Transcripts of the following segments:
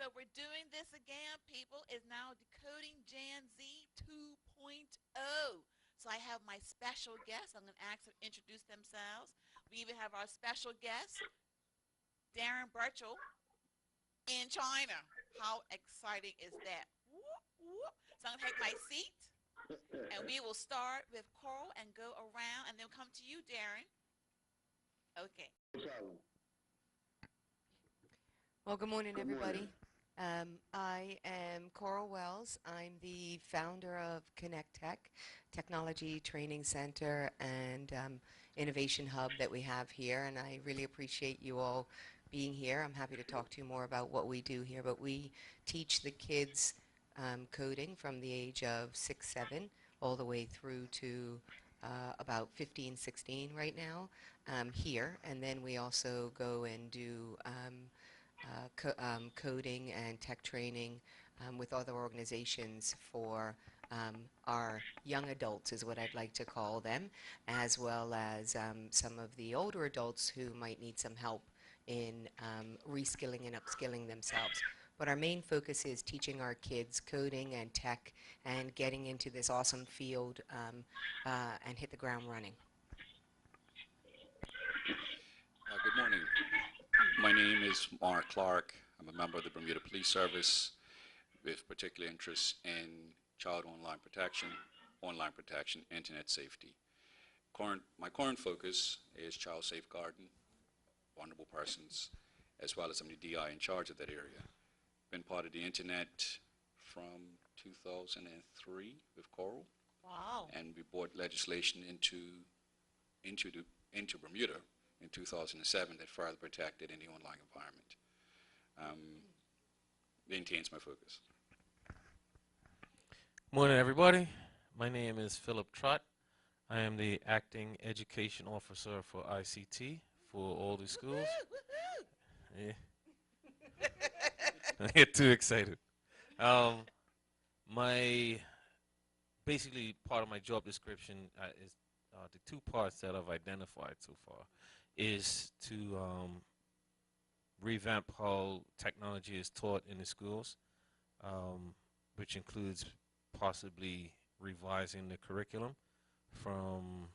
So we're doing this again, people. Is now Decoding Gen Z 2.0. So I have my special guests. I'm going to ask them to introduce themselves. We even have our special guest, Darren Burchell, in China. How exciting is that? Whoop, whoop. So I'm going to take my seat, and we will start with Coral and go around, and then come to you, Darren. Okay. Well, good morning, Good morning. everybody. I am Coral Wells. I'm the founder of Connect Tech, Technology Training Center and Innovation Hub that we have here, and I really appreciate you all being here. I'm happy to talk to you more about what we do here, but we teach the kids coding from the age of 6, 7, all the way through to about 15, 16 right now here, and then we also go and do coding and tech training with other organizations for our young adults is what I'd like to call them, as well as some of the older adults who might need some help in reskilling and upskilling themselves. But our main focus is teaching our kids coding and tech and getting into this awesome field and hit the ground running. Good morning. My name is Mark Clark. I'm a member of the Bermuda Police Service with particular interest in child online protection, internet safety. My current focus is child safeguarding, vulnerable persons, as well as I'm the DI in charge of that area. Been part of the internet from 2003 with Coral. Wow. And we brought legislation into Bermuda in 2007 that further protected in the online environment. Maintains my focus. Morning, everybody. My name is Philip Trott. I am the acting education officer for ICT for all the schools. Yeah. I get too excited. My basically part of my job description is the two parts that I've identified so far is to revamp how technology is taught in the schools, which includes possibly revising the curriculum from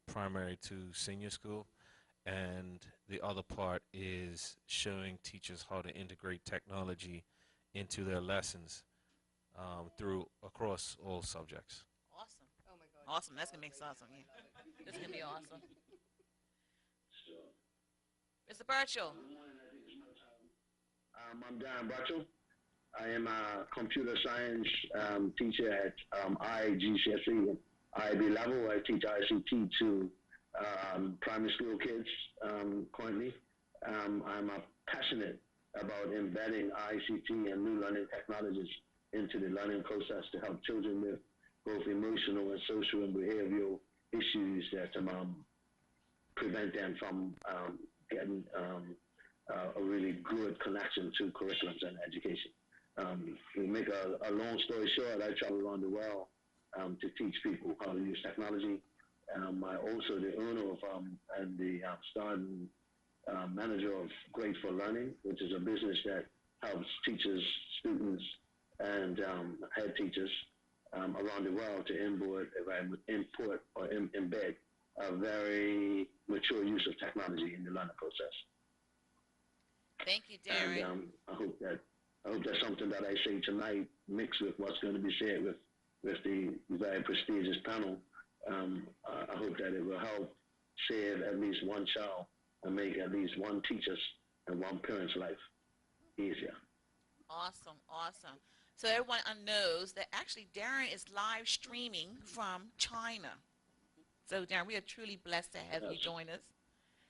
primary to senior school. And the other part is showing teachers how to integrate technology into their lessons across all subjects. Awesome. Oh my God. Awesome. That's going to make awesome. Yeah. This is going to be awesome. Mr. Burchell. I'm Darren Burchell. I am a computer science teacher at IGCSE and IB level. I teach ICT to primary school kids currently. I'm passionate about embedding ICT and new learning technologies into the learning process to help children with both emotional and social and behavioral issues that prevent them from getting a really good connection to curriculums and education. To make a long story short, I travel around the world to teach people how to use technology. I'm also the owner of and the starting manager of Grateful Learning, which is a business that helps teachers, students, and head teachers around the world to import or embed a very mature use of technology in the learning process. Thank you, Darren. And I hope that's something that I say tonight mixed with what's going to be said with the very prestigious panel. I hope that it will help save at least one child and make at least one teacher's and one parent's life easier. Awesome, awesome. So everyone knows that actually Darren is live streaming from China. So Darren, we are truly blessed to have you join us.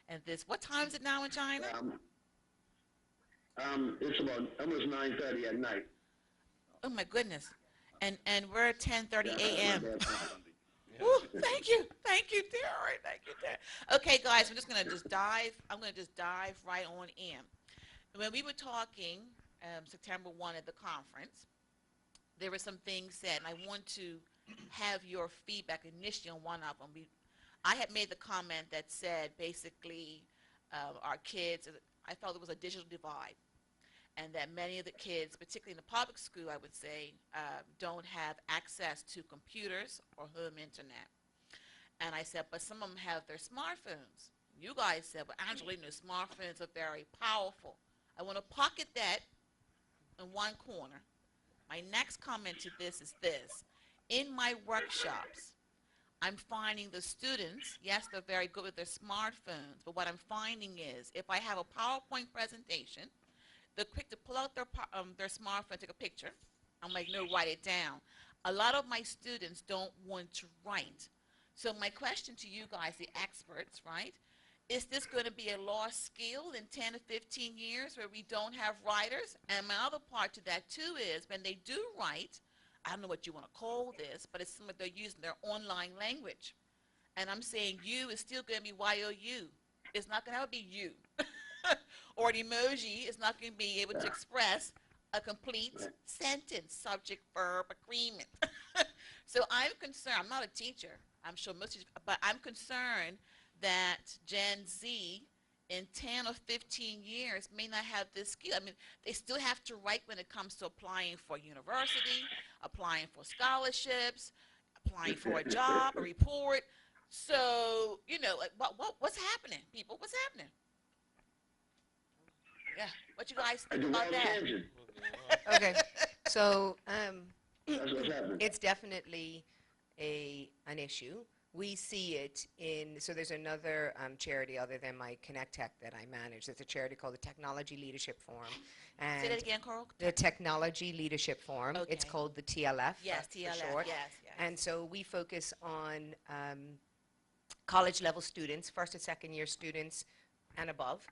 And what time is it now in China? It's about almost 9:30 at night. Oh my goodness. And we're at 10:30 a.m. Woo, thank you, Darren. Thank you, Darren. Okay, guys, I'm going to just dive right on in. When we were talking September 1 at the conference, there were some things said, and I want to have your feedback initially on one of them. I had made the comment that said basically our kids, I felt there was a digital divide. and that many of the kids, particularly in the public school, I would say, don't have access to computers or home internet. And I said, but some of them have their smartphones. You guys said, well, Angelina, smartphones are very powerful. I want to pocket that in one corner. My next comment to this is this. In my workshops, I'm finding the students, yes, they're very good with their smartphones, but what I'm finding is if I have a PowerPoint presentation, they're quick to pull out their smartphone, take a picture. I'm like, no, write it down. A lot of my students don't want to write. So my question to you guys, the experts, right? Is this going to be a lost skill in 10 to 15 years where we don't have writers? And my other part to that too is when they do write, I don't know what you want to call this, but it's something they're using their online language. And I'm saying you is still going to be Y-O-U. It's not going to be you. Or an emoji is not going to be able to express a complete sentence, subject, verb, agreement. So I'm concerned. I'm not a teacher. I'm sure most of you, but I'm concerned that Gen Z in 10 or 15 years may not have this skill. I mean, they still have to write when it comes to applying for university, applying for scholarships, applying for a job, a report. So, you know, like, what's happening, people? What's happening? Yeah, what you guys think about that? Okay, so That's what's happening. it's definitely an issue. We see it in, so there's another charity other than my Connect Tech that I manage. It's a charity called the Technology Leadership Forum. And Say that again, Carl. the Technology Leadership Forum. Okay. It's called the TLF Yes, for TLF. short. Yes, yes. And so we focus on college level students, first and second year students and above.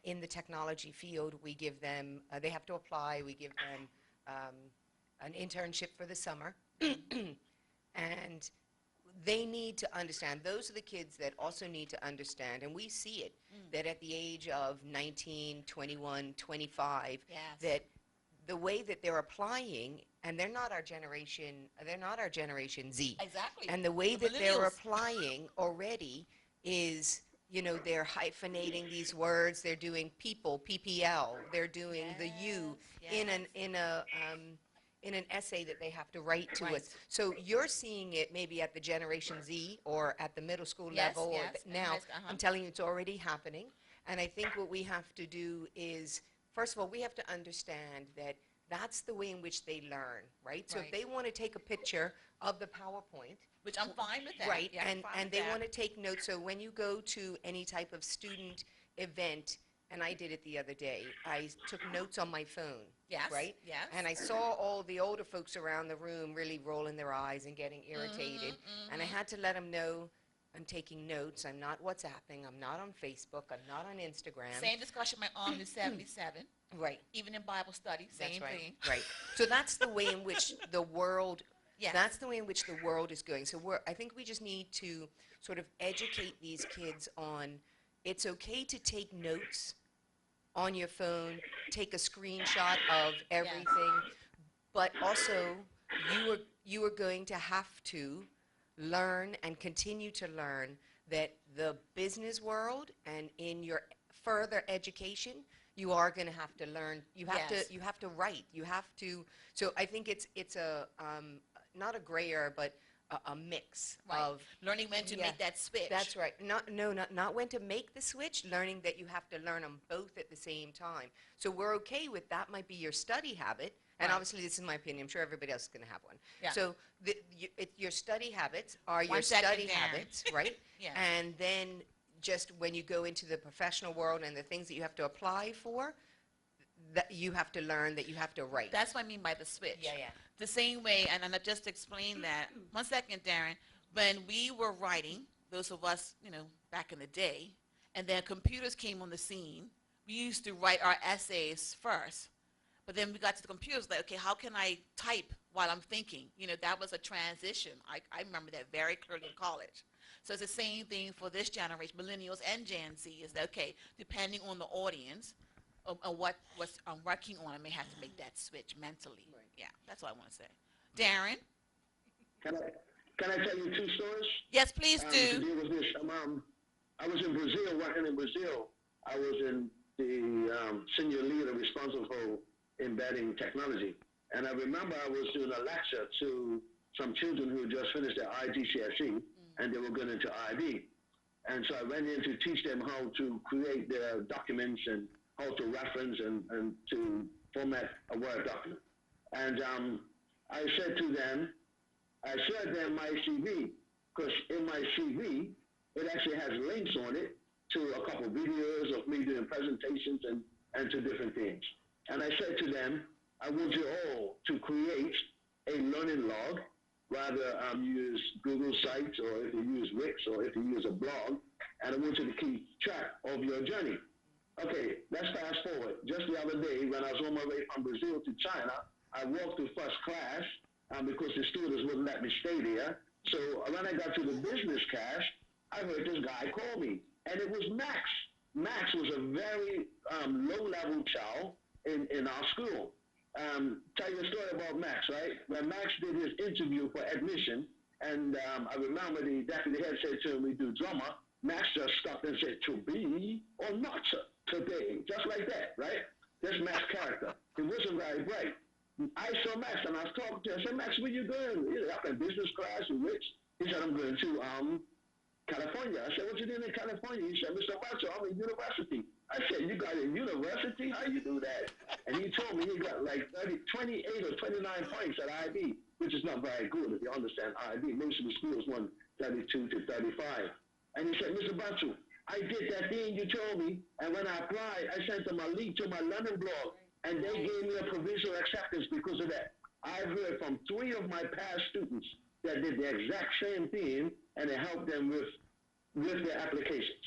In the technology field, we give them, they have to apply, we give them an internship for the summer. And they need to understand, those are the kids that also need to understand, and we see it, that at the age of 19, 21, 25, Yes. that the way that they're applying, and they're not our generation Z. Exactly. And the way The that they're millennials. applying already is, you know, they're hyphenating these words, they're doing people, PPL, they're doing the U Yes, in an essay that they have to write to Right. us. So you're seeing it maybe at the Generation Z or at the middle school Yes, level. yes, and Now, high school, I'm telling you, it's already happening. And I think what we have to do is, first of all, we have to understand that that's the way in which they learn, right? So if Right. they want to take a picture of the PowerPoint, Which I'm fine with that. right, Yeah, I'm fine and with they that. want to take notes. So when you go to any type of student event, and I did it the other day, I took notes on my phone. Yes. Right? Yes. And I saw all the older folks around the room really rolling their eyes and getting irritated. And I had to let them know I'm taking notes. I'm not WhatsApping. I'm not on Facebook. I'm not on Instagram. Same discussion my aunt who's 77. Right. Even in Bible study, That's same right. thing. Right. So that's the way in which the world. Yes. That's the way in which the world is going. So I think we just need to sort of educate these kids on it's okay to take notes on your phone, take a screenshot of everything, but also you are going to have to learn and continue to learn that the business world and in your further education, you are going to have to learn. You have Yes. to write. You have to. So I think it's a not a gray area, but a mix Right. of Learning when to Yeah. make that switch. that's right. Not when to make the switch, learning that you have to learn them both at the same time. So we're okay with that might be your study habit. And Right. obviously, this is my opinion. I'm sure everybody else is going to have one. Yeah. So your study habits are your One second, study Darren. habits, right? Yeah. And then just when you go into the professional world and the things that you have to apply for, that you have to learn that you have to write. That's what I mean by the switch. Yeah. The same way, and I just explained that. One second, Darren. When we were writing, those of us, you know, back in the day, and then computers came on the scene, we used to write our essays first. But then we got to the computers, like, okay, how can I type while I'm thinking? You know, that was a transition. I remember that very clearly in college. So it's the same thing for this generation, millennials and Gen Z, is that, okay, depending on the audience, what I'm working on, I may have to make that switch mentally. Right. Yeah, that's all I want to say. Darren? Can I tell you two stories? Yes, please To do. deal with this. I was in Brazil, working in Brazil. I was in the senior leader responsible for embedding technology. And I remember I was doing a lecture to some children who had just finished their IGCSE and they were going into IB. And so I went in to teach them how to create their documents and how to reference and to format a Word document. And I said to them, I showed them my CV, because in my CV, it actually has links on it to a couple of videos of me doing presentations and to different things. And I said to them, I want you all to create a learning log, rather use Google Sites, or if you use Wix, or if you use a blog, and I want you to keep track of your journey. Okay, let's fast forward. Just the other day, when I was on my way from Brazil to China, I walked to first class because the students wouldn't let me stay there. So when I got to the business class, I heard this guy call me, and it was Max. Max was a very low-level child in our school. Tell you a story about Max, right? When Max did his interview for admission, and I remember the deputy head said to him, we do drummer, Max just stopped and said, to be or not to be, just like that, right? That's Max's character. He wasn't very bright. I saw Max, and I was talking to him. I said, Max, where you going? He's up in business class and rich. He said, I'm going to California. I said, what you doing in California? He said, Mr. Macho, I'm in university. I said, you got a university? How you do that? And he told me he got like 28 or 29 points at IB, which is not very good if you understand IB. Most of the schools won 32 to 35. And he said, Mr. Macho, I did that thing you told me, and when I applied, I sent them a link to my London blog, and they gave me a provisional acceptance because of that. I've heard from 3 of my past students that did the exact same thing, and it helped them with their applications.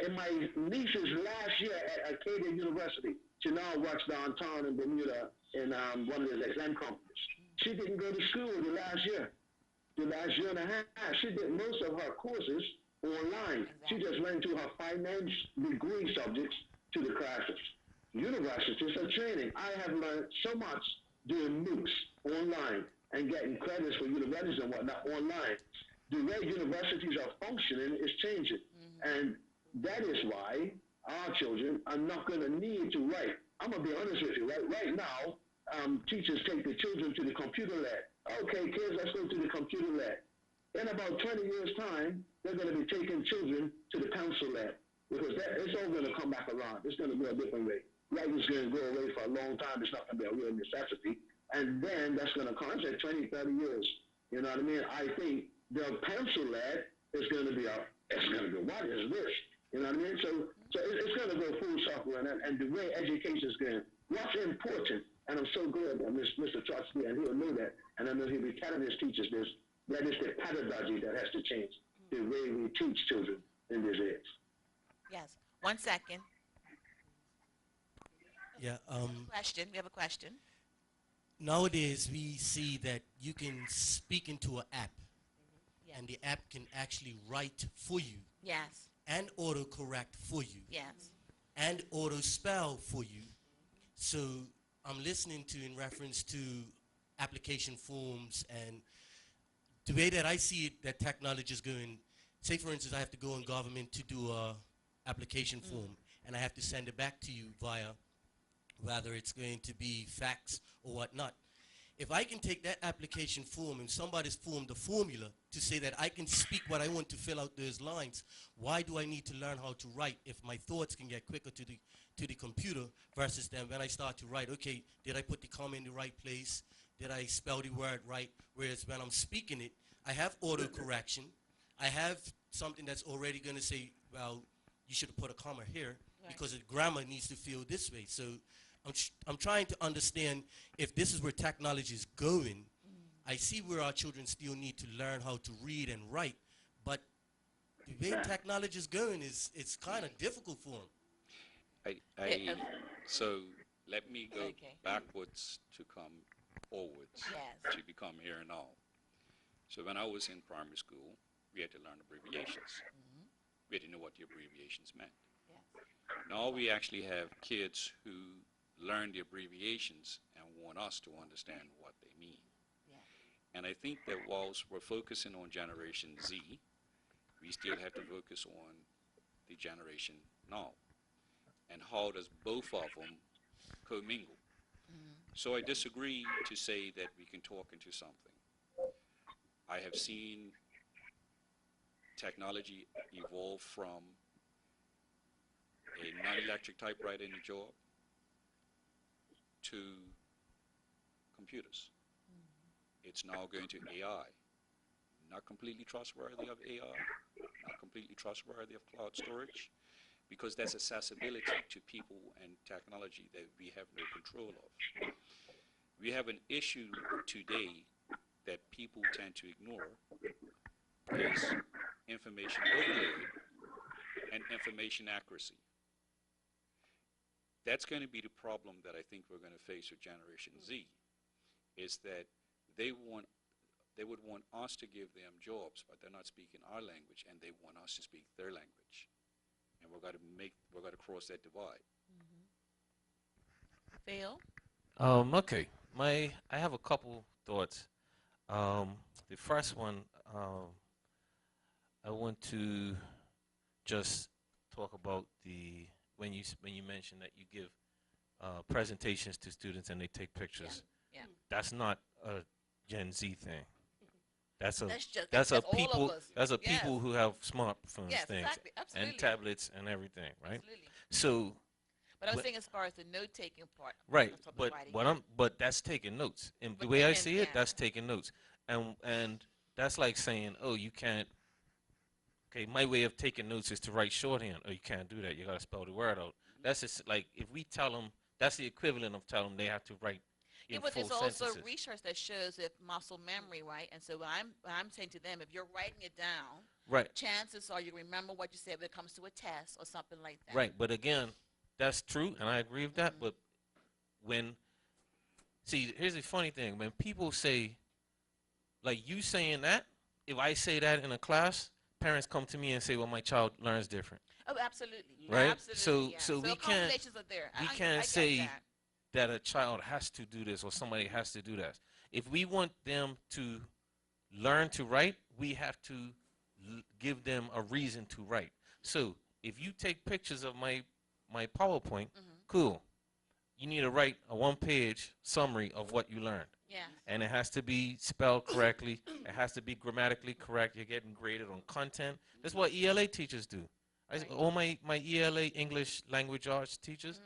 In my niece's last year at Acadia University, she now works downtown in Bermuda in one of those exam companies. She didn't go to school the last year and a half. She did most of her courses online. She just went to her finance degree subjects to the classes. Universities are training. I have learned so much doing MOOCs online and getting credits for universities and whatnot online. The way universities are functioning is changing. And that is why our children are not going to need to write. I'm going to be honest with you. Right now, teachers take the children to the computer lab. Okay, kids, let's go to the computer lab. In about 20 years' time, they're going to be taking children to the pencil lab because it's all going to come back around. It's going to go a different way. Writing's going to go away for a long time. It's not going to be a real necessity. And then that's going to come in 20, 30 years. You know what I mean? I think the pencil lab is going to be what is this? You know what I mean? So it's going to go full circle, and the way education is going, what's important, and I'm so glad that Mr. Trotsky, and he'll know that, and I know he'll be telling his teachers this, that is the pedagogy that has to change, the way we teach children in this age. Yes. 1 second. Yeah. Question. We have a question. Nowadays, we see that you can speak into an app, Yes. and the app can actually write for you Yes. and autocorrect for you Yes. and auto spell for you. So I'm listening to in reference to application forms and the way that I see it, that technology is going. Say, for instance, I have to go in government to do a application form, and I have to send it back to you via whether it's going to be fax or whatnot. If I can take that application form and somebody's formed a formula to say that I can speak what I want to fill out those lines, why do I need to learn how to write if my thoughts can get quicker to the computer versus then when I start to write, okay, did I put the comma in the right place? Did I spell the word right? Whereas when I'm speaking it, I have autocorrection. I have something that's already going to say, well, you should have put a comma here because the grammar needs to feel this way. So I'm trying to understand if this is where technology is going. I see where our children still need to learn how to read and write, but the way technology is going it's kind of difficult for them. So let me go Okay. backwards to come forwards Yes. to become here and now. So when I was in primary school, we had to learn abbreviations. We had to know what the abbreviations meant. Yes. Now we actually have kids who learn the abbreviations and want us to understand what they mean. Yeah. And I think that whilst we're focusing on Generation Z, we still have to focus on the generation now. and how does both of them commingle. So I disagree to say that we can talk into something. I have seen technology evolve from a non-electric typewriter in the job to computers. It's now going to AI. Not completely trustworthy of AI, not completely trustworthy of cloud storage, because there's accessibility to people and technology that we have no control of. We have an issue today that people tend to ignore is information overload and information accuracy. That's going to be the problem that I think we're going to face with Generation Z, is that they would want us to give them jobs, but they're not speaking our language, and they want us to speak their language. And we're going to cross that divide. Phil? Okay. I have a couple thoughts. The first one, I want to just talk about when you mentioned that you give presentations to students and they take pictures. Yeah. That's not a Gen Z thing. That's That's all people. of us. That's a Yes. people who have smartphones, Yes, things, exactly. Absolutely. and tablets and everything, right? Absolutely. So But I was But- saying as far as the note-taking part. right, of the but writing. but that's taking notes. And the But way I and- see it, yeah. that's taking notes. And that's like saying, oh, you can't. Okay, my way of taking notes is to write shorthand. Oh, you can't do that. You gotta spell the word out. That's just like if we tell them, that's the equivalent of telling them they have to write in Yeah, but full there's also sentences. research that shows if muscle memory, right? And so I'm saying to them, if you're writing it down, Right, chances are you remember what you said when it comes to a test or something like that. right. But again, that's true, and I agree with that. Mhm. But here's the funny thing: when people say, like you saying that, if I say that in a class, parents come to me and say, "Well, my child learns different." Oh, absolutely. Right? Absolutely. Yeah. So we can't- accommodations are there. we I can't get say that. That a child has to do this or somebody has to do that. If we want them to learn to write, we have to give them a reason to write. So if you take pictures of my PowerPoint, cool. You need to write a one-page summary of what you learned. Yeah. And it has to be spelled correctly. It has to be grammatically correct. You're getting graded on content. That's what ELA teachers do. Right. All my ELA, English Language Arts teachers,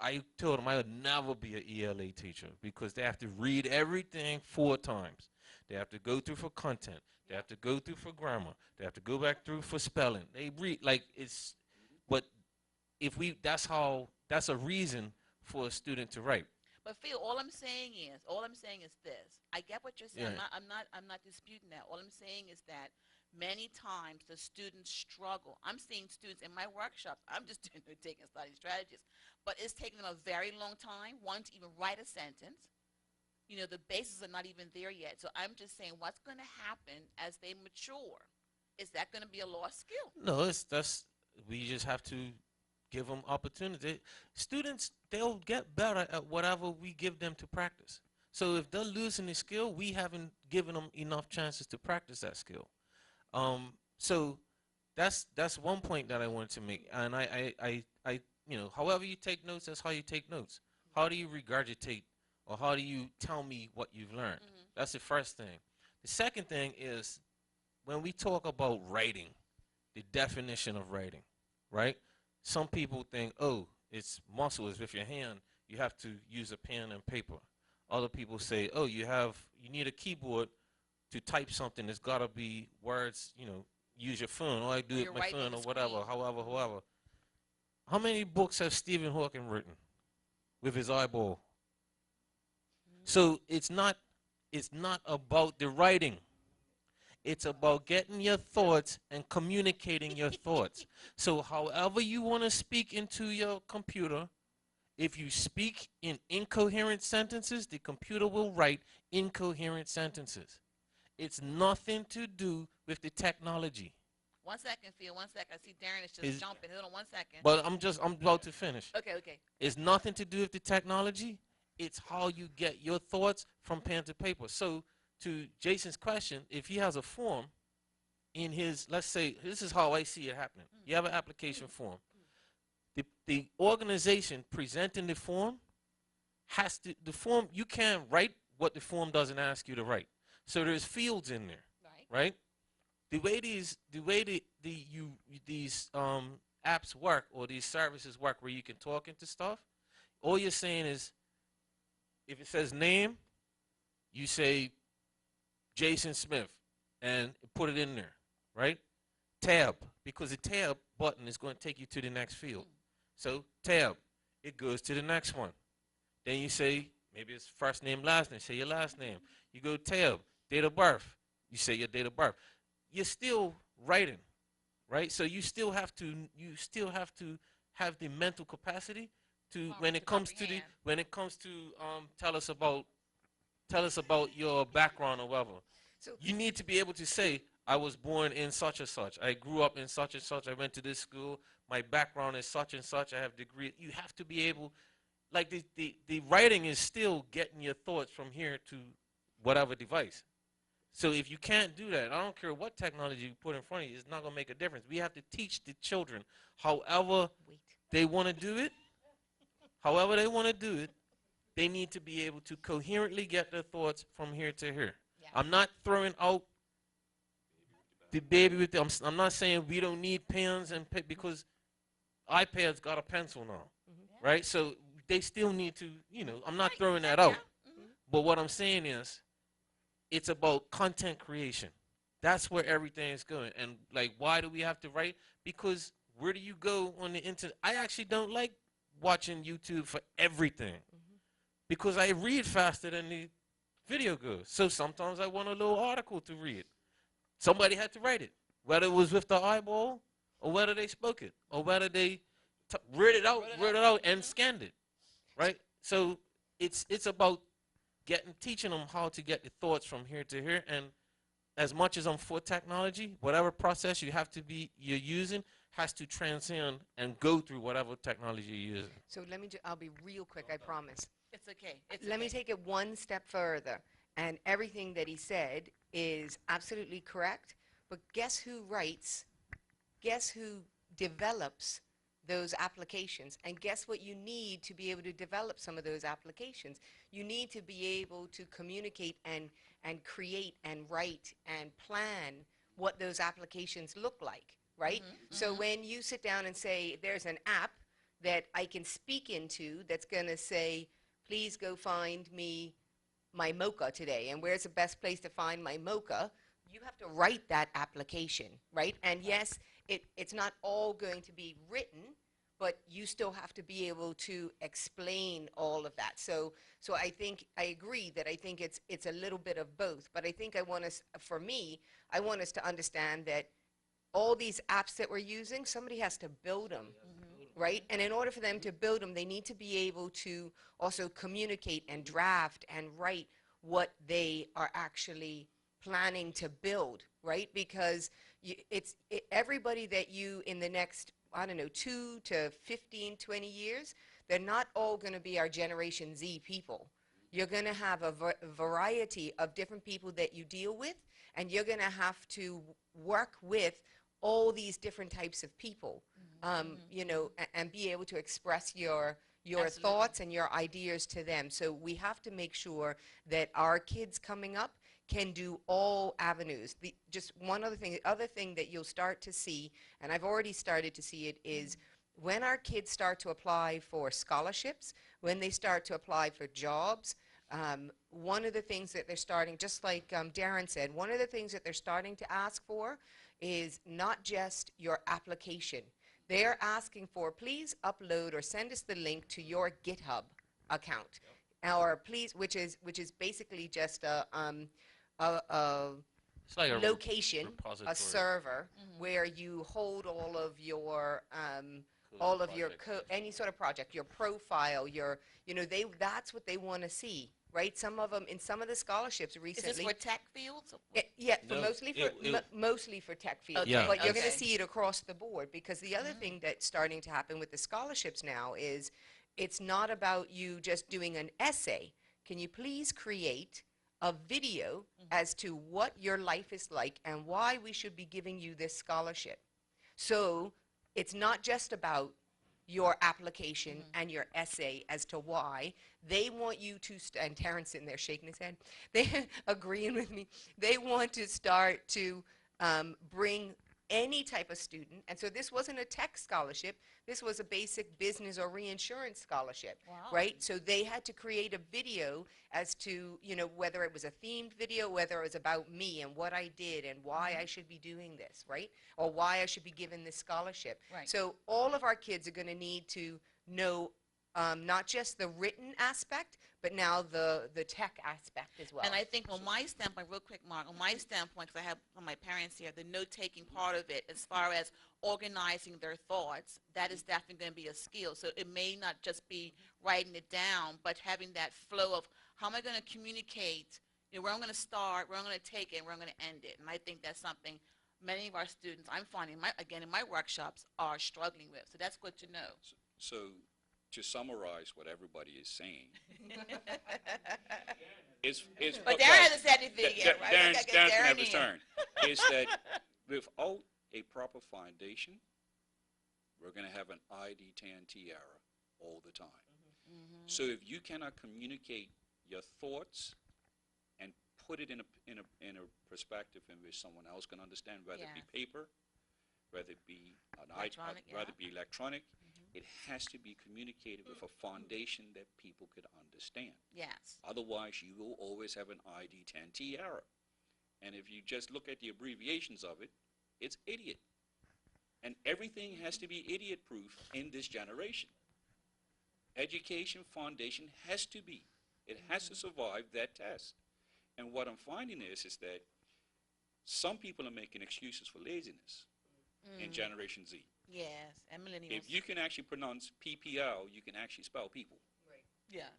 I told them I would never be an ELA teacher because they have to read everything 4 times. They have to go through for content. They have to go through for grammar. They have to go back through for spelling. They read like it's, but that's a reason for a student to write. But Phil, all I'm saying is this. I get what you're saying. Yeah. I'm not disputing that. All I'm saying is that many times the students struggle. I'm seeing students in my workshops. I'm just doing taking study strategies, but it's taking them a very long time, one, to even write a sentence. You know, the bases are not even there yet. So I'm just saying, what's going to happen as they mature? Is that going to be a lost skill? No, we just have to give them opportunity. Students, they'll get better at whatever we give them to practice. So if they're losing the skill, we haven't given them enough chances to practice that skill. So that's one point that I wanted to make. And I however you take notes, that's how you take notes. How do you regurgitate or how do you tell me what you've learned? That's the first thing. The second thing is when we talk about writing, the definition of writing, right? Some people think, oh, it's muscles with your hand. You have to use a pen and paper. Other people say, oh, you need a keyboard to type something. It's got to be words, use your phone. Or I do Or it you're with my writing on phone the or whatever, screen. however. How many books has Stephen Hawking written with his eyeball? So it's not about the writing. It's about getting your thoughts and communicating your thoughts. So however you want to speak into your computer, if you speak in incoherent sentences, the computer will write incoherent sentences. It's nothing to do with the technology. 1 second, Phil. 1 second. I see Darren is just jumping. Hold on 1 second. But I'm about to finish. Okay. It's nothing to do with the technology. It's how you get your thoughts from pen to paper. So to Jason's question, if he has a form in his, let's say, this is how I see it happening. You have an application form. The organization presenting the form has to, the form, you can't write what the form doesn't ask you to write. So there's fields in there, Right. right? The way these apps work, or these services work, where you can talk into stuff, all you're saying is, if it says name, you say Jason Smith and put it in there, right? Tab, because the tab button is going to take you to the next field. So tab, it goes to the next one. Then you say, maybe it's first name, last name, say your last name. You go tab, date of birth, you say your date of birth. You're still writing, right? So you still have to have the mental capacity to, when it comes to tell us about your background or whatever. So You need to be able to say, I was born in such and such. I grew up in such and such. I went to this school. My background is such and such. I have degree. You have to be able, like the writing is still getting your thoughts from here to whatever device. So if you can't do that, I don't care what technology you put in front of you, it's not going to make a difference. We have to teach the children however they want to do it, however they want to do it, they need to be able to coherently get their thoughts from here to here. Yeah. I'm not throwing out the baby with the, I'm not saying we don't need pens and because iPads got a pencil now, right? So they still need to, I'm not throwing that out. But what I'm saying is, it's about content creation. That's where everything is going. And like, why do we have to write? Because where do you go on the internet? I actually don't like watching YouTube for everything, because I read faster than the video goes. So sometimes I want a little article to read. Somebody had to write it, whether it was with the eyeball, or whether they spoke it, or whether they read it out and scanned it, right? So it's about teaching them how to get the thoughts from here to here. And as much as I'm for technology, whatever process you're using has to transcend and go through whatever technology you're using. So I'll be real quick, I promise. It's okay. Let me take it one step further. And everything that he said is absolutely correct. But guess who writes? Guess who develops those applications? And guess what you need to be able to develop some of those applications? You need to be able to communicate and create and write and plan what those applications look like, right? So when you sit down and say, there's an app that I can speak into that's going to say, please go find me my mocha today, and where's the best place to find my mocha, you have to write that application, right? And yes, it's not all going to be written, but you still have to be able to explain all of that. So I think, I agree that I think it's a little bit of both, but I think I want us to understand that all these apps that we're using, somebody has to build them, right? And in order for them to build them, they need to be able to also communicate and draft and write what they are actually planning to build, right? Because everybody that you, in the next, 2 to 15, 20 years, they're not all going to be our Generation Z people. You're going to have a variety of different people that you deal with, and you're going to have to work with all these different types of people, and be able to express your thoughts and your ideas to them. So we have to make sure that our kids coming up can do all avenues. Just one other thing, the other thing that you'll start to see, and I've already started to see it, is when our kids start to apply for scholarships, when they start to apply for jobs, one of the things that they're starting, just like Darren said, one of the things that they're starting to ask for is not just your application. They're asking for, please upload or send us the link to your GitHub account, or please, which is basically just a It's like a location, repository. a server where you hold all of your any sort of project, your profile, that's what they want to see, right? Some of them, in some of the scholarships recently. Is this for tech fields? No, mostly for tech fields. Okay, But you're going to okay. see it across the board, because the other thing that's starting to happen with the scholarships now is it's not about you just doing an essay. Can you please create a video as to what your life is like and why we should be giving you this scholarship? So it's not just about your application and your essay as to why. They want you to, and Terrence sitting there shaking his head, they agreeing with me. They want to start to bring any type of student. And so this wasn't a tech scholarship. This was a basic business or reinsurance scholarship, Wow. right? So they had to create a video as to, you know, whether it was a themed video, whether it was about me and what I did and why I should be doing this, right? Or why I should be given this scholarship. Right. So all of our kids are going to need to know not just the written aspect, but now the tech aspect as well. And I think on my standpoint, real quick, Mark, on my standpoint, because I have my parents here, the note-taking part of it, as far as organizing their thoughts, that is definitely going to be a skill. So it may not just be writing it down, but having that flow of how am I going to communicate, you know, where I'm going to start, where I'm going to take it, and where I'm going to end it. And I think that's something many of our students, I'm finding, again, in my workshops, are struggling with. So that's good to know. So to summarize what everybody is saying, is But Darren hasn't said anything yet, right? Darren's Darren going to have in. his turn. Is that without a proper foundation, we're going to have an ID10T error all the time. So if you cannot communicate your thoughts and put it in a perspective in which someone else can understand, whether it be paper, whether it be Electronic, whether it be electronic, it has to be communicated with a foundation that people could understand. Yes. Otherwise, you will always have an ID10T error. And if you just look at the abbreviations of it, it's idiot. And everything has to be idiot-proof in this generation. Education foundation has to be. It has to survive that test. And what I'm finding is that some people are making excuses for laziness in Generation Z. Yes, and millennials. If you can actually pronounce PPL, you can actually spell people. Yes.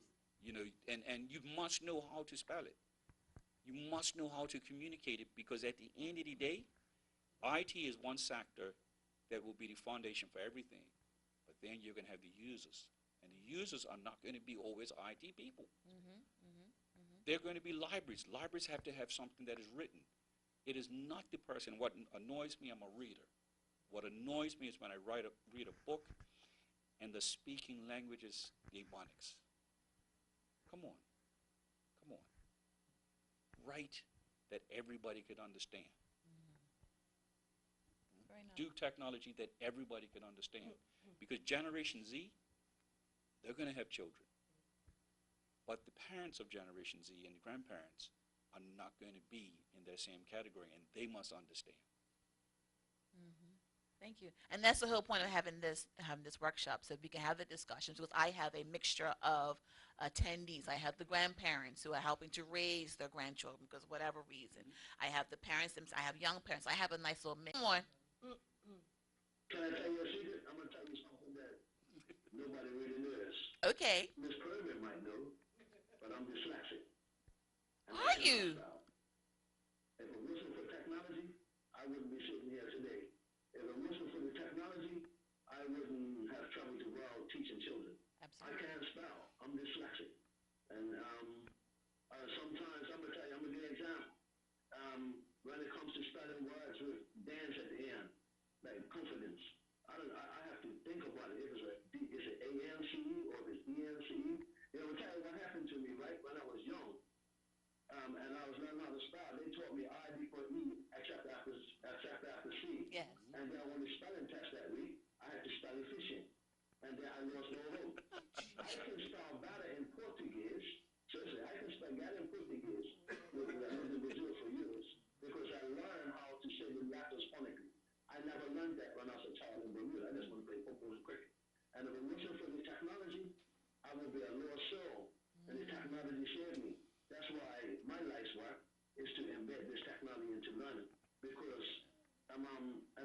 You know, and you must know how to spell it. You must know how to communicate it, because at the end of the day, IT is one sector that will be the foundation for everything. But then you're going to have the users. And the users are not going to be always IT people. They're going to be libraries. Libraries have to have something that is written. It is not the person. What annoys me, I'm a reader. What annoys me is when I read a book and the speaking language is Ebonics. Come on. Come on. Write that everybody could understand. Very nice. Do technology that everybody can understand. Because Generation Z, they're going to have children. But the parents of Generation Z and the grandparents are not going to be in that same category, and they must understand. Thank you. And that's the whole point of having this workshop, so we can have the discussions. Because I have a mixture of attendees. I have the grandparents who are helping to raise their grandchildren because of whatever reason. I have the parents, I have young parents. I have a nice little mix. Come on. Can I tell you a secret? I'm going to tell you something that nobody really knows. Okay. Miss Pervin might know, but I'm dyslexic. And Are you? If it wasn't for technology, I wouldn't be sitting here today. If it wasn't for the technology, I wouldn't have traveled the world teaching children. Absolutely. I can't spell. I'm dyslexic. And sometimes, I'm going to tell you, I'm going to give you an example. When it comes to spelling words with dance at the end, like confidence, I have to think about it. If is it A-N-C-E or if it's E-N-C-E? You know, I'll tell you what happened to me, right, when I was young. And I was learning how to spell. They taught me I before E, except after C. Yes. And then when the spelling test that week, I had to spell efficient. And then I lost no hope. I can spell better in Portuguese. Seriously, I can spell better in Portuguese because I lived in Brazil for years. Because I learned how to say the letters phonetically. I never learned that when I was a child in Bermuda. I just want to play football and cricket. And if it wasn't for the technology, I would be a lost soul. And the technology saved me. That's why my life's work is to embed this technology into learning. Because, and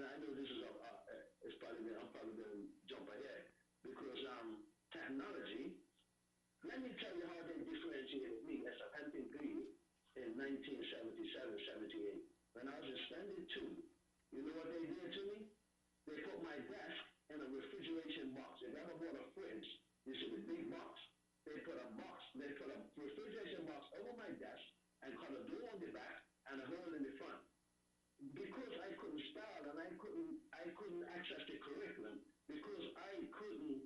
I know this is I'm probably going to jump ahead. Because technology, let me tell you how they differentiated me as a hunting green in 1977, 78. When I was in Standard 2, you know what they did to me? They put my desk in a refrigeration box. If you ever bought a fridge, you see the big box? They put a refrigeration box over my desk and cut a door on the back and a hole in the front. Because I couldn't spell and I couldn't access the curriculum, because I couldn't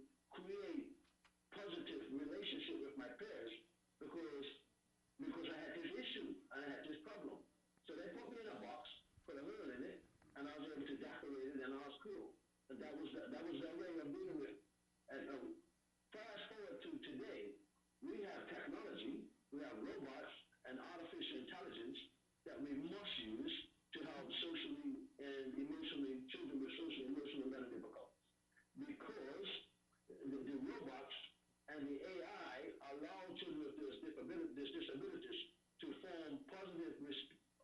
and the AI allow children with disabilities to form positive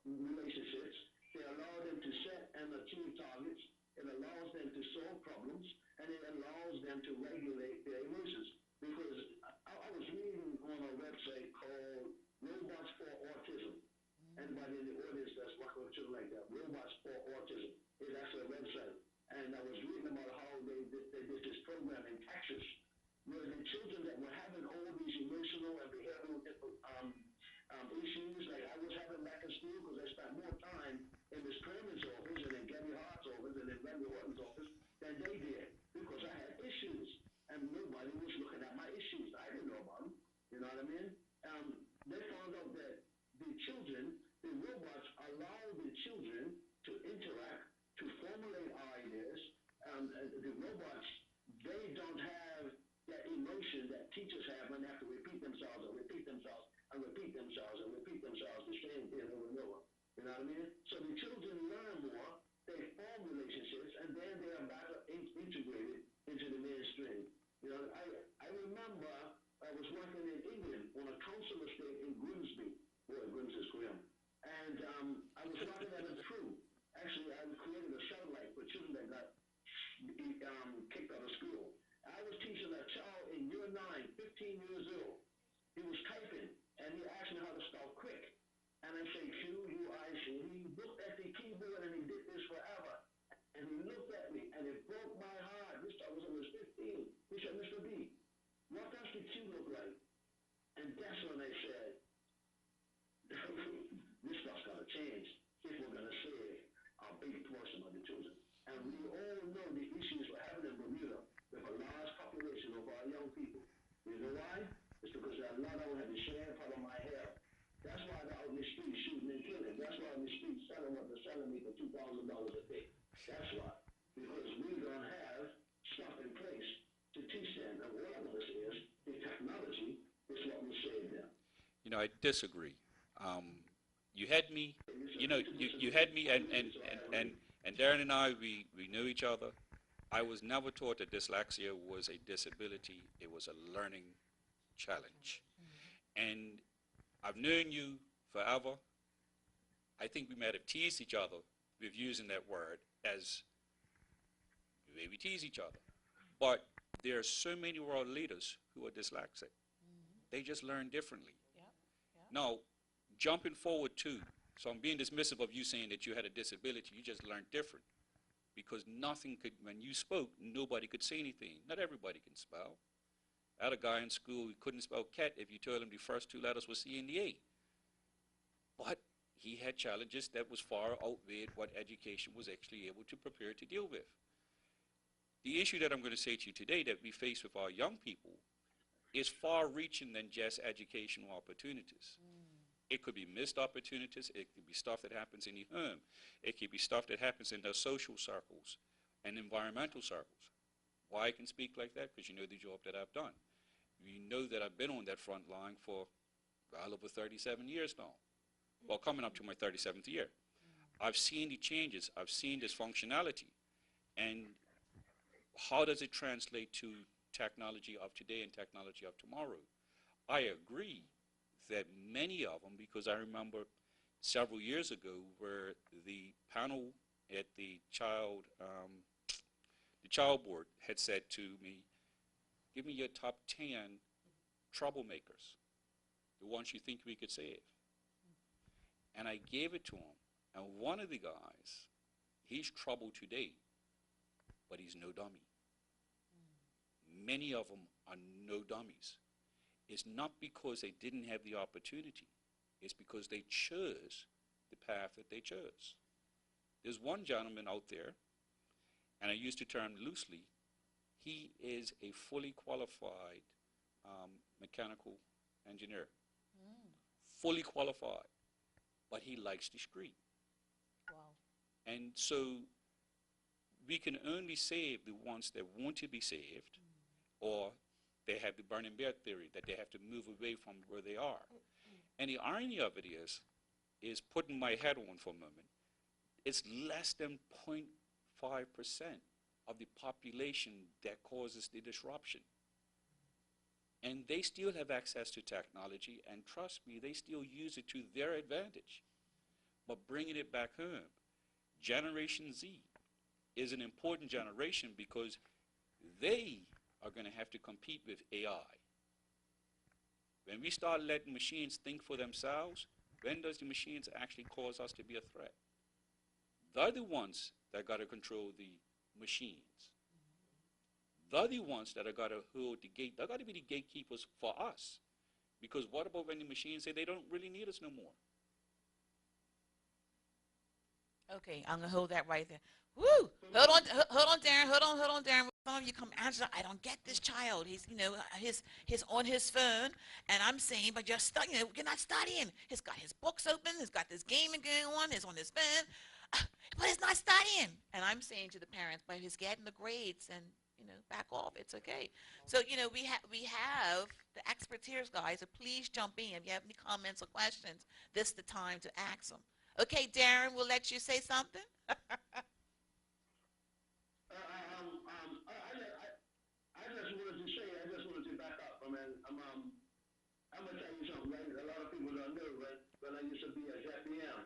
relationships. They allow them to set and achieve targets. It allows them to solve problems, and it allows them to regulate their emotions. Because I was reading on a website called Robots for Autism. Anybody in the audience that's working with children like that, Robots for Autism is actually a website. And I was reading about how they did this program in Texas, where the children that were having all these emotional and behavioral issues, like I was having back in school, because I spent more time in Miss Coleman's office and in Gabby Hart's office and in Randy Horton's office than they did, because I had issues, and nobody was looking at my issues. I didn't know about them. You know what I mean? They found out that the children, the robots allow the children to interact, to formulate ideas. The robots, they don't have that emotion that teachers have when they have to repeat themselves and repeat themselves and repeat themselves and repeat themselves the same thing over and over. You know what I mean? So the children learn more, they form relationships, and then they are better integrated into the mainstream. You know, I remember I was working in England on a council estate in Grimsby. Boy, Grimsby is grim. And I was working at a crew. Actually, I created a satellite for children that got kicked out of school. I was teaching a child in year 9, 15 years old. He was typing, and he asked me how to spell quick. And I said, Q-U-I-C. He looked at the keyboard, and he did this forever. And he looked at me, and it broke my heart. This child was almost 15. He said, Mr. B, what does the Q look like? And that's when I said, this stuff's got to change if we're going to save a big portion of the children. And we all know the issues we're having in Bermuda with a large population of our young people. You know why? It's because a lot of them have the same problem I have. That's why they're out in the street shooting and killing. That's why in the street selling what they're selling me for $2,000 a day. That's why. Because we don't have stuff in place to teach them. And all I want to say is the technology is what will save them. You know, I disagree. You had me, you had me, and Darren and I, we knew each other. I was never taught that dyslexia was a disability. It was a learning challenge. And I've known you forever. I think we might have teased each other with using that word as the way we tease each other. But there are so many world leaders who are dyslexic. They just learn differently. Now, jumping forward too, so I'm being dismissive of you saying that you had a disability. You just learned different. Because nothing could, when you spoke, nobody could say anything. Not everybody can spell. I had a guy in school who couldn't spell cat if you told him the first 2 letters were C and the A. But he had challenges that was far outweighed what education was actually able to prepare to deal with. The issue that I'm going to say to you today that we face with our young people is far-reaching than just educational opportunities. It could be missed opportunities. It could be stuff that happens in the home. It could be stuff that happens in their social circles and environmental circles. Why I can speak like that? Because you know the job that I've done. You know that I've been on that front line for well over 37 years now. Well, coming up to my 37th year. I've seen the changes. I've seen this functionality. And how does it translate to technology of today and technology of tomorrow? I agree that many of them, because I remember several years ago where the panel at the child board had said to me, give me your top 10 troublemakers, the ones you think we could save. And I gave it to him. And one of the guys, he's troubled today, but he's no dummy. Many of them are no dummies. It's not because they didn't have the opportunity. It's because they chose the path that they chose. There's one gentleman out there, and I use the term loosely, he is a fully qualified mechanical engineer. Fully qualified, but he likes the street. Wow. And so we can only save the ones that want to be saved, or they have the burning bear theory that they have to move away from where they are. And the irony of it is putting my head on for a moment, it's less than 0.5% of the population that causes the disruption. And they still have access to technology, and trust me, they still use it to their advantage. But bringing it back home, Generation Z is an important generation because they are going to have to compete with AI. When we start letting machines think for themselves, when does the machines actually cause us to be a threat? They're the ones that got to control the machines. They're the ones that are got to hold the gate. They're got to be the gatekeepers for us. Because what about when the machines say they don't really need us no more? Okay, I'm gonna hold that right there. Woo! Hold on, Darren. Hold on, Darren. Some of you come, Angela. I don't get this child. He's, he's on his phone, and I'm saying, but you're studying. You're not studying. He's got his books open. He's got this gaming going on. He's on his phone, but he's not studying. And I'm saying to the parents, but he's getting the grades, and back off. It's okay. So we have the experts here, guys. So please jump in if you have any comments or questions. This is the time to ask them. Okay, Darren, we'll let you say something. I just wanted to back up. I mean, I'm gonna tell you something, right? A lot of people don't know, right? When I used to be at FBM,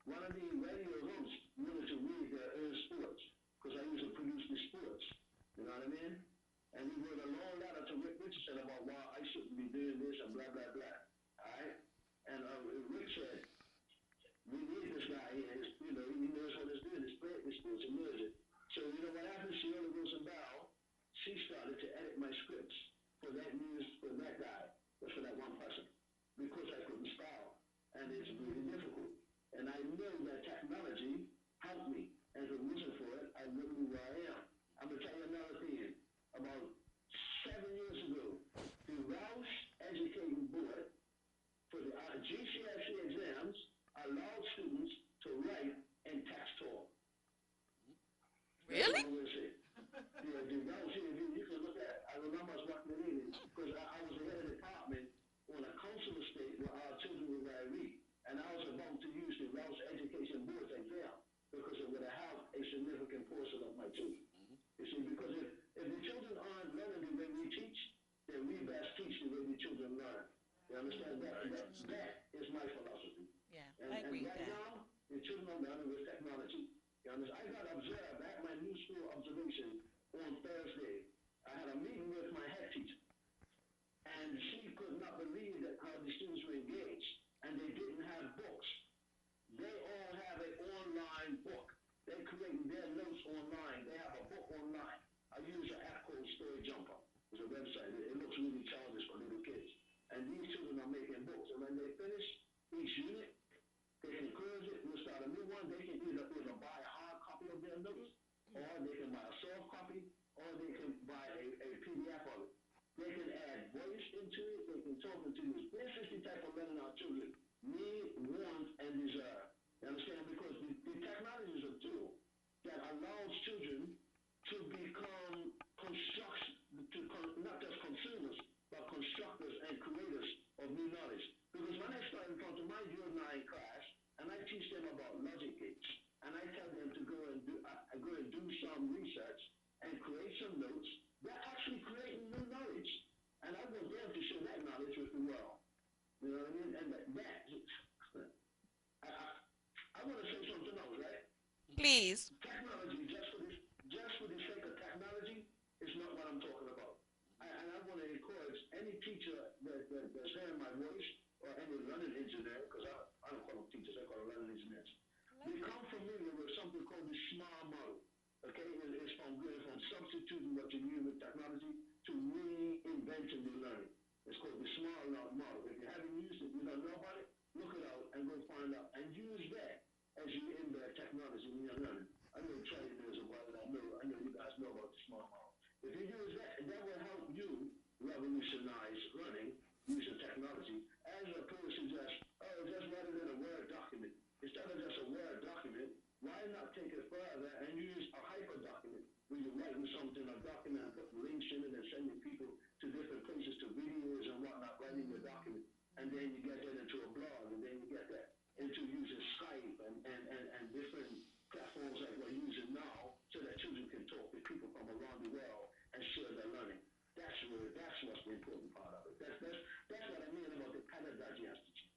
one of the radio hosts wanted to read their own sports because I used to produce the sports. You know what I mean? And he wrote a long letter to Rick Richardson about why I shouldn't be doing this and blah blah blah. All right? And Rick said, we need this guy here. He knows what he's doing. He's playing this sports. He knows it. So what happened? Sheila Wilson Bow, she started to edit my scripts for that news, for that guy, or for that one person, because I couldn't spell, and it's really difficult. And I know that technology helped me. And if it wasn't for it, I wouldn't be where I am. I'm gonna tell you another thing. About 7 years ago, the Rouse Educating Board for the GCSE exams allowed students to write in text talk. Really? The Rouse, you can look at. I remember I was working in it because I was the head of the department on a council estate where our children were going to read, and I was about to use the Rouse Education Board's exam because it would have helped a significant portion of my children. You see, because if the children aren't learning the way we teach, then we best teach the way the children learn. You understand? That is my philosophy. Yeah, And I agree with right that. now, the children are learning with technology. You understand? I got observed at my new school observation on Thursday. I had a meeting with my head teacher, and she could not believe that how the students were engaged, and they didn't have books. They all have an online book. They're creating their notes online. They have a book online. I use an app called Story Jumper. It's a website. It looks really childish for little kids. And these children are making books. And when they finish each unit, they can close it and start a new one. They can either buy a hard copy of their notes, or they can buy a soft copy, or they can buy a PDF of it. They can add voice into it. They can talk into it. This is the type of learning our children need, want, and desire. You understand? Because the technology is a tool that allows children to become not just consumers, but constructors and creators of new knowledge. Because when I start in front of my year 9 class, and I teach them about logic gates, and I tell them to go and do some research and create some notes, they're actually creating new knowledge. And I want them to share that knowledge with the world. You know what I mean? And I want to say something else, right? Please. Technology, just for the sake of technology, is not what I'm talking about. And I want to encourage any teacher that's hearing my voice, or any learning engineer, because I don't call them teachers, I call them learning engineers. Become familiar with something called the SMART model. Okay, it's from substituting what you use with technology to reinventing the learning. It's called the SMART model. If you haven't used it, you don't know about it, look it out and go find out, and use that as you embed technology in your learning. I know training is a word. I know you guys know about the SMART model. If you use that, that will help you revolutionize learning using technology, as opposed to just write it in a Word document. Instead of just a Word document, why not take it further and use a hyper document where you're writing something, a document, and put links in it and sending people to different places, to videos and whatnot, writing your document. And then you get that into a blog, and then you get that into using Skype and different platforms like we're using now, so that children can talk to people from around the world and share their learning. That's what's the important part of it. That's what I mean about the pedagogy has to change.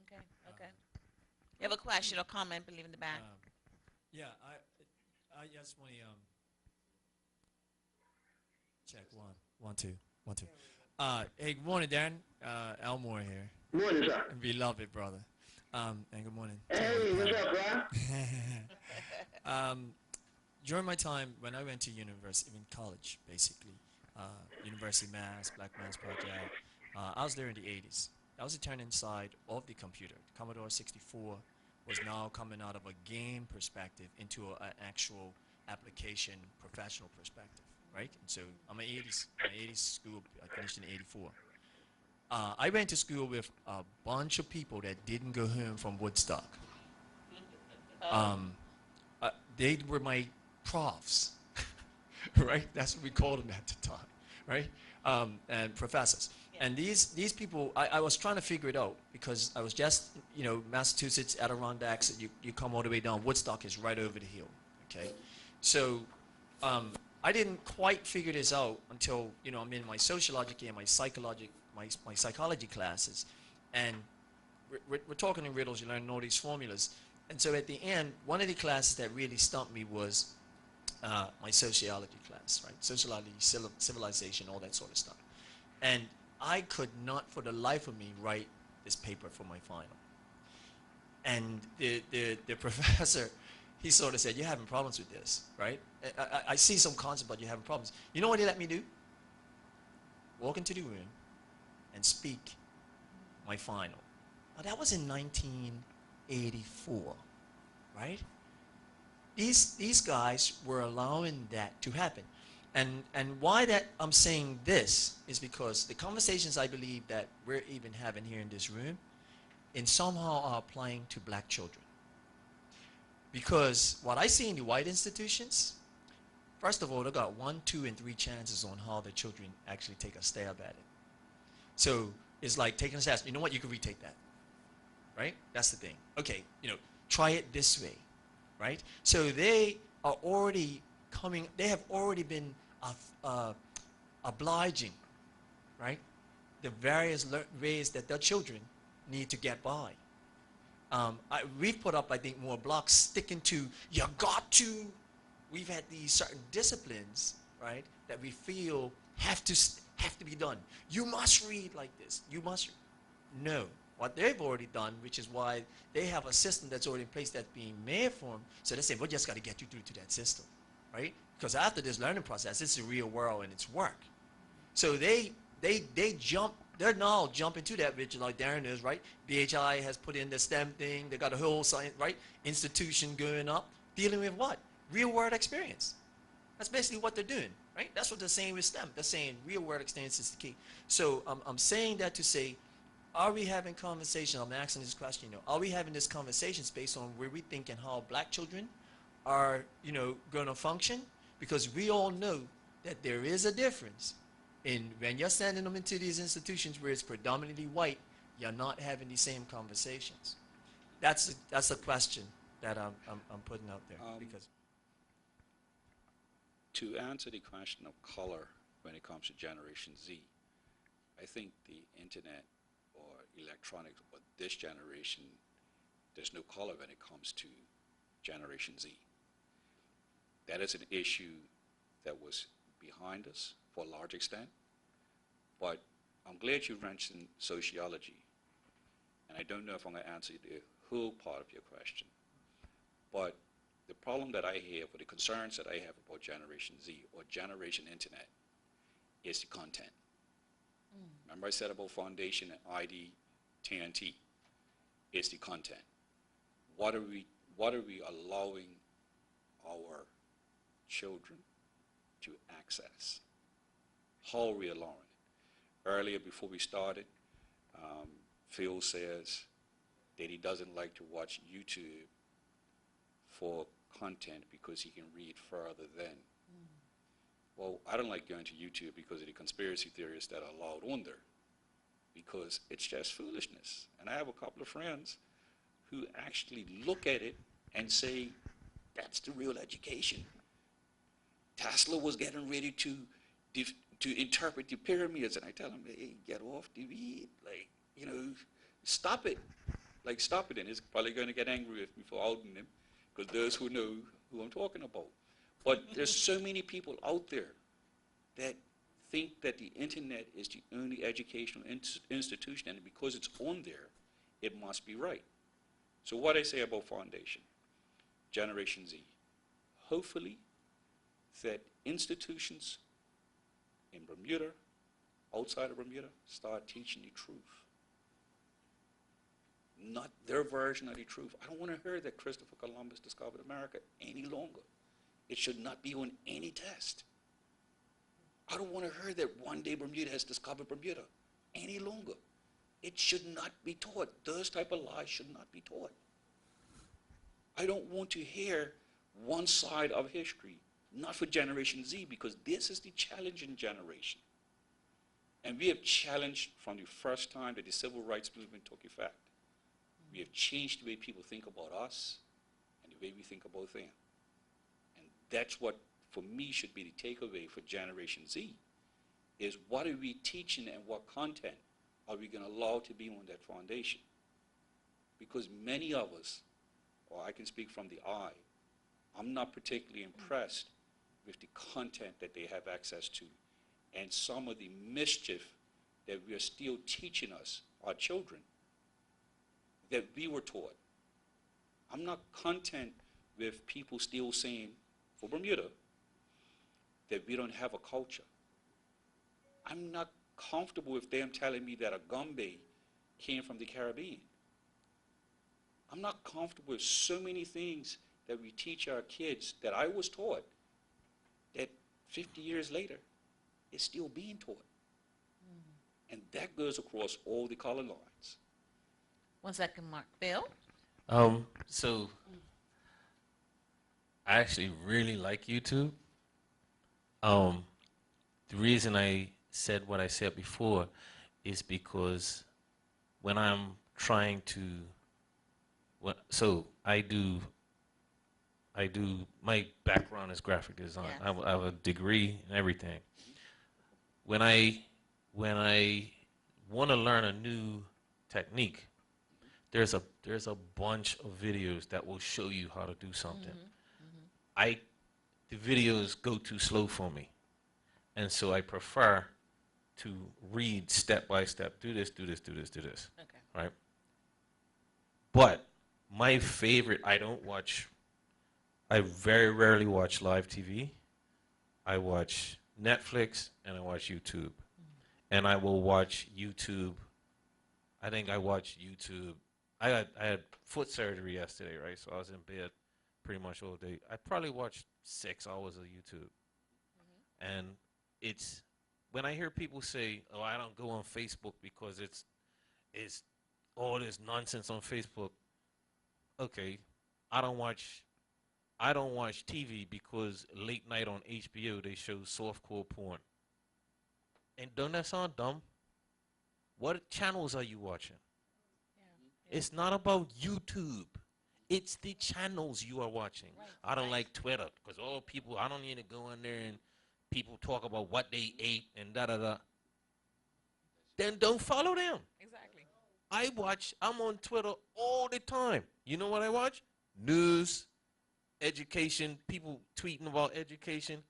Okay. Okay. You have a question or comment? Believe in the back. Yeah, I just want to check one, two, one, two. Hey, good morning, Darren. Elmore here. Morning, sir. Beloved brother. And good morning. Hey, what's up, bro? During my time when I went to university, in college, basically, University Mass, Black Mass Project, I was there in the 80s. That was the turning side of the computer. Commodore 64 was now coming out of a game perspective into an actual application professional perspective, right? And so I'm an 80s school. I finished in 84. I went to school with a bunch of people that didn't go home from Woodstock. They were my profs, right? That's what we called them at the time, right? And professors. And these people, I was trying to figure it out because I was just, Massachusetts, Adirondacks, you come all the way down. Woodstock is right over the hill, okay? So I didn't quite figure this out until, I'm in my sociology and my psychology classes. And we're talking in riddles, you learn all these formulas. And so at the end, one of the classes that really stumped me was my sociology class, right? Sociology, civilization, all that sort of stuff. And I could not for the life of me write this paper for my final. And the professor, he sort of said, you're having problems with this, right? I see some concept, but you're having problems. You know what he let me do? Walk into the room and speak my final. Now that was in 1984, right? These guys were allowing that to happen. And why that I'm saying this is because the conversations I believe that we're even having here in this room in somehow are applying to black children. Because what I see in the white institutions, first of all, they got 1, 2, and 3 chances on how the children actually take a stab at it. So it's like taking a test. You know what? You can retake that, right? That's the thing. Okay, try it this way, right? So they are already coming. They have already been obliging, right? The various ways that their children need to get by. We've put up, I think, more blocks sticking to, you got to. We've had these certain disciplines, right, that we feel have to be done. You must read like this. You must. No. What they've already done, which is why they have a system that's already in place that's being made for them. So they say, we just got to get you through to that system, right? Because after this learning process, it's the real world and it's work. So they're now jumping to that, which like Darren is, right? BHI has put in the STEM thing. They got a whole science, right? Institution going up, dealing with what? Real world experience. That's basically what they're doing, right? That's what they're saying with STEM. They're saying real world experience is the key. So I'm saying that to say, are we having conversation? I'm asking this question, are we having this conversation based on where we think and how black children are, going to function? Because we all know that there is a difference in when you're sending them into these institutions where it's predominantly white, you're not having the same conversations. That's a question that I'm putting out there. Because to answer the question of color when it comes to Generation Z, I think the internet or electronics or this generation, there's no color when it comes to Generation Z. That is an issue that was behind us for a large extent, but I'm glad you mentioned sociology, and I don't know if I'm going to answer the whole part of your question, but the problem that I have, or the concerns that I have about Generation Z or Generation Internet is the content. Remember I said about foundation and ID, TNT, it's the content. What are we allowing our children to access? How are we allowing it? Earlier, before we started, Phil says that he doesn't like to watch YouTube for content because he can read further than. Well, I don't like going to YouTube because of the conspiracy theories that are allowed on there, because it's just foolishness. And I have a couple of friends who actually look at it and say, that's the real education. Tesla was getting ready to to interpret the pyramids, and I tell them, hey, get off the weed, like, stop it, like stop it, and it's probably going to get angry with me for outing them, because those who know who I'm talking about. But there's so many people out there that think that the internet is the only educational institution, and because it's on there, it must be right. So what I say about foundation, Generation Z, hopefully that institutions in Bermuda, outside of Bermuda, start teaching the truth. Not their version of the truth. I don't want to hear that Christopher Columbus discovered America any longer. It should not be on any test. I don't want to hear that one day Bermuda has discovered Bermuda any longer. It should not be taught. Those type of lies should not be taught. I don't want to hear one side of history, not for Generation Z, because this is the challenging generation. And we have challenged from the first time that the civil rights movement took effect. We have changed the way people think about us and the way we think about them. And that's what, for me, should be the takeaway for Generation Z, is what are we teaching and what content are we going to allow to be on that foundation? Because many of us, or I can speak from the I, I'm not particularly impressed with the content that they have access to and some of the mischief that we are still teaching us, our children, that we were taught. I'm not content with people still saying, for Bermuda, that we don't have a culture. I'm not comfortable with them telling me that a gumbe came from the Caribbean. I'm not comfortable with so many things that we teach our kids that I was taught that 50 years later is still being taught. And that goes across all the color lines. 1 second, Mark. Bill? So I actually really like YouTube. The reason I said what I said before is because when I'm trying to, so I do, my background is graphic design. Yes. I have a degree and everything. When I want to learn a new technique, there's a bunch of videos that will show you how to do something. The videos go too slow for me, and so I prefer to read step by step. Do this, do this, do this, do this. Okay. Right? But my favorite, I very rarely watch live TV. I watch Netflix and I watch YouTube. And I will watch YouTube. I think I watched YouTube. I had foot surgery yesterday, right? So I was in bed pretty much all day. I probably watched 6 hours of YouTube. And it's, when I hear people say, oh, I don't go on Facebook because it's all this nonsense on Facebook. Okay, I don't watch TV because late night on HBO they show softcore porn. And don't that sound dumb? What channels are you watching? Yeah. It's not about YouTube. It's the channels you are watching. Right. I don't like Twitter because all people, I don't need to go in there and people talk about what they ate and da-da-da. Then don't follow them. Exactly. I'm on Twitter all the time. You know what I watch? News, education, people tweeting about education.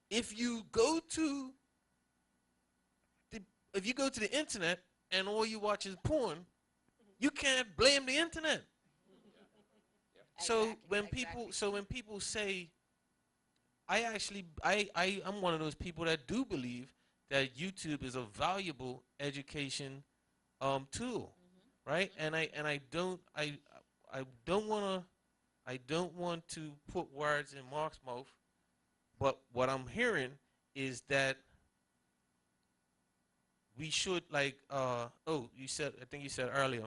If you go to the internet and all you watch is porn, you can't blame the internet. So when people say, I'm one of those people that do believe that YouTube is a valuable education tool, right? And I don't want to put words in Mark's mouth, but what I'm hearing is that we should I think you said earlier,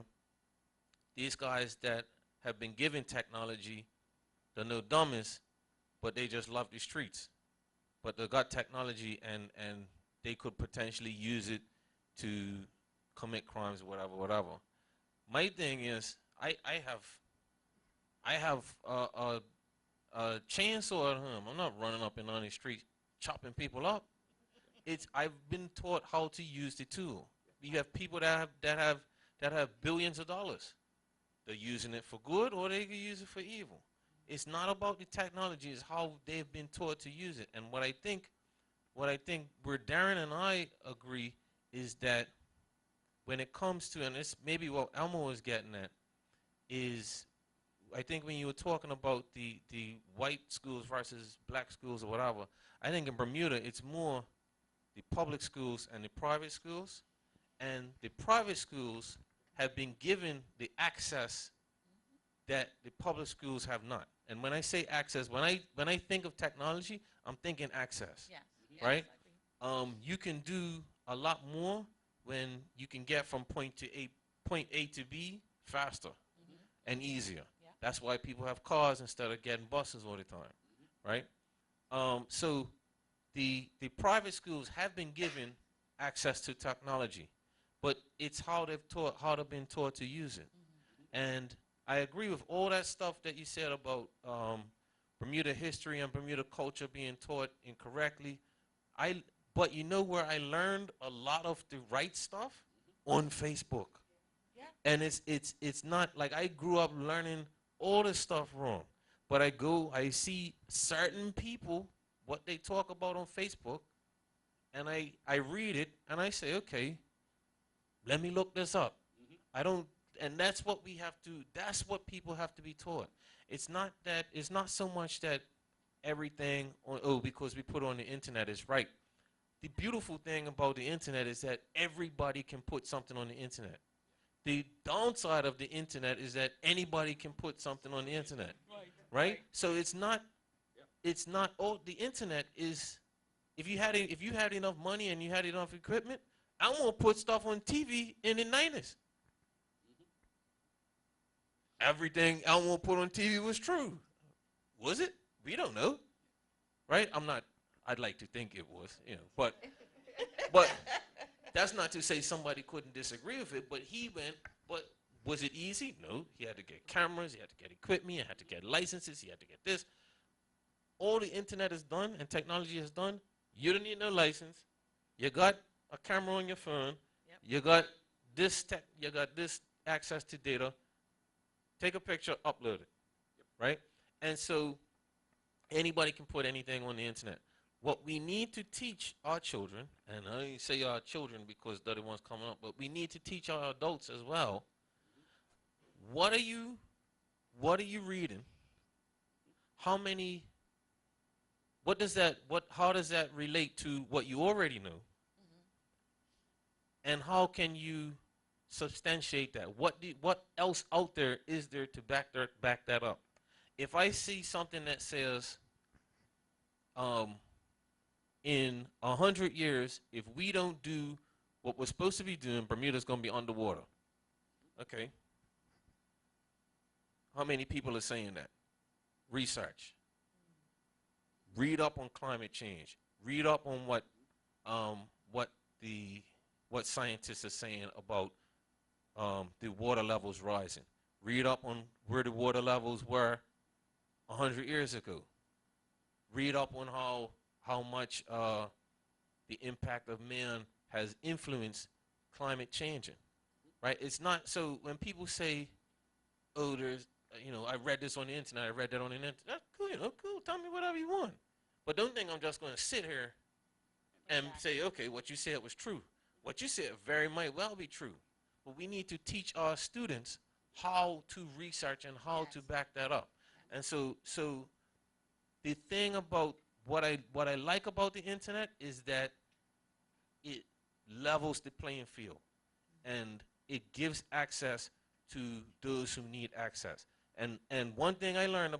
these guys that have been given technology, they're no dumbest, but they just love the streets. But they got technology and they could potentially use it to commit crimes or whatever. My thing is, I have a chainsaw at home. I'm not running up and down the street chopping people up. it's I've been taught how to use the tool. You have people that have billions of dollars. They're using it for good or they can use it for evil. It's not about the technology, it's how they've been taught to use it. And what I think where Darren and I agree is that when it comes to, and it's maybe what Elmo is getting at, is I think when you were talking about the white schools versus black schools or whatever, I think in Bermuda it's more the public schools and the private schools. And the private schools have been given the access that the public schools have not. And when I say access, when I think of technology, I'm thinking access, Yes. right? I agree. You can do a lot more when you can get from point A to B faster and easier. Yeah. That's why people have cars instead of getting buses all the time, right? So the private schools have been given access to technology, but it's how they've been taught to use it. And I agree with all that stuff that you said about Bermuda history and Bermuda culture being taught incorrectly. But you know where I learned a lot of the right stuff? On Facebook. Yeah. And it's not like I grew up learning all this stuff wrong. But I see certain people, what they talk about on Facebook, and I read it and I say, okay, let me look this up. And that's what that's what people have to be taught. It's not so much that everything because we put on the internet is right. The beautiful thing about the internet is that everybody can put something on the internet. The downside of the internet is that anybody can put something on the internet, right? So it's not the internet is, if you had enough money and you had enough equipment, I'm gonna put stuff on TV in the 90s. Everything I want to put on TV was true. Was it? We don't know, right? I'd like to think it was, but that's not to say somebody couldn't disagree with it. But but was it easy? No. He had to get cameras, he had to get equipment, he had to get licenses, he had to get this. All the internet has done and technology has done, you don't need no license. You got a camera on your phone. Yep. You got this access to data. Take a picture, upload it, right? And so anybody can put anything on the internet. What we need to teach our children, and I only say our children because they're the ones coming up, but we need to teach our adults as well. What are you reading? How does that relate to what you already know? And how can you substantiate that? What else out there is there to back that up? If I see something that says, in 100 years, if we don't do what we're supposed to be doing, Bermuda's going to be underwater. Okay. How many people are saying that? Research. Read up on climate change. Read up on what scientists are saying about the water levels rising. Read up on where the water levels were 100 years ago. Read up on how much the impact of man has influenced climate changing, right? It's not, so when people say, oh, there's, I read this on the internet, I read that on the internet, that's cool, cool, tell me whatever you want. But don't think I'm just going to sit here and say, okay, what you said was true. What you said very might well be true. But we need to teach our students how to research and how to back that up. And so the thing about what I like about the internet is that it levels the playing field and it gives access to those who need access. And one thing I learned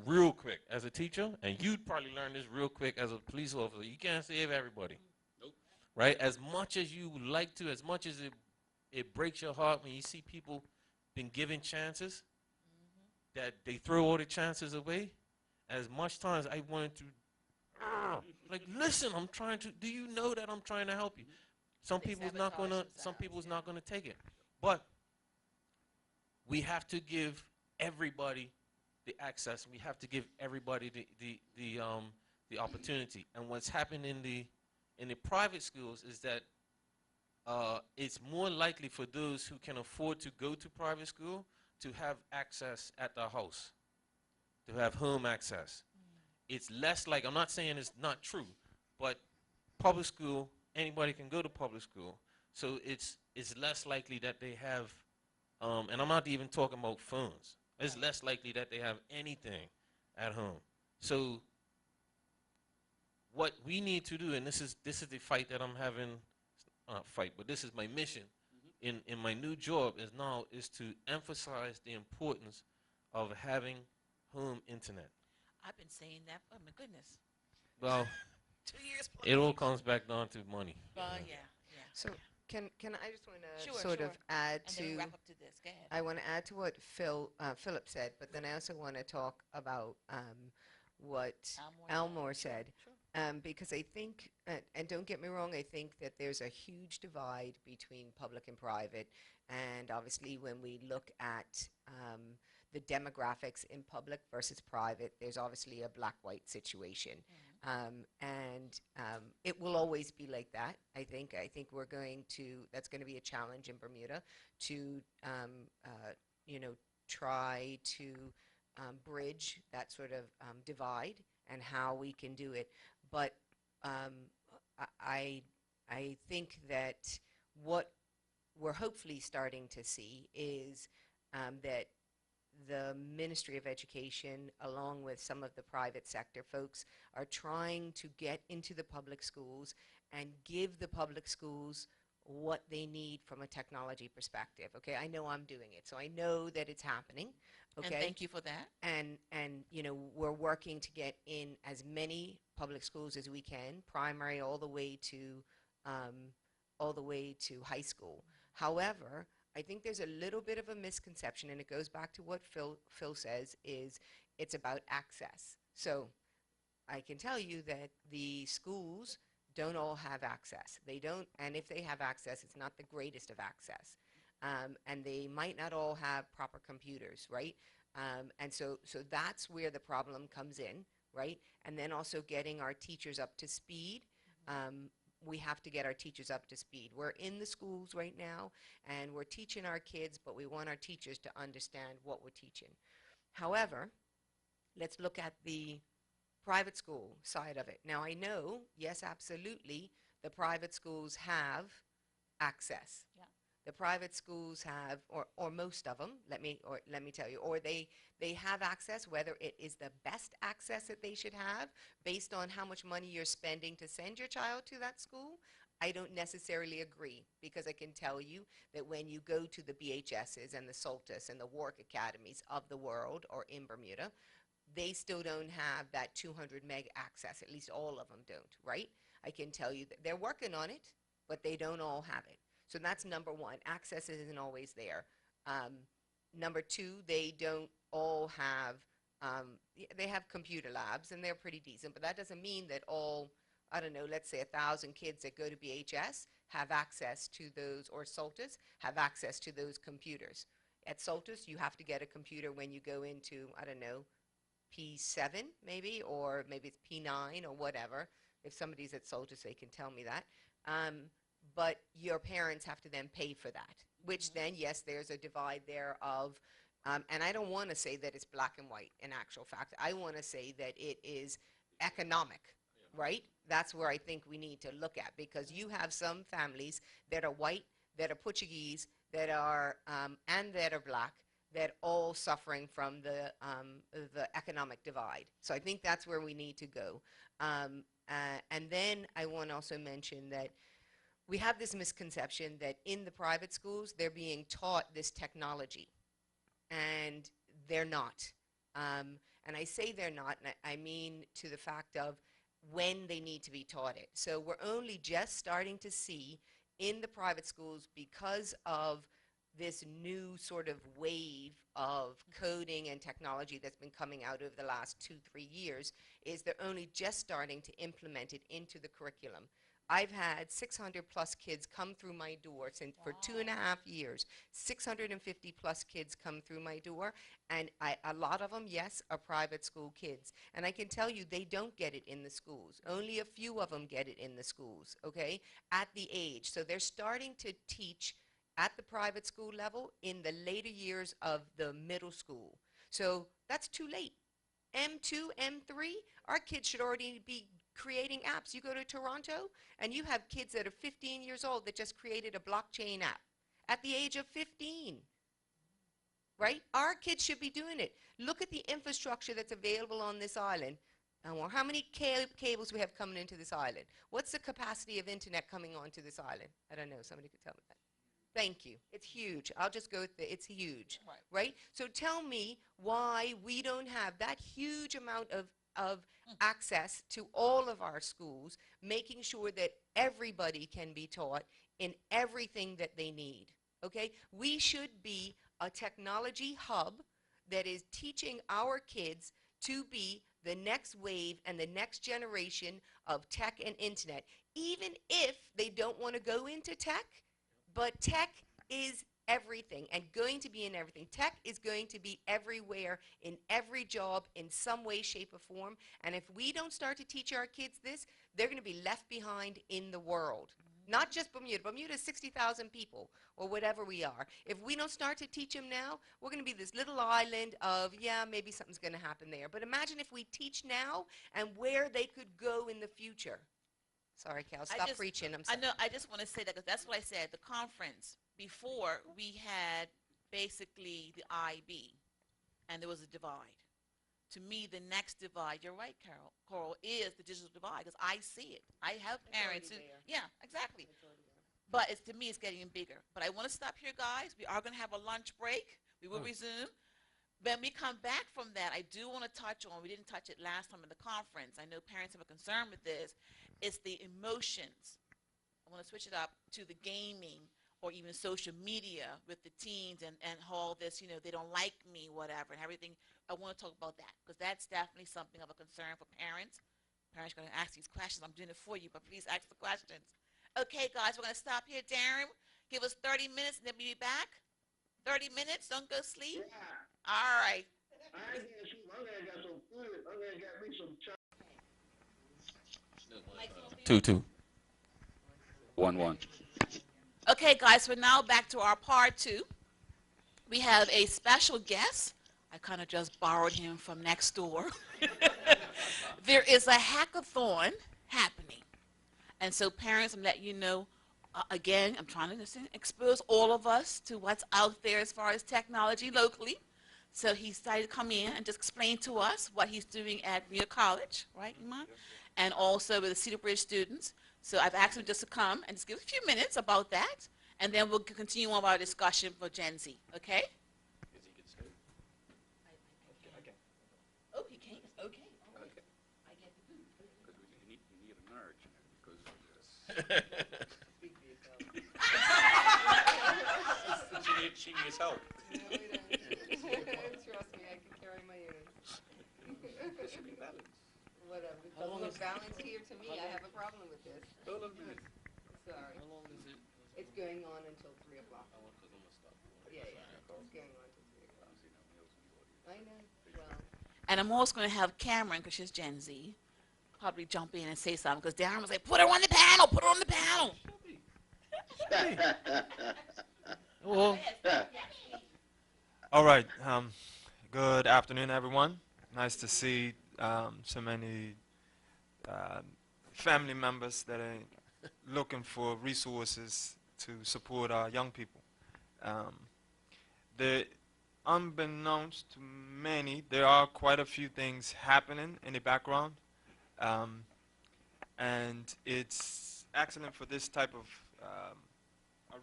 real quick as a teacher, and you'd probably learn this real quick as a police officer, you can't save everybody. Nope. Right? As much as you would like to, as much as it breaks your heart when you see people been given chances, that they throw all the chances away. As much times I wanted to, listen, do you know that I'm trying to help you? Some people's not gonna take it. But we have to give everybody the access. We have to give everybody the opportunity. And what's happened in in the private schools is that it's more likely for those who can afford to go to private school to have access at the house, to have home access. It's less like, I'm not saying it's not true, but public school, anybody can go to public school. So it's less likely that they have, and I'm not even talking about phones. It's less likely that they have anything at home. So what we need to do, and this is the fight that I'm having, not fight, but this is my mission in my new job is to emphasize the importance of having home internet. I've been saying that. Oh my goodness, Well, 2 years plus. it all comes back down to money. Well, yeah, yeah. So can I just want to Sure, sort sure. of add And then we to, wrap up to this. Go ahead. I want to add to what Philip said, but then I also want to talk about what Elmore said. Sure. Because I think, and don't get me wrong, I think that there's a huge divide between public and private. And obviously, when we look at the demographics in public versus private, there's obviously a black-white situation. It will always be like that. I think that's going to be a challenge in Bermuda to, try to bridge that sort of divide and how we can do it. But I think that what we're hopefully starting to see is that the Ministry of Education, along with some of the private sector folks, are trying to get into the public schools and give the public schools what they need from a technology perspective. Okay, I know I'm doing it, so I know that it's happening. Okay, And thank you for that. and we're working to get in as many public schools as we can, primary all the way to high school. However, I think there's a little bit of a misconception, and it goes back to what Phil says, is it's about access. So I can tell you that the schools don't all have access. They don't, and if they have access, it's not the greatest of access. And they might not all have proper computers, right? And so that's where the problem comes in, right? And then also getting our teachers up to speed. We have to get our teachers up to speed. We're in the schools right now, and we're teaching our kids, but we want our teachers to understand what we're teaching. However, let's look at the private school side of it. Now, I know, yes, absolutely, the private schools have access. Yeah. The private schools have, or most of them, let me tell you, or they have access, whether it is the best access that they should have based on how much money you're spending to send your child to that school. I don't necessarily agree, because I can tell you that when you go to the BHSs and the SOLTIS and the work academies of the world, or in Bermuda, they still don't have that 200 meg access. At least all of them don't, right? I can tell you that they're working on it, but they don't all have it. So that's number one. Access isn't always there. Number two, they don't all have, they have computer labs, and they're pretty decent, but that doesn't mean that all, I don't know, let's say 1,000 kids that go to BHS have access to those, or SOLTIS, have access to those computers. At SOLTIS, you have to get a computer when you go into, I don't know, P7 maybe, or maybe it's P9 or whatever. If somebody's at SOLTIS, they can tell me that. But your parents have to then pay for that, which then, yes, there's a divide there of, and I don't want to say that it's black and white in actual fact. I want to say that it is economic, right? That's where I think we need to look at, because you have some families that are white, that are Portuguese, that are, and that are black, that all suffering from the economic divide. So I think that's where we need to go. And then I want to also mention that we have this misconception that in the private schools, they're being taught this technology, and they're not. And I say they're not, and I mean to the fact of when they need to be taught it. So we're only just starting to see in the private schools, because of this new sort of wave of coding and technology that's been coming out over the last 2-3 years, is they're only just starting to implement it into the curriculum. I've had 600 plus kids come through my door since for 2.5 years. 650 plus kids come through my door, and a lot of them, yes, are private school kids. And I can tell you, they don't get it in the schools. Only a few of them get it in the schools, okay, at the age. So they're starting to teach at the private school level in the later years of the middle school. So that's too late. M2, M3, our kids should already be creating apps. You go to Toronto and you have kids that are 15 years old that just created a blockchain app at the age of 15. Right? Our kids should be doing it. Look at the infrastructure that's available on this island. And how many cables we have coming into this island? What's the capacity of internet coming onto this island? I don't know. Somebody could tell me that. Thank you. It's huge. I'll just go with it. It's huge. Right? So tell me why we don't have that huge amount of access to all of our schools, making sure that everybody can be taught in everything that they need. Okay? We should be a technology hub that is teaching our kids to be the next wave and the next generation of tech and internet, even if they don't want to go into tech. But tech is everything and going to be in everything. Tech is going to be everywhere in every job in some way, shape, or form. And if we don't start to teach our kids this, they're going to be left behind in the world. Not just Bermuda. Bermuda is 60,000 people or whatever we are. If we don't start to teach them now, we're going to be this little island of, yeah, maybe something's going to happen there. But imagine if we teach now and where they could go in the future. Sorry, Cal, stop preaching. I'm sorry. I know, I just want to say that because that's what I said. The conference, before we had basically the IB, and there was a divide. To me, the next divide, you're right, Coral, is the digital divide because I see it. I have parents who, yeah, exactly. But to me, it's getting bigger. But I want to stop here, guys. We are going to have a lunch break. We will resume. When we come back from that, I do want to touch on, we didn't touch it last time in the conference. I know parents have a concern with this. It's the emotions. I want to switch it up to the gaming or even social media with the teens and all this, you know, they don't like me, whatever, and everything. I want to talk about that because that's definitely something of a concern for parents. Parents are going to ask these questions. I'm doing it for you, but please ask the questions. Okay, guys, we're going to stop here. Darren, give us 30 minutes and then we'll be back. 30 minutes, don't go sleep. Yeah. All right. I ain't gonna sleep. I'm gonna get some food. I'm gonna get me some chocolate. 2-2. 1-1. Okay, guys, we're now back to our part 2. We have a special guest. I kind of just borrowed him from next door. There is a hackathon happening. And so parents, I'm letting you know, again, I'm trying to expose all of us to what's out there as far as technology locally. So he decided to come in and just explain to us what he's doing at Bermuda College, right, Iman? And also with the Cedar Bridge students. So I've asked him just to come and just give a few minutes about that, and then we'll continue on our discussion for Gen Z, okay? Oh, he can't? Okay. Okay. I get the boot. Because you need a nudge because she needs help. No, we don't. Trust me, I can carry my own. It should be balanced. Whatever. It doesn't look balanced here to me. I have a problem with this. Hold on a minute. Sorry. How long is it? It's going on until 3 o'clock. I want because I'm gonna stop. Yeah, it's going on until 3 o'clock. I know. Well, And I'm also going to have Cameron, because she's Gen Z, probably jump in and say something, because Darren was like, put her on the panel, put her on the panel. Well, all right. Good afternoon, everyone. Nice to see so many family members that are looking for resources to support our young people. Unbeknownst to many, there are quite a few things happening in the background, and it's excellent for this type of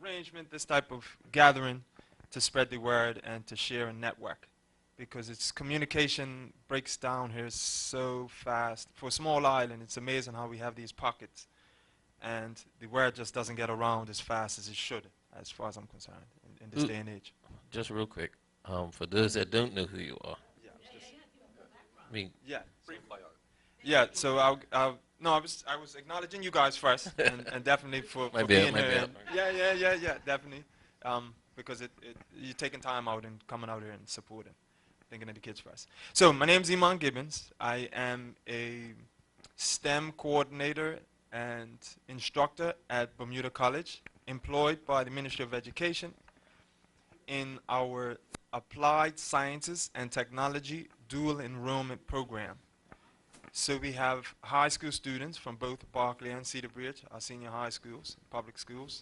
arrangement, this type of gathering, to spread the word and to share and network, because its communication breaks down here so fast. For a small island, it's amazing how we have these pockets, and the word just doesn't get around as fast as it should, as far as I'm concerned, in this day and age. Just real quick, for those that don't know who you are, Yeah, I mean, yeah. Brief bio. Yeah, so No, I was acknowledging you guys first, and definitely for My bad, being my here. bad. And yeah, definitely. Because you're taking time out and coming out here and supporting, thinking of the kids first. So my name's Iman Gibbons. I am a STEM coordinator and instructor at Bermuda College, employed by the Ministry of Education in our Applied Sciences and Technology Dual Enrollment Program. So we have high school students from both Berkeley and Cedar Bridge, our senior high schools, public schools,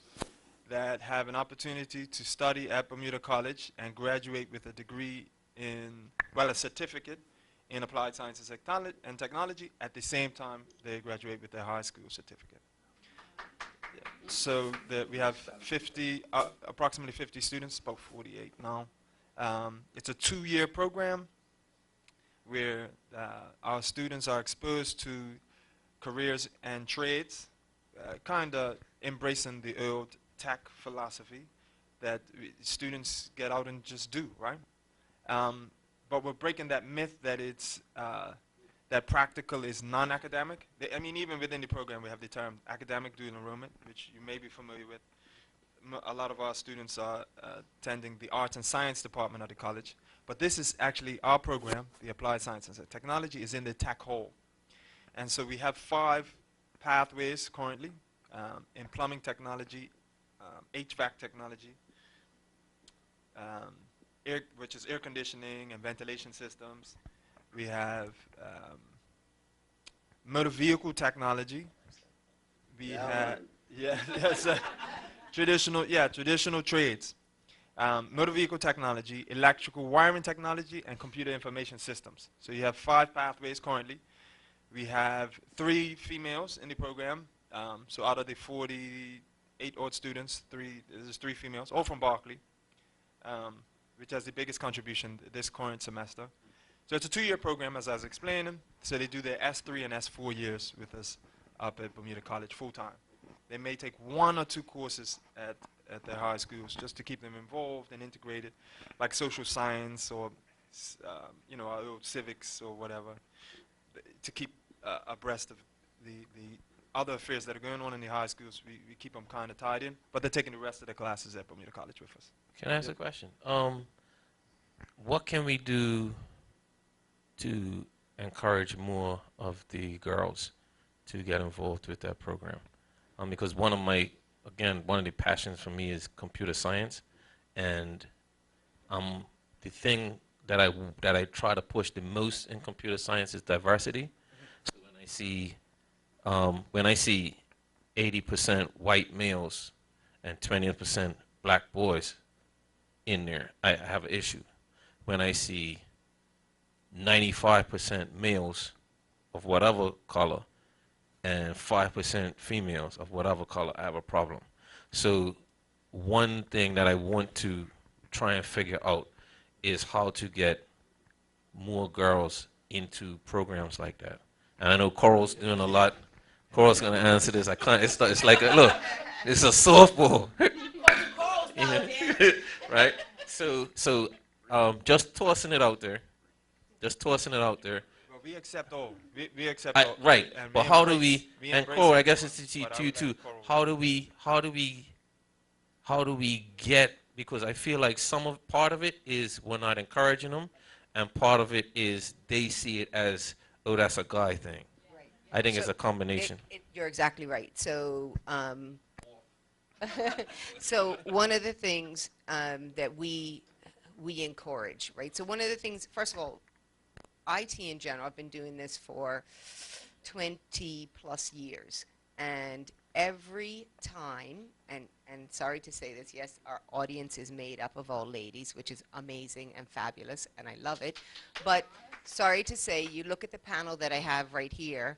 that have an opportunity to study at Bermuda College and graduate with a degree in, well, a certificate in applied sciences and technology at the same time they graduate with their high school certificate. So we have 50, approximately 50 students, about 48 now. It's a 2-year program where our students are exposed to careers and trades, kind of embracing the old tech philosophy that students get out and just do, right? But we're breaking that myth that it's that practical is non-academic. I mean, even within the program, we have the term academic dual enrollment, which you may be familiar with. A lot of our students are attending the arts and science department of the college. But this is actually our program, the Applied Sciences and Technology, is in the tech hall. And so we have 5 pathways currently in plumbing technology, HVAC technology, which is air conditioning and ventilation systems. We have motor vehicle technology. We have, yes, traditional trades. Motor vehicle technology, electrical wiring technology, and computer information systems. So you have 5 pathways currently. We have 3 females in the program. So out of the 48 odd students, there's 3 females, all from Berkeley, which has the biggest contribution this current semester. So it's a 2-year program, as I was explaining. So they do their S3 and S4 years with us up at Bermuda College full time. They may take 1 or 2 courses at their high schools just to keep them involved and integrated, like social science or our old civics or whatever, to keep abreast of the other affairs that are going on in the high schools. We keep them kind of tied in, but they're taking the rest of the classes at Bermuda College with us. Can I ask a question? What can we do to encourage more of the girls to get involved with that program? Because one of the passions for me is computer science, and the thing that I try to push the most in computer science is diversity. So when I see 80% white males and 20% black boys in there, I have an issue. When I see 95% males of whatever color and 5% females of whatever color, I have a problem. So one thing that I want to try and figure out is how to get more girls into programs like that. And I know Coral's doing a lot. Coral's going to answer this. I can't. It's like look, it's a softball. Right? So just tossing it out there. Well, we accept all. We accept all. Right. And But how do we? And embrace Coral, I it, guess it's to but I you would too. let Coral How do we get? Because I feel like part of it is we're not encouraging them, and part of it is they see it as, oh, that's a guy thing. Right. I think it's So a combination. You're exactly right. So, so one of the things that we encourage, right? So one of the things, first of all, IT in general, I've been doing this for 20 plus years, and every time, and sorry to say this, yes, our audience is made up of all ladies, which is amazing and fabulous, and I love it, but sorry to say, you look at the panel that I have right here,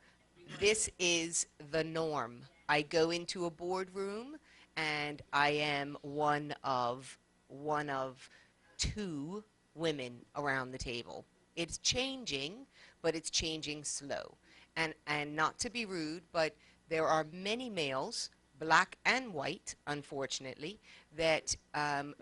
this is the norm. I go into a boardroom, and I am one of 2 women around the table. It's changing, but it's changing slow. And not to be rude, but there are many males, black and white, unfortunately, that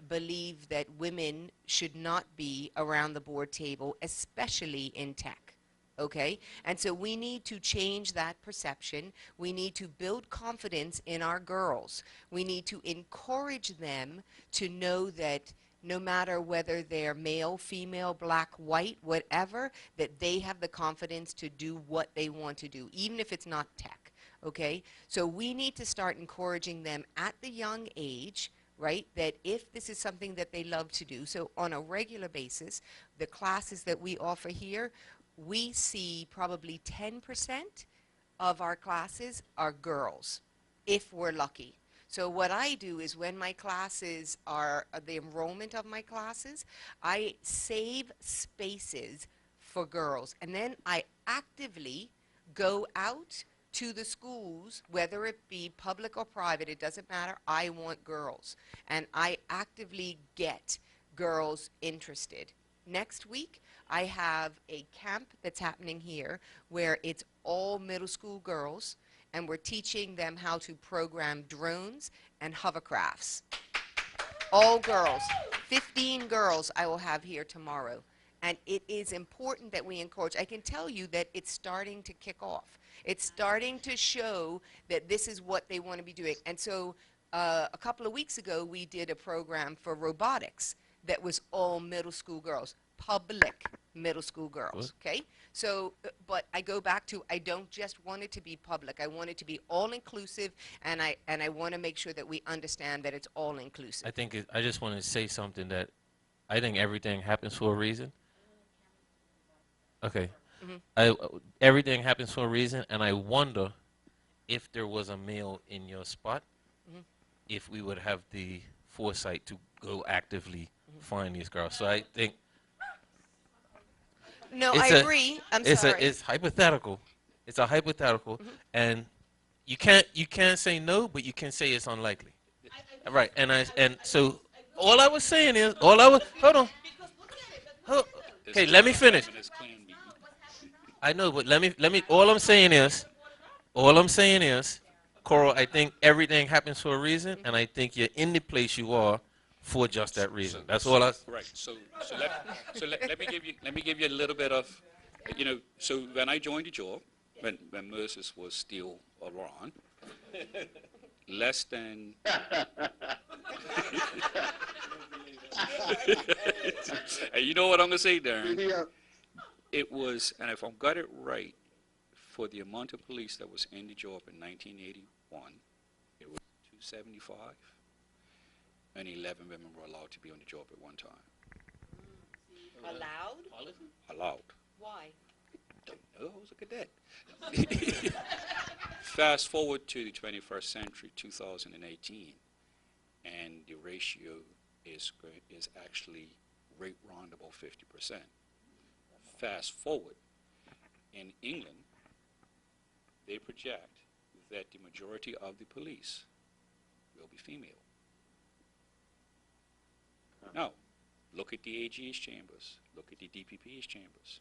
believe that women should not be around the board table, especially in tech. Okay? And so we need to change that perception. We need to build confidence in our girls. We need to encourage them to know that no matter whether they're male, female, black, white, whatever, that they have the confidence to do what they want to do, even if it's not tech. Okay? So we need to start encouraging them at the young age, right, that if this is something that they love to do, so on a regular basis, the classes that we offer here, we see probably 10% of our classes are girls, if we're lucky. So what I do is when my classes are, the enrollment of my classes, I save spaces for girls. And then I actively go out to the schools, whether it be public or private, it doesn't matter, I want girls. And I actively get girls interested. Next week, I have a camp that's happening here where it's all middle school girls, and we're teaching them how to program drones and hovercrafts. All girls. 15 girls I will have here tomorrow. And it is important that we encourage. I can tell you that it's starting to kick off. It's starting to show that this is what they want to be doing. And so a couple of weeks ago, we did a program for robotics that was all middle school girls, public middle school girls, okay? So, but I go back to, I don't just want it to be public. I want it to be all-inclusive, and I want to make sure that we understand that it's all-inclusive. I just want to say something that I think everything happens for a reason. Okay. Everything happens for a reason, and I wonder if there was a male in your spot, if we would have the foresight to go actively find these girls. So I think No, I agree. I'm sorry. It's hypothetical. It's a hypothetical, and you can't say no, but you can say it's unlikely. Right. And so all I was saying is hold on. Okay, let me finish. I know, but let me. All I'm saying is, Coral, I think everything happens for a reason, and I think you're in the place you are for just that reason. That's all I. Right. So let me give you a little bit of, So when I joined the job, when Moses was still around, less than. And you know what I'm gonna say, Darren? Yeah. It was, and if I've got it right, for the amount of police that was in the job in 1981, it was 275, and 11 women were allowed to be on the job at one time. Allowed? Allowed. Why? Don't know, I was a cadet. Fast forward to the 21st century, 2018, and the ratio is actually right round about 50%. Fast forward, in England, they project that the majority of the police will be female. Now, look at the AG's chambers, look at the DPP's chambers.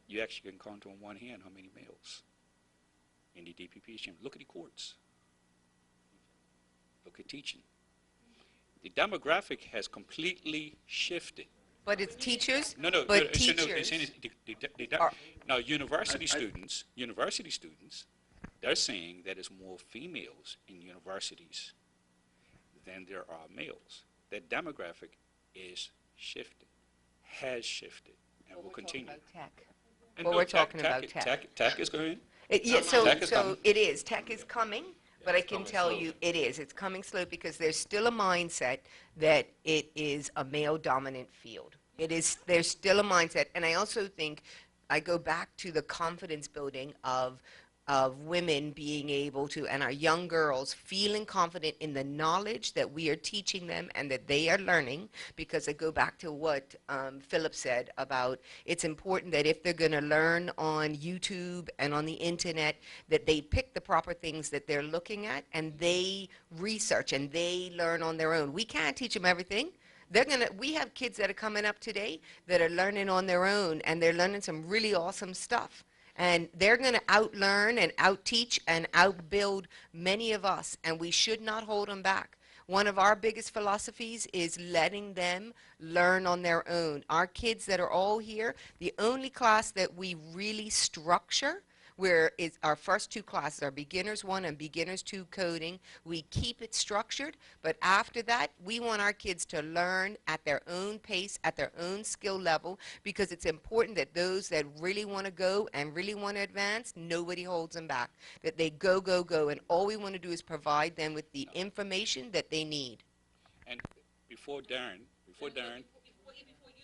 You actually can count on one hand how many males in the DPP's chamber. Look at the courts. Look at teaching. The demographic has completely shifted. But it's teachers. No, But teachers. Now, university students, they're saying that it's more females in universities than there are males. That demographic is shifting, has shifted, and will continue. Tech. And Well, no, we're talking about tech. Tech is going. Yeah, Tech is so coming. it is. Tech is coming, but I it's can coming tell slowly. you it is. It's coming slow because there's still a mindset that it is a male-dominant field. There's still a mindset, and I also think I go back to the confidence building of women being able to, and our young girls feeling confident in the knowledge that we are teaching them and that they are learning, because I go back to what Philip said about it's important that if they're going to learn on YouTube and on the internet, that they pick the proper things that they're looking at and they research and they learn on their own. We can't teach them everything. We have kids that are coming up today that are learning on their own, and they're learning some really awesome stuff. And they're going to outlearn and outteach and outbuild many of us, and we should not hold them back. One of our biggest philosophies is letting them learn on their own. Our kids that are all here, the only class that we really structure, where is our first two classes are beginners 1 and beginners 2 coding. We keep it structured, but after that we want our kids to learn at their own pace, at their own skill level, because it's important that those that really want to go and really want to advance, nobody holds them back, that they go, go, go, and all we want to do is provide them with the information that they need. And before Darren, Before you,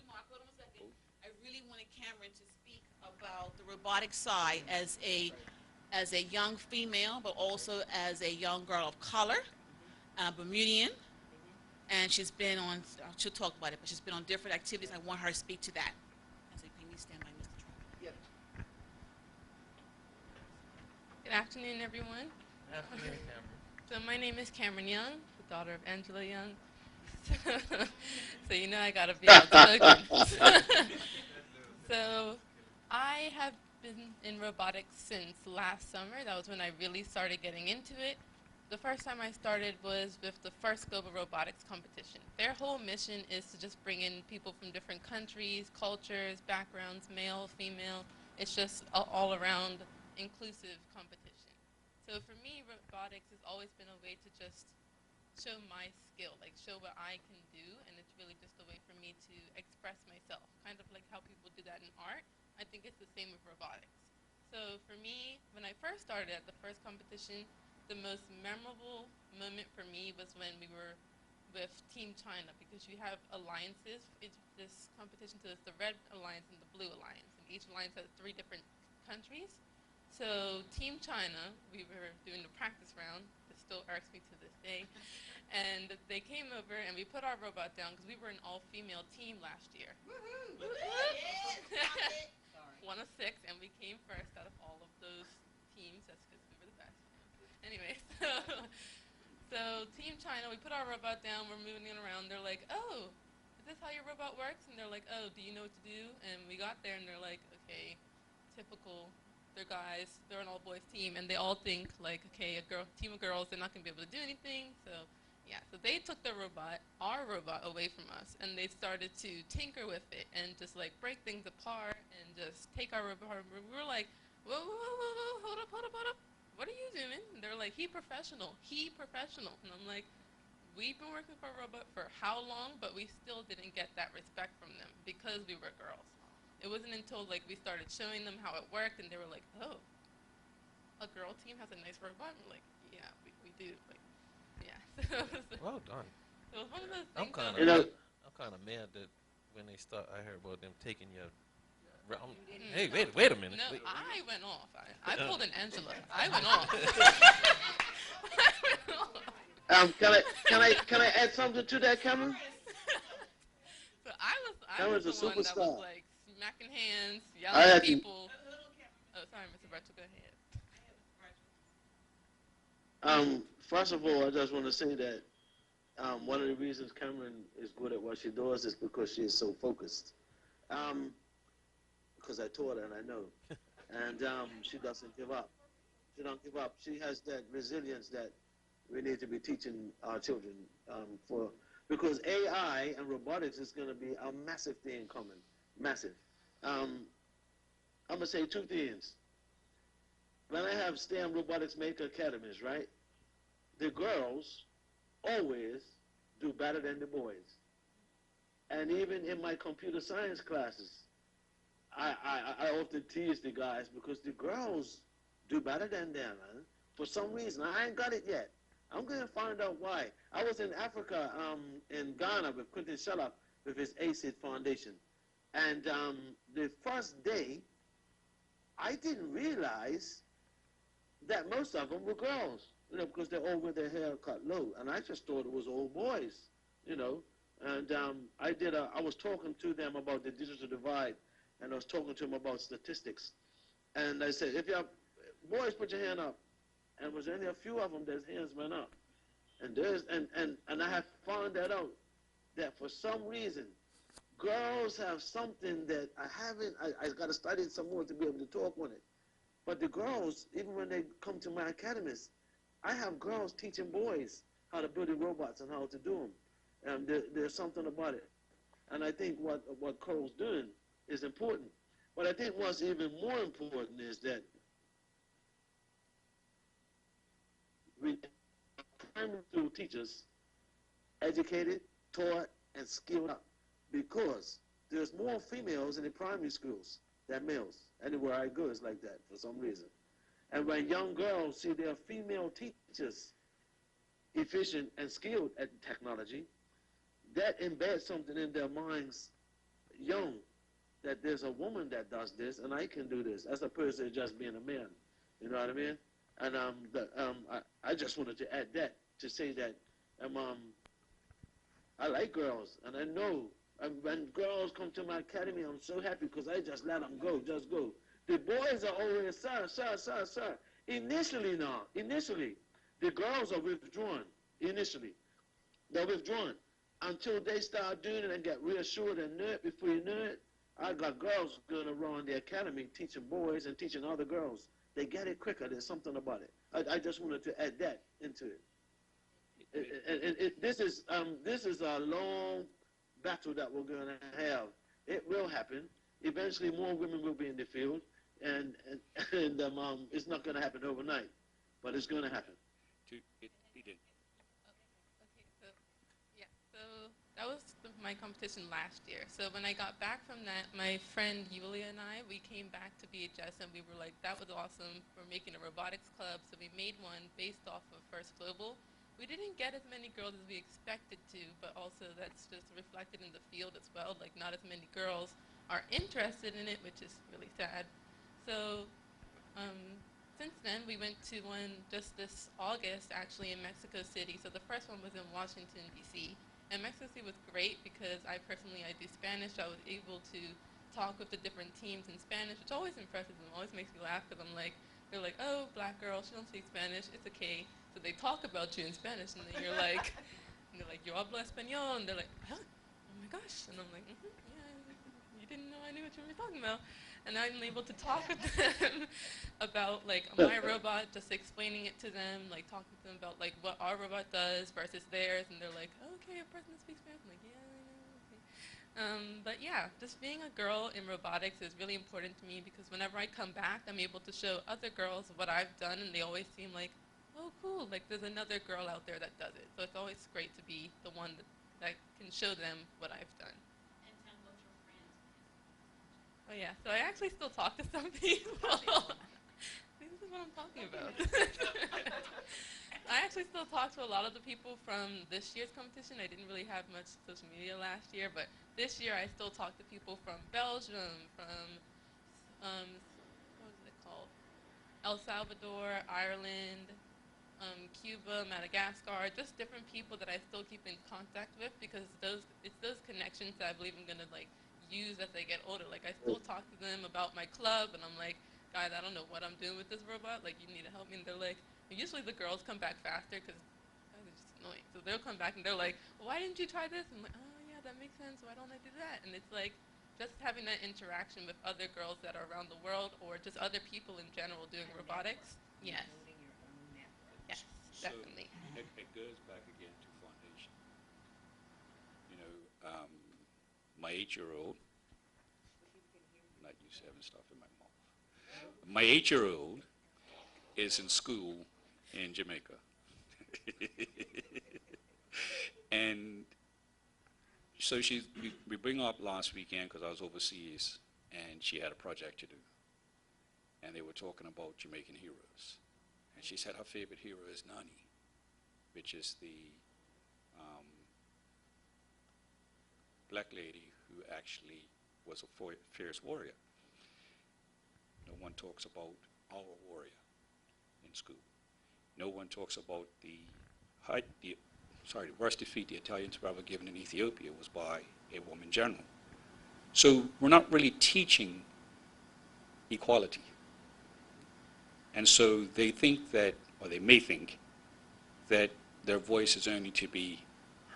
Mark, hold on a second. I really wanted Cameron to speak about the robotics side as a young female, but also as a young girl of color, Bermudian, and she's been on. She'll talk about it, but she's been on different activities. I want her to speak to that. I say, can you stand by Mr. Trump? Good afternoon, everyone. Afternoon, Cameron. So my name is Cameron Young, the daughter of Angela Young. So you know I gotta be outspoken. So I have been in robotics since last summer. That was when I really started getting into it. The first time I started was with the first Global Robotics competition. Their whole mission is to just bring in people from different countries, cultures, backgrounds, male, female. It's just an all-around inclusive competition. So for me, robotics has always been a way to just show my skill, like show what I can do, and it's really just a way for me to express myself, kind of like how people do that in art. I think it's the same with robotics. So for me, when I first started at the first competition, the most memorable moment for me was when we were with Team China, because you have alliances. It's this competition, so it's the Red Alliance and the Blue Alliance, and each alliance has 3 different countries. So Team China, we were doing the practice round. It still irks me to this day. And they came over and we put our robot down because we were an all-female team last year. Woohoo! Yes, One of 6, and we came first out of all of those teams. That's because we were the best. Anyway, so Team China, we put our robot down. We're moving it around. They're like, "Oh, is this how your robot works?" And they're like, "Oh, do you know what to do?" And we got there, and they're like, "Okay, typical. They're guys. They're an all-boys team, and they all think like, okay, a team of girls, they're not gonna be able to do anything." So, yeah. So they took the robot, our robot, away from us, and they started to tinker with it and just like break things apart and just take our robot. We were like, "Whoa, whoa, whoa, whoa, whoa, hold up, hold up, hold up. What are you doing?" And they're like, he professional. And I'm like, we've been working for a robot for how long, but we still didn't get that respect from them because we were girls. It wasn't until like we started showing them how it worked, and they were like, "Oh, a girl team has a nice robot?" And we're like, "Yeah, we do." Like, yeah. Well done. So it was one of those I'm things. kind of mad that when they start, I heard about them taking your. Hey, wait a minute. No, Wait. I went off. I pulled an Angela. I went off. Can I add something to that, Cameron? So I That was was the a one that was superstar. like smacking hands, I yelling had at to- people. Oh, sorry, Mr. Bertram, go ahead. First of all, I just want to say that one of the reasons Cameron is good at what she does is because she is so focused. Because I taught her and I know. And she doesn't give up. She don't give up. She has that resilience that we need to be teaching our children because AI and robotics is going to be a massive thing coming. Massive. I'm going to say 2 things. When I have STEM robotics maker academies, right, the girls always do better than the boys. And even in my computer science classes, I often tease the guys because the girls do better than them, man. For some reason, I ain't got it yet. I'm going to find out why. I was in Africa, in Ghana with Quentin Shellock with his ACID Foundation. And the first day, I didn't realize that most of them were girls, because they all with their hair cut low. And I just thought it was all boys, And I was talking to them about the digital divide, and I was talking to them about statistics. And I said, if you have boys, put your hand up. And was only a few of them that hands went up. And I have found that out, that for some reason, girls have something that I got to study it some more to be able to talk on it. But the girls, even when they come to my academies, I have girls teaching boys. how to build the robots and how to do them. There's something about it. And I think what Cole's doing is important. But I think what's even more important is that we primary school teachers educated, taught, and skilled up, because there's more females in the primary schools than males. Anywhere I go, it's like that for some reason. And when young girls see their female teachers efficient and skilled at technology, that embeds something in their minds young, that there's a woman that does this and I can do this, as opposed to just being a man. You know what I mean? And I just wanted to add that, to say that I like girls, and I know when girls come to my academy, I'm so happy because I just let them go, just go. The boys are always, sir, sir, sir, sir. Initially, the girls are withdrawn. Initially, they're withdrawn until they start doing it and get reassured and know it. Before you know it, I got girls going around the academy teaching boys and teaching other girls. They get it quicker. There's something about it. I just wanted to add that into it. This is a long battle that we're going to have. It will happen. Eventually, more women will be in the field, and it's not going to happen overnight, but it's going to happen. He did. Okay, so that was my competition last year. So when I got back from that, my friend Yulia and I, we came back to BHS and we were like, that was awesome. We're making a robotics club, so we made one based off of First Global. We didn't get as many girls as we expected to, but also that's just reflected in the field as well. Like, not as many girls are interested in it, which is really sad. So since then, we went to one just this August, actually, in Mexico City. So the first one was in Washington, D.C. And Mexico City was great because I do Spanish. I was able to talk with the different teams in Spanish, which always impresses them, always makes me laugh, because they're like, oh, black girl, she don't speak Spanish, it's okay. So they talk about you in Spanish, and then you're like, and they're like, yo hablo español, and they're like, huh? Oh my gosh. And I'm like, yeah, you didn't know I knew what you were talking about. And I'm able to talk with them about like my robot, just explaining it to them, like talking to them about like what our robot does versus theirs, and they're like, okay, a person that speaks Spanish. I'm like, yeah, I know. Okay. But yeah, just being a girl in robotics is really important to me, because whenever I come back, I'm able to show other girls what I've done, and they always seem like, oh, cool, like there's another girl out there that does it. So it's always great to be the one that can show them what I've done. Oh yeah, so I actually still talk to some people. This is what I'm talking about. I actually still talk to a lot of the people from this year's competition. I didn't really have much social media last year, but this year I still talk to people from Belgium, from, what was it called? El Salvador, Ireland, Cuba, Madagascar, just different people that I still keep in contact with, because it's those connections that I believe I'm gonna like use as I get older. Like, I still talk to them about my club, and I'm like, guys, I don't know what I'm doing with this robot, like, you need to help me. And they're like, usually the girls come back faster because guys are just annoying. So they'll come back and they're like, well, why didn't you try this? I'm like, oh yeah, that makes sense, why don't I do that? And it's like just having that interaction with other girls that are around the world, or just other people in general doing robotics. Yes. Yes, definitely. So it goes back again to foundation. You know, my 8-year-old, I'm not used to having stuff in my mouth. My 8-year-old is in school in Jamaica. And so we bring her up last weekend because I was overseas, and she had a project to do. And they were talking about Jamaican heroes. And she said her favorite hero is Nani, which is the black lady who actually was a fierce warrior. No one talks about our warrior in school. No one talks about the worst defeat the Italians were ever given in Ethiopia was by a woman general. So we're not really teaching equality. And so they think that, or they may think, that their voice is only to be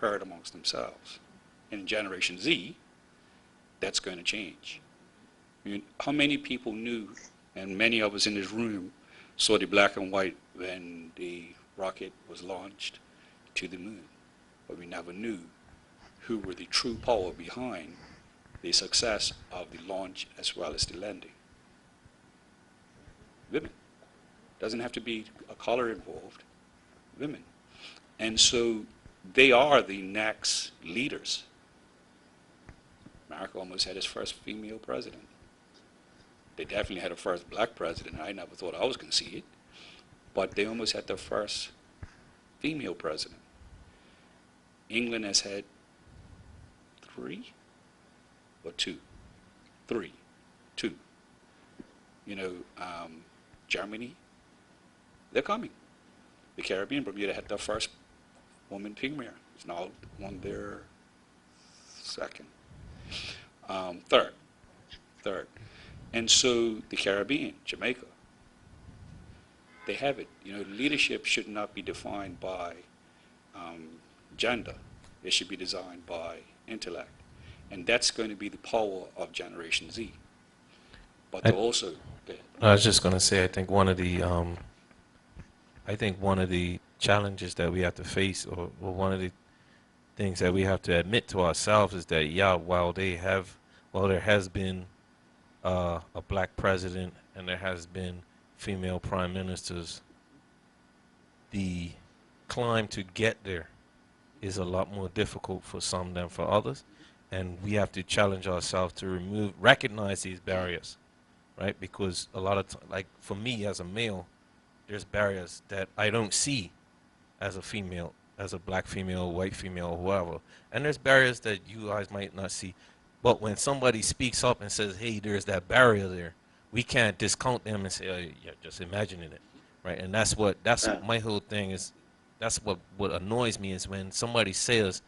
heard amongst themselves. In Generation Z, that's going to change. I mean, how many people knew, and many of us in this room saw the black and white when the rocket was launched to the moon, but we never knew who were the true power behind the success of the launch as well as the landing. Women. Doesn't have to be a color involved. Women. And so they are the next leaders. America almost had its first female president. They definitely had a first black president. I never thought I was going to see it. But they almost had their first female president. England has had 3 or 2? 3. 2. You know, Germany, they're coming. The Caribbean, Bermuda had their first woman premier. It's now on their second. Third. And so the Caribbean, Jamaica, they have it. You know, leadership should not be defined by gender. It should be designed by intellect. And that's going to be the power of Generation Z. But also, I was just going to say, I think one of the challenges that we have to face, or one of the things that we have to admit to ourselves, is that while there has been a black president and there has been female prime ministers, the climb to get there is a lot more difficult for some than for others, and we have to challenge ourselves to recognize these barriers, right? Because a lot of like for me as a male, there's barriers that I don't see as a female, as a black female, white female, whoever, and there's barriers that you guys might not see. But when somebody speaks up and says, hey, there's that barrier there, we can't discount them and say, oh, yeah, just imagining it, right? And that's my whole thing is, that's what annoys me is when somebody says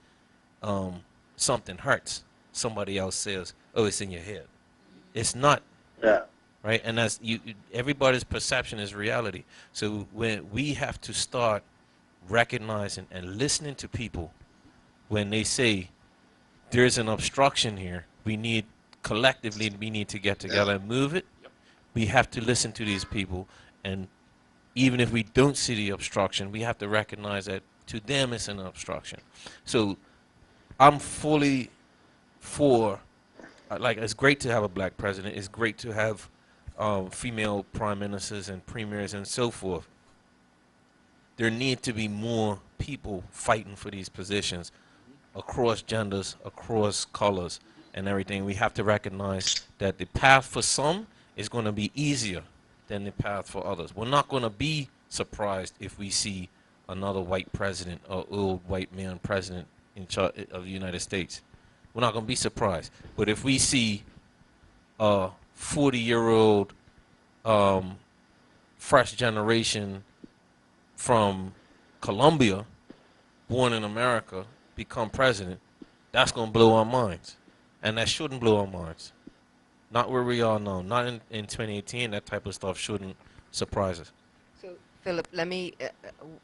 something hurts, somebody else says, oh, it's in your head. It's not, right? And that's everybody's perception is reality. So when we have to start recognizing and listening to people when they say there's an obstruction here, we need to get together and move it. We have to listen to these people, and even if we don't see the obstruction, we have to recognize that to them it's an obstruction. So I'm fully for, like, it's great to have a black president. It's great to have female prime ministers and premiers and so forth. There need to be more people fighting for these positions across genders, across colors, and everything. We have to recognize that the path for some is going to be easier than the path for others. We're not going to be surprised if we see another white president or old white man president in charge of the United States. We're not going to be surprised. But if we see a 40-year-old first generation from Colombia, born in America, become president, that's going to blow our minds. And that shouldn't blow our minds. Not where we are now. Not in 2018. That type of stuff shouldn't surprise us. So, Philip, let me,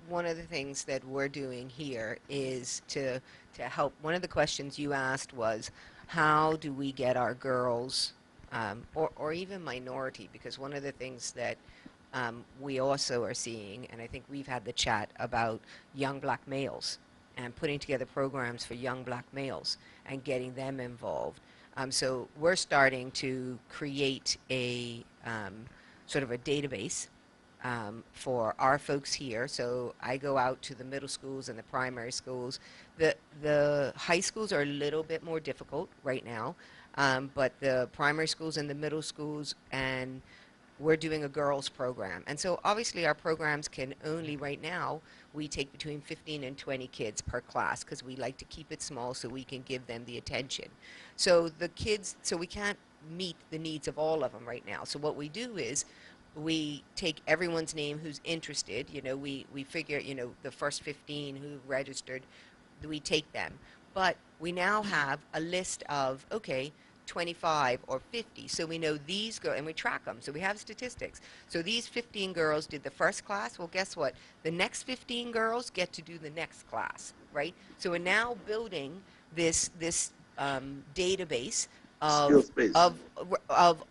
one of the things that we're doing here is to help. One of the questions you asked was, how do we get our girls, or even minority, because one of the things that we also are seeing, and I think we've had the chat about young black males and putting together programs for young black males and getting them involved. So we're starting to create a sort of a database for our folks here. So I go out to the middle schools and the primary schools. The high schools are a little bit more difficult right now, but the primary schools and the middle schools, and we're doing a girls program. And so obviously our programs can only, right now, we take between 15 and 20 kids per class because we like to keep it small so we can give them the attention. So the kids, so we can't meet the needs of all of them right now. So what we do is we take everyone's name who's interested. You know, we figure, you know, the first 15 who registered, we take them. But we now have a list of, okay, 25 or 50. So we know these girls, and we track them. So we have statistics. So these 15 girls did the first class. Well, guess what? The next 15 girls get to do the next class, right? So we're now building this database of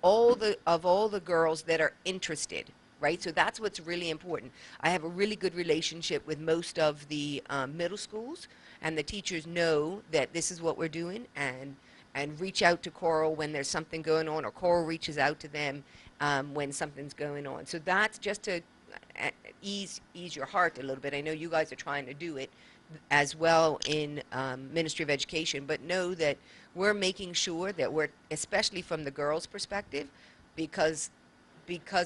all the girls that are interested, right? So that's what's really important. I have a really good relationship with most of the middle schools, and the teachers know that this is what we're doing, and reach out to Coral when there's something going on, or Coral reaches out to them when something's going on. So that's just to ease your heart a little bit. I know you guys are trying to do it as well in Ministry of Education, but know that we're making sure that we're, especially from the girls' perspective, because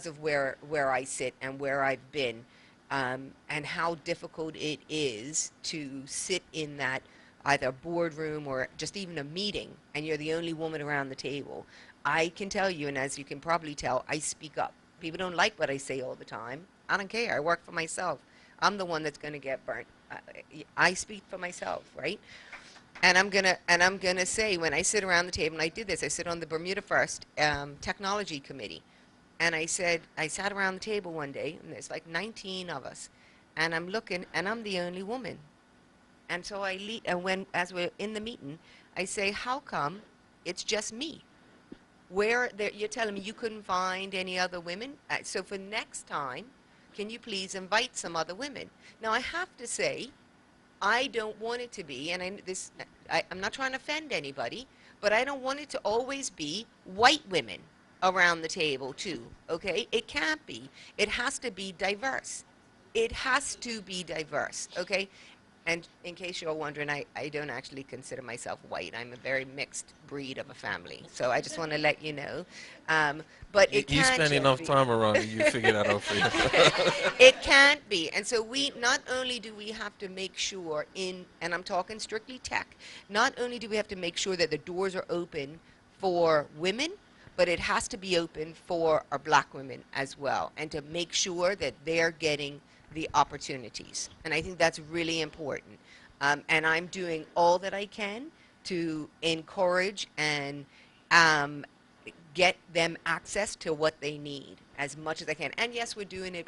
of where I sit and where I've been, and how difficult it is to sit in that either boardroom or just even a meeting, and you're the only woman around the table. I can tell you, and as you can probably tell, I speak up. People don't like what I say all the time. I don't care. I work for myself. I'm the one that's going to get burnt. I speak for myself, right? And I'm gonna say, when I sit around the table, and I did this, I sit on the Bermuda First Technology Committee, and I sat around the table one day, and there's like 19 of us, and I'm looking, and I'm the only woman. And so as we're in the meeting, I say, how come it's just me? You're telling me you couldn't find any other women? So for next time, can you please invite some other women? Now I have to say, I don't want it to be, and I'm not trying to offend anybody, but I don't want it to always be white women around the table too, okay? It can't be. It has to be diverse. It has to be diverse, okay? And in case you're wondering, I don't actually consider myself white. I'm a very mixed breed of a family. So I just want to let you know. But it You can't spend just enough be. time around me, you figure that out for yourself. It can't be. And so not only do we have to make sure and I'm talking strictly tech, not only do we have to make sure that the doors are open for women, but it has to be open for our black women as well, and to make sure that they're getting the opportunities. And I think that's really important. And I'm doing all that I can to encourage and get them access to what they need as much as I can. And yes, we're doing it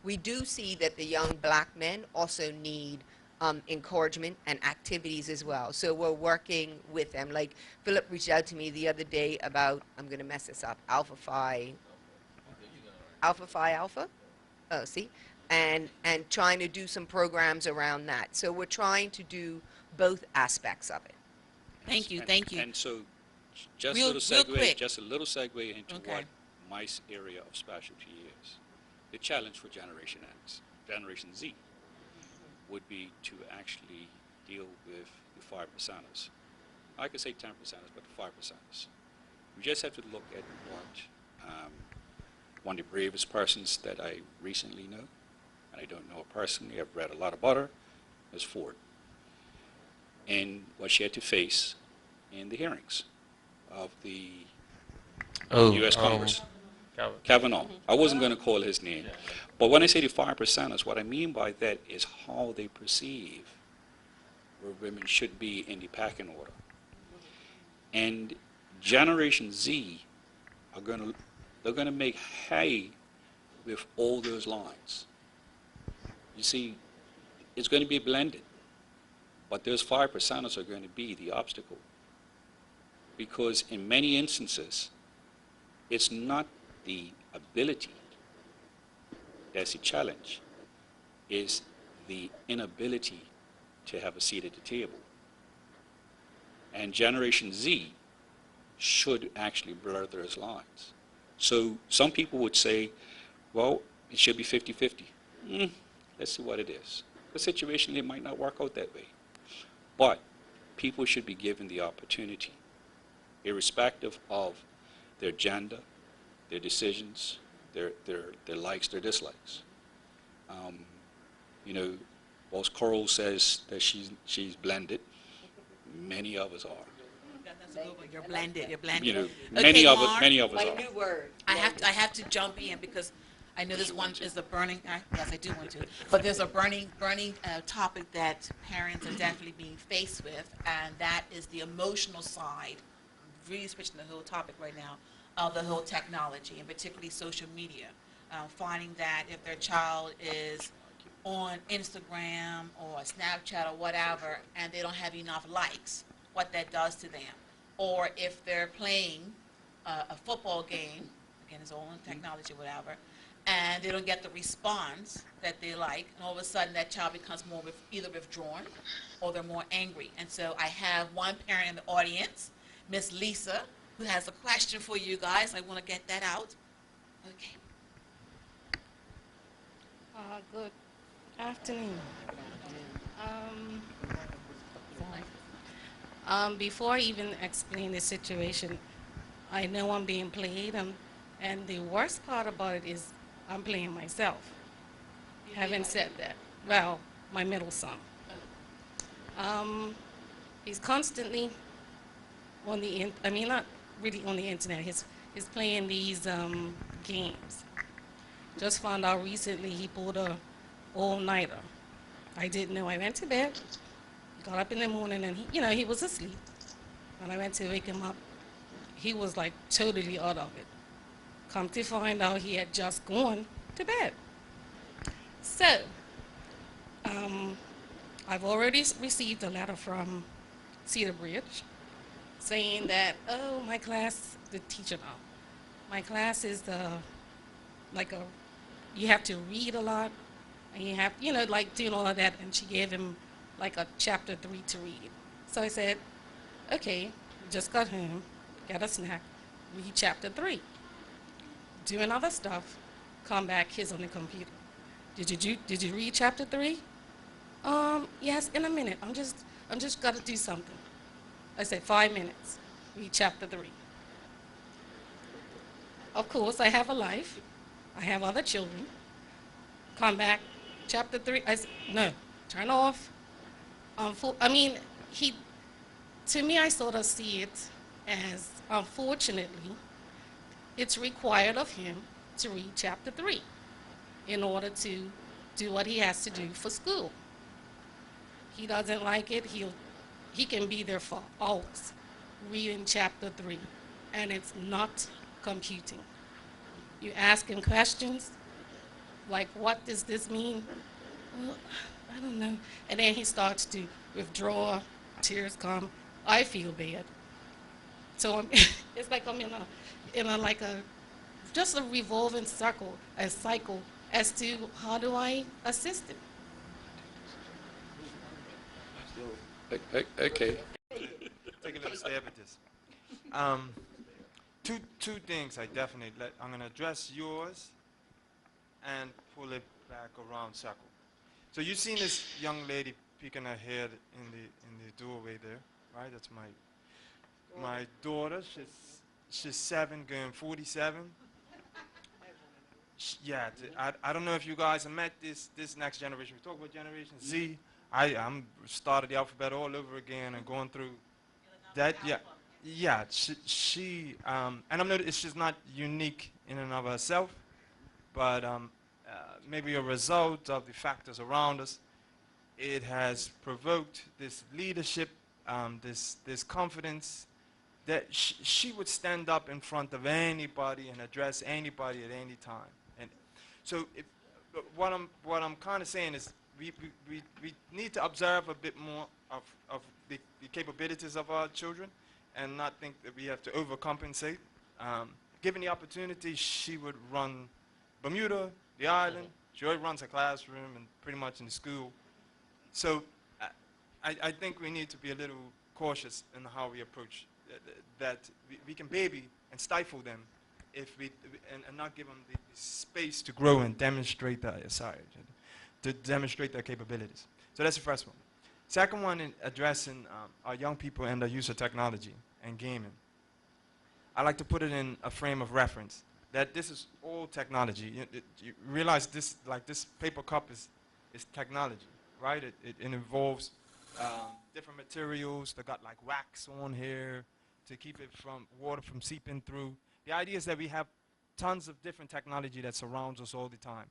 we do see that the young black men also need encouragement and activities as well. So we're working with them. Like Philip reached out to me the other day about, I'm going to mess this up, Alpha Phi Alpha. Oh, see? And trying to do some programs around that. So we're trying to do both aspects of it. Thank you, And- thank you. And so, just Real- a little real segue, quick. just a little segue into Okay. what my area of specialty is. The challenge for Generation X, Generation Z, would be to actually deal with the 5%ers. I could say 10%ers, but the 5%ers. We just have to look at what one of the bravest persons that I recently know, and I don't know her personally, I've read a lot about her, is Ford, and what she had to face in the hearings of the U.S. Congress. Kavanaugh. I wasn't going to call his name. But when I say the 5%ers, what I mean by that is how they perceive where women should be in the pecking order. And Generation Z they're going to make hay with all those lines. You see, it's going to be blended. But those 5%ers are going to be the obstacle. Because in many instances, it's not the ability that's the challenge, is the inability to have a seat at the table. And Generation Z should actually blur those lines. So some people would say, well, it should be 50-50. Let's see what it is. But situationally, it might not work out that way. But people should be given the opportunity, irrespective of their gender, their decisions, their likes, their dislikes. You know, whilst Coral says that she's blended, many of us are. That's a good one. You're blended. You're blended. You know, Okay, Mark, many of us My are. new word. I have to jump in because I know this one is a burning. Yes, I do want to. But there's a burning topic that parents are definitely being faced with, and that is the emotional side. I'm really switching the whole topic right now of the whole technology, and particularly social media. Finding that if their child is on Instagram or Snapchat or whatever, and they don't have enough likes, what that does to them. Or if they're playing a football game, again, it's all in technology, whatever, and they don't get the response that they like, and all of a sudden that child becomes more either withdrawn or they're more angry. And so I have one parent in the audience, Miss Lisa, who has a question for you guys. I want to get that out. Okay. Good afternoon. Um, Before I even explain the situation, I know I'm being played, and the worst part about it is I'm playing myself. Having said that, well, my middle son, he's constantly on the I mean, not really on the internet. He's playing these games. Just found out recently he pulled a all-nighter. I didn't know. I went to bed, got up in the morning, and he was asleep. When I went to wake him up, he was like totally out of it. Come to find out, he had just gone to bed. So, I've already received a letter from Cedar Bridge saying that, oh, my class, the teacher now, my class is like you have to read a lot, and you have, like doing all of that, and she gave him like a chapter 3 to read. So I said, okay, just got home, got a snack, read chapter 3. Doing other stuff, come back, he's on the computer. Did you read chapter 3? Yes, in a minute. I'm just gotta do something. I said 5 minutes. Read chapter 3. Of course, I have a life. I have other children. Come back, chapter 3. I said, no, turn off. I mean, to me, I sort of see it as, unfortunately, it's required of him to read chapter 3 in order to do what he has to do for school. He doesn't like it, he can be there for hours reading chapter 3, and it's not computing. You ask him questions like, what does this mean? Well, I don't know. And then he starts to withdraw, tears come. I feel bad. So it's like I'm in a like a just a revolving circle, a cycle as to how do I assist him. Okay. Take a little stab at this. Two things I definitely I'm going to address yours and pull it back around circle. So you've seen this young lady peeking her head in the doorway there, right? That's my daughter. She's 7, going 47. Yeah, I don't know if you guys have met this next generation. We talk about Generation Z. I'm started the alphabet all over again and going through that. Yeah. She and I'm not. She's not unique in and of herself, but maybe a result of the factors around us. It has provoked this leadership, this confidence that she would stand up in front of anybody and address anybody at any time. And so what I'm kind of saying is we need to observe a bit more of the capabilities of our children and not think that we have to overcompensate. Given the opportunity, she would run Bermuda, the island. She already runs her classroom and pretty much in the school. So I think we need to be a little cautious in how we approach that. We can baby and stifle them if and not give them the space to grow and demonstrate to demonstrate their capabilities. So that's the first one. Second one, in addressing our young people and the use of technology and gaming. I like to put it in a frame of reference that this is all technology. You realize this paper cup is technology, right? It involves different materials that got like wax on here to keep it from water from seeping through. The idea is that we have tons of different technology that surrounds us all the time.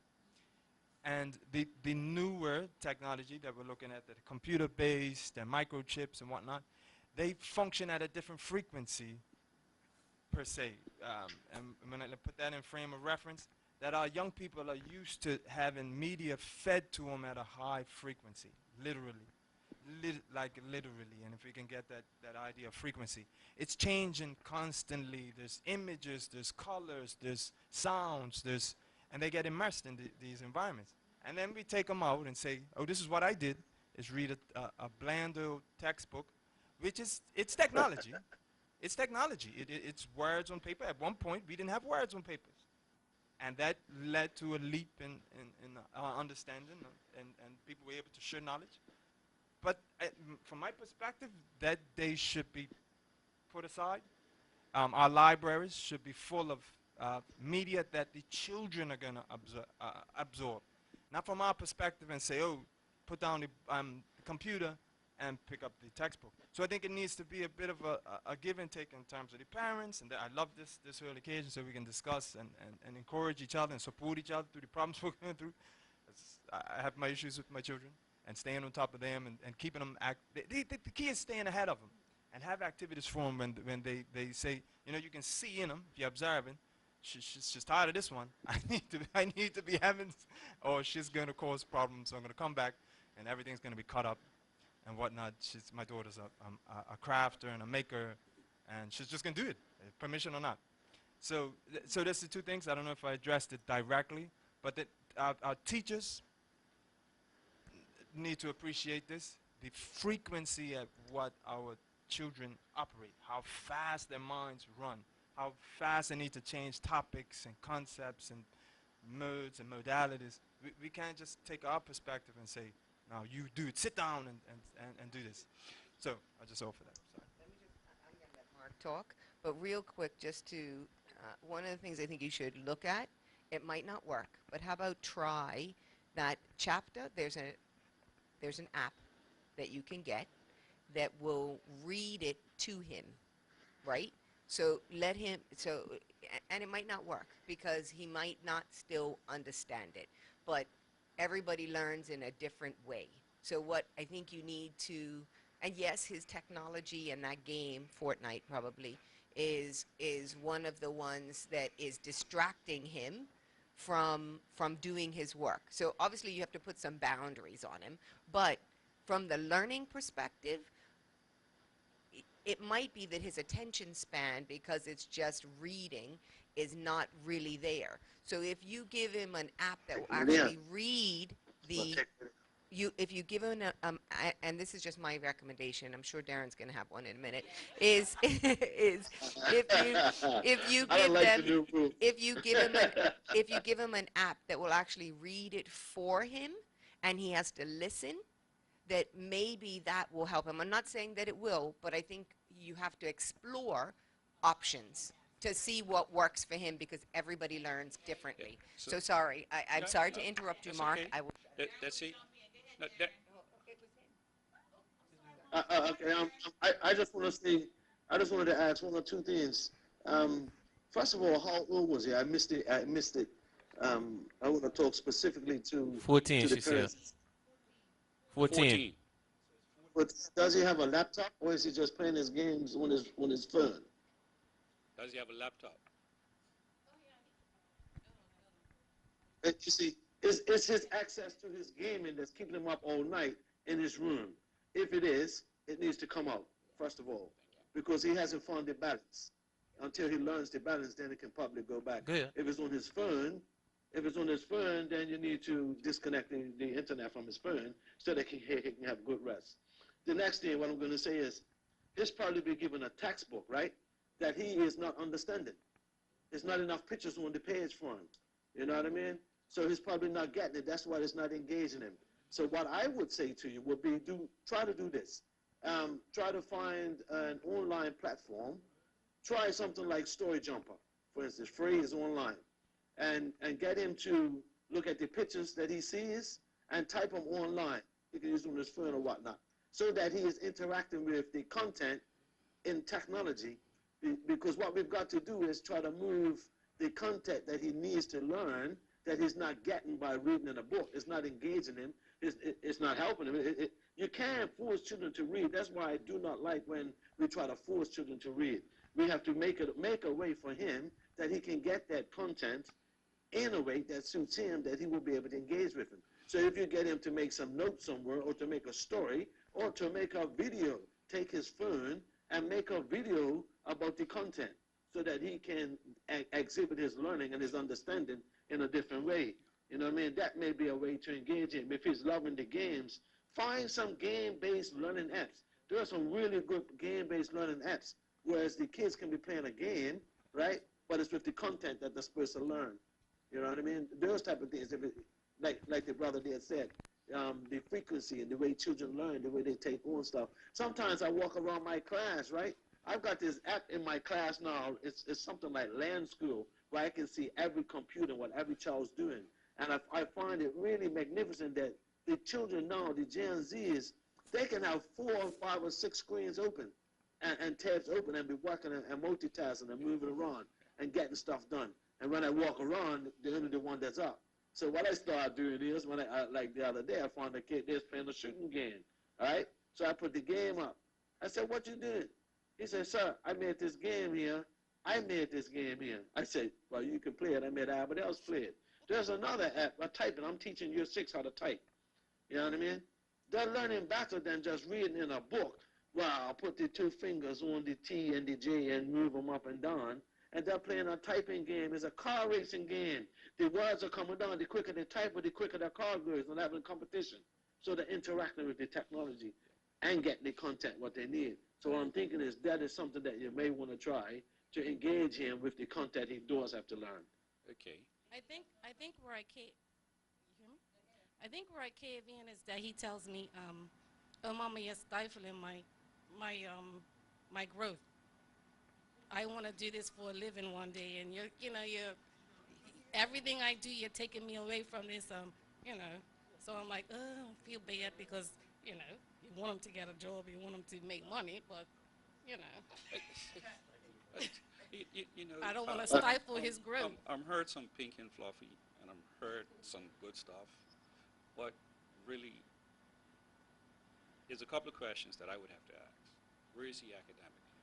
And the newer technology that we're looking at, the computer-based and microchips and whatnot, they function at a different frequency per se. And when I put that in frame of reference, that our young people are used to having media fed to them at a high frequency, literally. Literally, and if we can get that idea of frequency. It's changing constantly. There's images, there's colors, there's sounds, there's and they get immersed in these environments. And then we take them out and say, oh, this is what I did, is read a bland old textbook, which is, it's technology. It's technology. It's words on paper. At one point, we didn't have words on papers. And that led to a leap in our understanding, and people were able to share knowledge. But from my perspective, that day should be put aside. Our libraries should be full of media that the children are going to absorb. Not from our perspective and say, oh, put down the computer and pick up the textbook. So I think it needs to be a bit of a give and take in terms of the parents, and I love this whole occasion so we can discuss and encourage each other and support each other through the problems we're going through. I have my issues with my children, and staying on top of them and keeping them the key is staying ahead of them and have activities for them when they say, you know, you can see in them, if you're observing, she's tired of this one. I need to be having, or she's going to cause problems, so I'm going to come back and everything's going to be cut up and whatnot. My daughter's a crafter and a maker, and she's just going to do it, permission or not. So that's the two things. I don't know if I addressed it directly, but that our teachers need to appreciate this, the frequency at what our children operate, how fast their minds run, how fast they need to change topics and concepts and modes and modalities. We can't just take our perspective and say, now you do it, sit down and do this. So I just offer that. Sorry. I'm going to let Mark talk, but real quick, just to, one of the things I think you should look at, it might not work, but how about try that chapter? There's an app that you can get that will read it to him, right? So let him, and it might not work because he might not still understand it, but everybody learns in a different way. So what I think you need to, and yes, his technology and that game, Fortnite probably, is one of the ones that is distracting him from doing his work. So obviously you have to put some boundaries on him, but from the learning perspective, it might be that his attention span, because it's just reading, is not really there. So if you give him an app that will actually read if you give him and this is just my recommendation, I'm sure Darren's going to have one in a minute, is if you give him an app that will actually read it for him, and he has to listen, that maybe that will help him. I'm not saying that it will, but I think you have to explore options to see what works for him, because everybody learns differently. Yeah, so sorry, I'm sorry to interrupt you, Mark. Okay. I will. That's it. No, Okay, I just want to say, I just wanted to ask one or two things. First of all, how old was he? I missed it. I want to talk specifically to 14, to the she said. parents. 14. But does he have a laptop, or is he just playing his games on his phone? Does he have a laptop? You see, it's his access to his gaming that's keeping him up all night in his room. If it is, it needs to come out, first of all, because he hasn't found the balance. Until he learns the balance, then it can probably go back. Good. If it's on his phone, then you need to disconnect the internet from his phone so that he can have good rest. The next thing, what I'm going to say is, he's probably been given a textbook, right, that he is not understanding. There's not enough pictures on the page for him. You know what I mean? So he's probably not getting it. That's why it's not engaging him. So what I would say to you would be, try to do this. Try to find an online platform. Try something like Story Jumper, for instance. Free is online. And get him to look at the pictures that he sees and type them online. He can use them on his phone or whatnot, so that he is interacting with the content in technology, because what we've got to do is try to move the content that he needs to learn that he's not getting by reading in a book. It's not engaging him. It's not helping him. You can't force children to read. That's why I do not like when we try to force children to read. We have to make a way for him that he can get that content in a way that suits him, that he will be able to engage with him. So if you get him to make some notes somewhere, or to make a story, or to make a video, take his phone and make a video about the content so that he can exhibit his learning and his understanding in a different way. You know what I mean? That may be a way to engage him. If he's loving the games, find some game-based learning apps. There are some really good game-based learning apps, whereas the kids can be playing a game, right? But it's with the content that they're supposed to learn. You know what I mean? Those type of things, like the brother there said, the frequency and the way children learn, the way they take on stuff. Sometimes I walk around my class, right? I've got this app in my class now. It's something like Land School, where I can see every computer, what every child's doing. And I find it really magnificent that the children now, the Gen Zs, they can have 4 or 5 or 6 screens open and tabs open and be working and multitasking and moving around and getting stuff done. And when I walk around, they're only the one that's up. So what I started doing is, when like the other day, I found a kid that's playing a shooting game, all right? So I put the game up. I said, what you doing? He said, sir, I made this game here. I made this game here. I said, well, you can play it. I made everybody else play it. There's another app, typing. I'm teaching year 6 how to type. You know what I mean? They're learning better than just reading in a book. Well, I'll put the 2 fingers on the T and the J and move them up and down. And they're playing a typing game. It's a car racing game. The words are coming down. The quicker they type, the quicker their car goes. And having competition. So they're interacting with the technology and getting the content what they need. So what I'm thinking is that is something that you may want to try to engage him with the content he does have to learn. Okay. I think where I came, I think where I cave in is that he tells me, oh, Mama, you're stifling my growth. I want to do this for a living one day, and you're everything I do, you're taking me away from this, So I'm like, oh, I feel bad because, you want him to get a job, you want him to make money, but, I don't want to stifle his growth. I'm heard some pink and fluffy, and I'm heard some good stuff. But really, there's a couple of questions that I would have to ask. Where is he academically?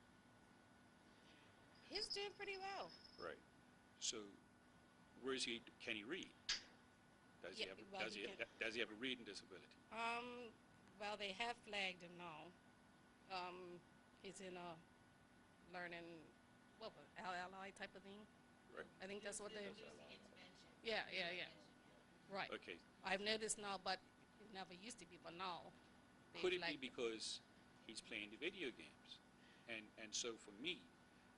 He's doing pretty well. Right. So, where is he? Can he read? Does he have a reading disability? Well, they have flagged him now. He's in a learning, LLI type of thing. Right. I think that's what they. Yeah. Right. Okay. I've noticed now, but it never used to be, but now. Could it be because he's playing the video games? And so for me,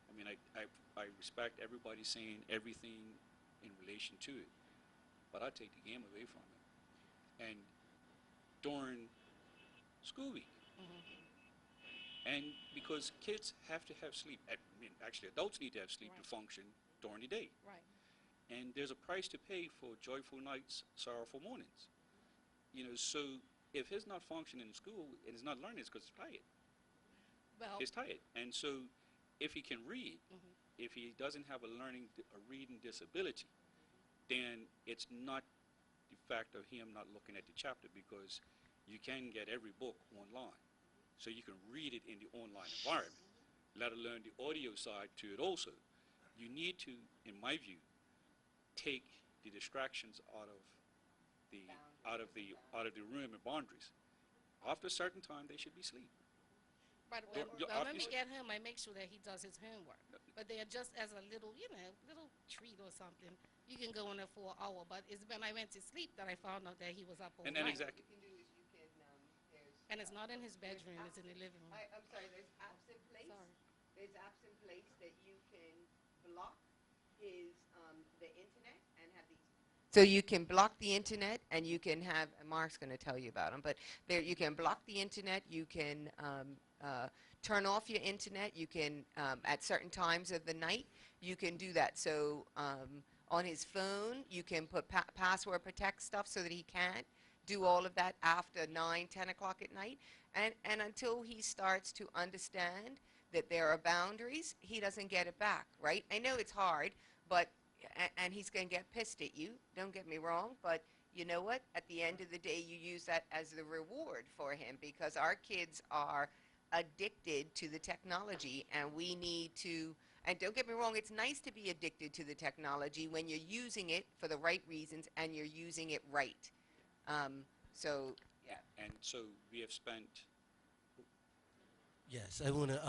I mean, I respect everybody saying everything in relation to it, but I take the game away from him. And during school week, and because kids have to have sleep, I mean, actually adults need to have sleep to function during the day. Right. And there's a price to pay for joyful nights, sorrowful mornings. So if he's not functioning in school and he's not learning, it's because he's tired. Well, He's tired. And so if he can read, if he doesn't have a reading disability, then it's not the fact of him not looking at the chapter, because you can get every book online. So you can read it in the online environment, let alone the audio side to it also. You need to, in my view, take the distractions out of the room and boundaries. After a certain time, they should be asleep. But when we get home, I make sure that he does his homework. But they're just as a little, little treat or something. You can go in there for an hour. But it's when I went to sleep that I found out that he was up all And night. then exactly. And it's not in his bedroom, it's in the living room. I'm sorry, there's apps in place. There's apps in place that you can block the internet and have these. So you can block the internet, and you can have, and Mark's going to tell you about them, but there you can block the internet, you can turn off your internet, you can, at certain times of the night, you can do that. So on his phone, you can put password protect stuff so that he can't do all of that after 9, 10 o'clock at night. And until he starts to understand that there are boundaries, he doesn't get it back, right? I know it's hard, but, and he's going to get pissed at you, don't get me wrong, but you know what? At the end of the day, you use that as the reward for him, because our kids are addicted to the technology, and we need to, and don't get me wrong, it's nice to be addicted to the technology when you're using it for the right reasons and you're using it right. So, yeah. And so we have spent. Yes, I want to,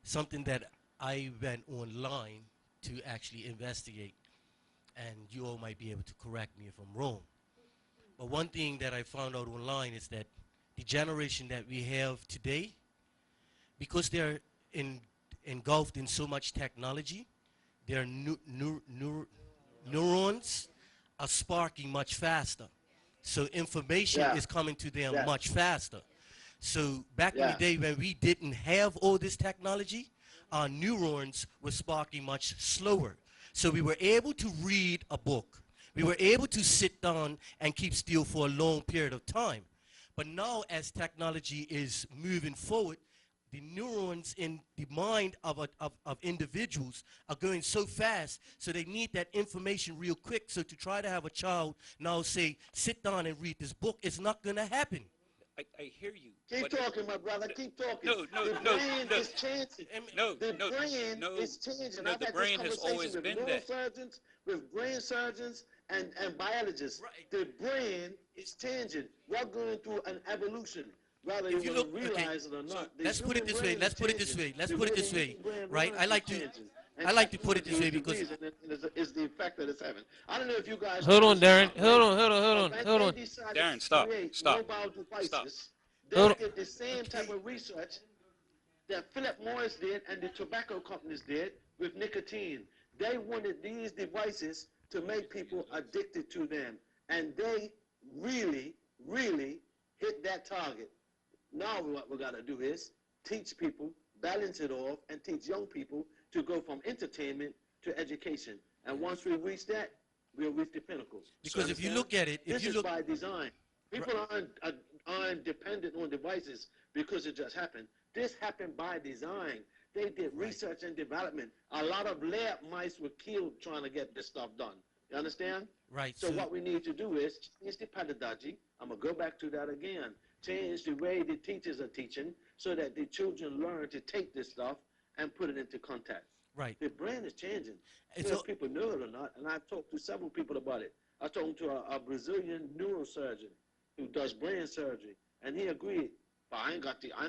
something that I went online to actually investigate. and you all might be able to correct me if I'm wrong. But one thing that I found out online is that the generation that we have today, because they're engulfed in so much technology, their neurons are sparking much faster. So information Yeah, is coming to them yes, much faster. So back in the yes. day when we didn't have all this technology, our neurons were sparking much slower. So we were able to read a book. We were able to sit down and keep still for a long period of time. But now as technology is moving forward, the neurons in the mind of individuals are going so fast, so they need that information real quick. So to try to have a child now say, sit down and read this book, it's not going to happen. I hear you. Keep but talking, my brother. Keep talking. no, no, The no, brain no, is changing. no, The no, brain no, is changing. no. I've The had this brain has conversation always with been that. neurosurgeons, with brain surgeons, and biologists. Right. The brain is changing. We're going through an evolution, whether you If you want to look, okay, realize it or so not. The let's put it human this way. brain is Let's put it this changing. way. Let's The put it way the this way, human brain right? learns is changing. And I like to put it this technology way is the because reason, and is the effect that it's having. I don't know if you guys Hold on, noticed or Darren. not, Hold right? on, hold on, hold But on, when hold they on. decided Darren, to stop, create stop, mobile stop. devices, Hold they on. did the same type of research that Philip Morris did and the tobacco companies did with nicotine. They wanted these devices to make people addicted to them, and they really, really hit that target. Now what we got to do is teach people, balance it off, and teach young people to go from entertainment to education. And once we reach that, we'll reach the pinnacle. because if you Understand? look at it, if This you is look, by design. People aren't dependent on devices because it just happened. This happened by design. They did research and development. A lot of lab mice were killed trying to get this stuff done. You understand? right? So what we need to do is change the pedagogy. I'm going to go back to that again. Change the way the teachers are teaching so that the children learn to take this stuff and put it into contact. right. The brain is changing. It's Whether a- people know it or not, and I've talked to several people about it. I was talking to a Brazilian neurosurgeon who does brain surgery, and he agreed. But I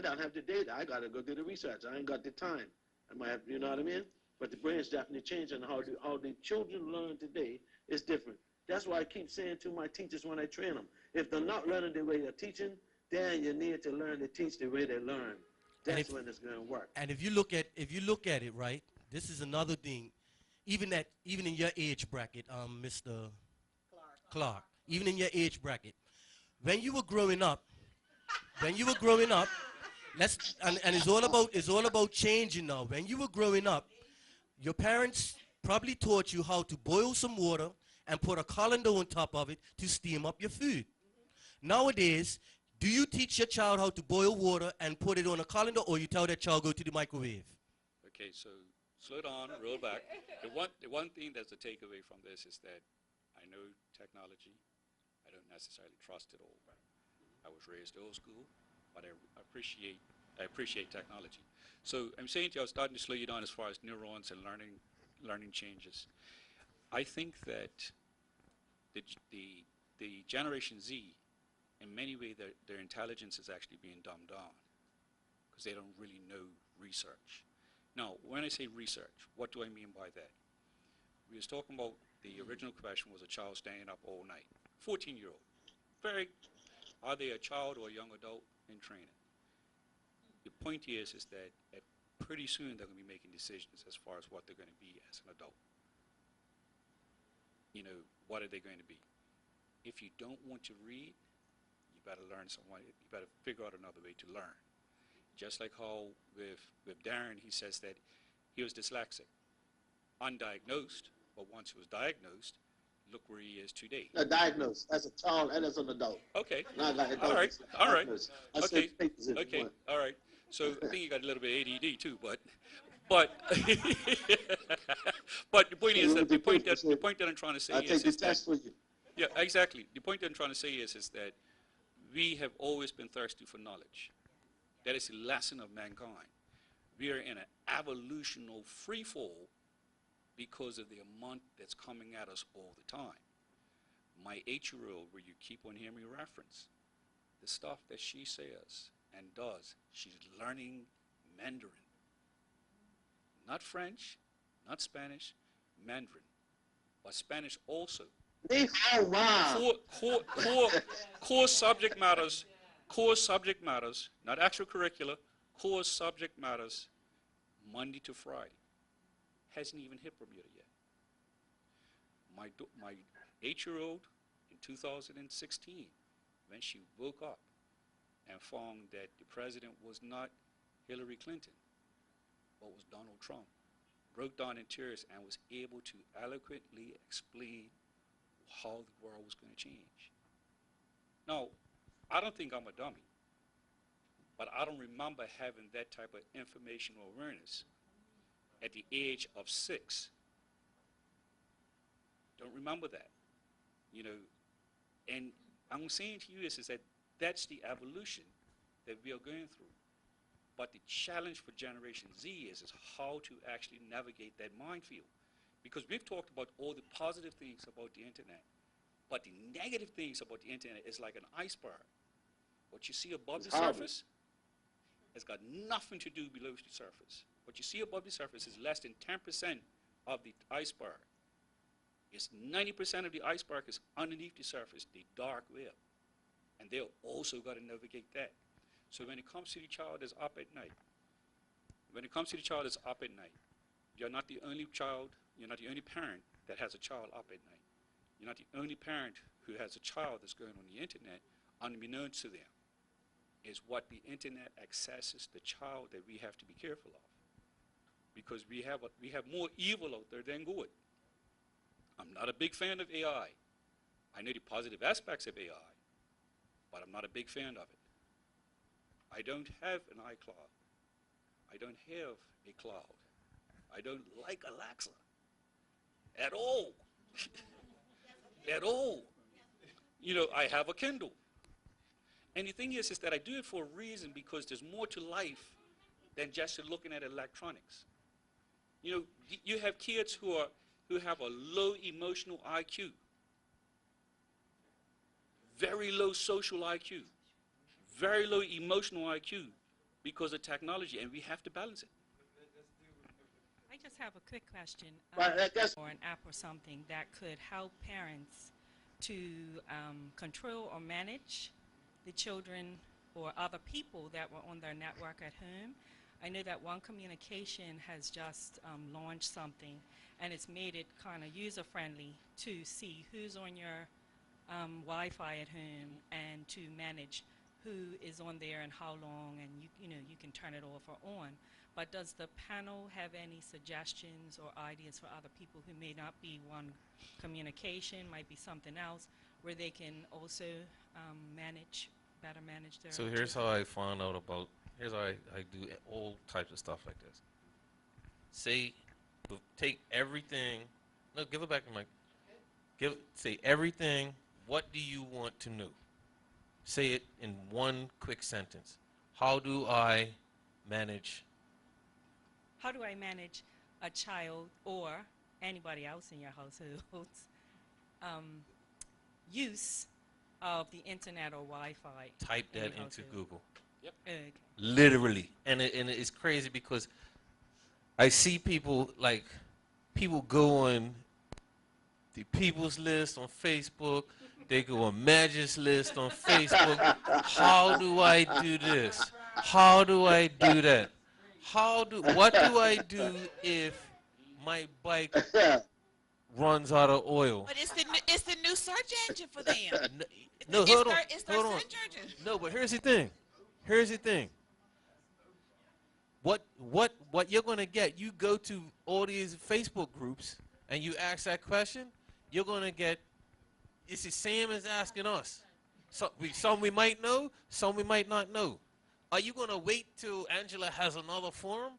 don't have the data. I got to go do the research. I ain't got the time. I might have, you know what I mean? But the brain's definitely changing. How the children learn today is different. That's why I keep saying to my teachers when I train them, if they're not learning the way they're teaching, then you need to learn to teach the way they learn. That's when it's going to work. And if you look at it, right, this is another thing. Even in your age bracket, Mr. Clark, even in your age bracket, when you were growing up, and it's all about changing now. When you were growing up, your parents probably taught you how to boil some water and put a colander on top of it to steam up your food. Nowadays, do you teach your child how to boil water and put it on a colander, or you tell that child go to the microwave? Okay, so slow down, roll back. The one thing that's a takeaway from this is that I know technology. I don't necessarily trust it all. I was raised old school, but I appreciate technology. So I'm saying to you, I was starting to slow you down as far as neurons and learning changes. I think that the Generation Z, in many ways, their intelligence is actually being dumbed down because they don't really know research. Now, when I say research, what do I mean by that? We was talking about the original question was a child staying up all night. 14-year-old. Are they a child or a young adult in training? The point is that pretty soon they're going to be making decisions as far as what they're going to be as an adult. You know, what are they going to be? If you don't want to read, you better learn someone. You better figure out another way to learn. Just like how with Darren, he says that he was dyslexic, undiagnosed, but once he was diagnosed, look where he is today. Not diagnosed as a child and as an adult. Okay. Not like All right. All right. diagnosed. I Okay. said papers if you Okay. want. All right. So I think you got a little bit of ADD too, but but the point is that the point that I'm trying to say I'll take the is that test for you. yeah, exactly. The point that I'm trying to say is that we have always been thirsty for knowledge. That is the lesson of mankind. We are in an evolutional free fall because of the amount that's coming at us all the time. My 8-year-old, where you keep on hearing me reference, the stuff that she says and does, she's learning Mandarin. Not French, not Spanish, Mandarin. but Spanish also. Ni hao ma. Core subject matters, not extracurricular, core subject matters, Monday to Friday. Hasn't even hit Bermuda yet. My 8-year-old in 2016, when she woke up and found that the president was not Hillary Clinton, but was Donald Trump, broke down in tears and was able to eloquently explain how the world was going to change. Now, I don't think I'm a dummy, but I don't remember having that type of informational awareness at the age of 6. Don't remember that, you know. And I'm saying to you is that that's the evolution that we are going through. But the challenge for Generation Z is how to actually navigate that minefield. Because we've talked about all the positive things about the internet, but the negative things about the internet is like an iceberg. What you see above the surface has got nothing to do below the surface. What you see above the surface is less than 10% of the iceberg. It's 90% of the iceberg is underneath the surface, the dark web. And they've also got to navigate that. So when it comes to the child that's up at night, you're not the only child, you're not the only parent that has a child up at night. You're not the only parent who has a child that's going on the internet unbeknownst to them. Is what the internet accesses the child that we have to be careful of. Because we have more evil out there than good. I'm not a big fan of AI. I know the positive aspects of AI, but I'm not a big fan of it. I don't have an iCloud. I don't have a cloud. I don't like Alexa at all. At all. You know, I have a Kindle. And the thing is that I do it for a reason, because there's more to life than just looking at electronics. You know, you have kids who have a low emotional IQ, very low social IQ, very low emotional IQ because of technology, and we have to balance it. I just have a quick question, But I guess or an app or something that could help parents to control or manage the children or other people that were on their network at home. I know that One Communication has just launched something, and it's made it kind of user-friendly to see who's on your Wi-Fi at home and to manage who is on there and how long, and you know, you can turn it off or on. But does the panel have any suggestions or ideas for other people who may not be One Communication, might be something else, where they can also better manage their So here's how I found out about, here's how I do all types of stuff like this. Say, take everything, no, give it back to Mike. Say everything, what do you want to know? Say it in one quick sentence. How do I manage a child or anybody else in your household's use of the internet or Wi-Fi? Type in that your into household? Google. Yep. Okay. Literally. And it's crazy because I see people go on the people's list on Facebook. They go on Magic's list on Facebook. How do I do this? How do I do that? What do I do if my bike runs out of oil? But it's the new search engine for them. No, hold on. It's their Hold on. search engine. No, but here's the thing. Here's the thing. What you're gonna get? You go to all these Facebook groups and you ask that question. You're gonna get. It's the same as asking us. Some we might know, some we might not know. Are you gonna wait till Angela has another forum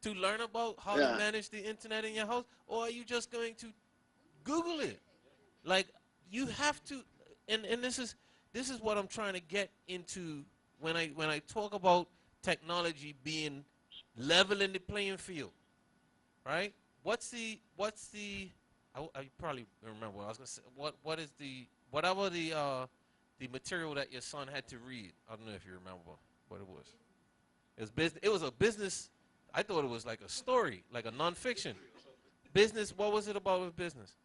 to learn about how to manage the internet in your house, or are you just going to Google it? Like, you have to, and this is what I'm trying to get into when I talk about technology being leveling the playing field, right? I probably remember what I was gonna say. What is whatever the material that your son had to read? I don't know if you remember what it was. It was business. It was a business. I thought it was like a story, like a nonfiction business. What was it about with business?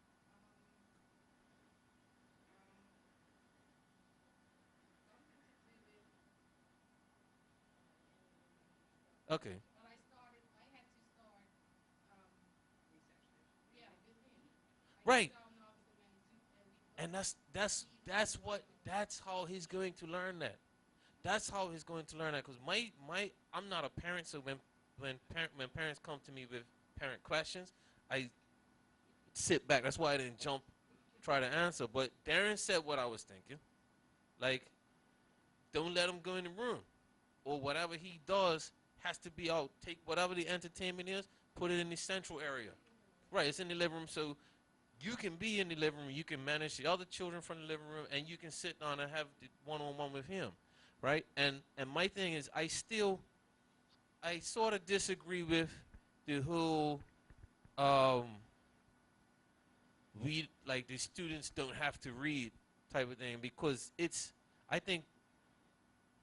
Okay. Right. And that's how he's going to learn that. That's how he's going to learn that. Because I'm not a parent, so when parents come to me with parent questions, I sit back. That's why I didn't jump, try to answer. But Darren said what I was thinking. Like, don't let him go in the room, or whatever he does has to be out. Take whatever the entertainment is, put it in the central area. Right, it's in the living room, so you can be in the living room. You can manage the other children from the living room, and you can sit down and have the one-on-one with him, right? And my thing is, I sort of disagree with the whole read, like the students don't have to read type of thing, because I think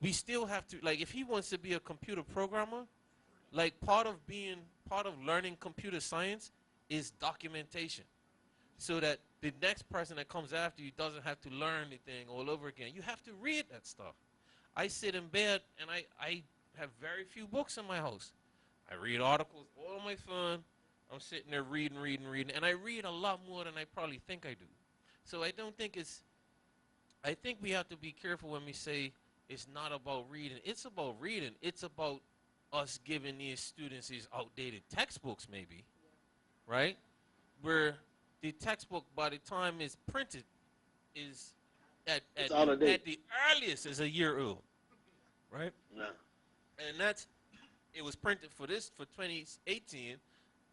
we still have to, like, if he wants to be a computer programmer, like part of learning computer science is documentation, so that the next person that comes after you doesn't have to learn anything all over again. You have to read that stuff. I sit in bed and I have very few books in my house. I read articles all on my phone. I'm sitting there reading, and I read a lot more than I probably think I do. So I don't think I think we have to be careful when we say it's not about reading. It's about reading. It's about us giving these students these outdated textbooks, maybe, right? Where the textbook, by the time it's printed, is It's out of date. at the earliest is a year old, right? Yeah. And it was printed for 2018,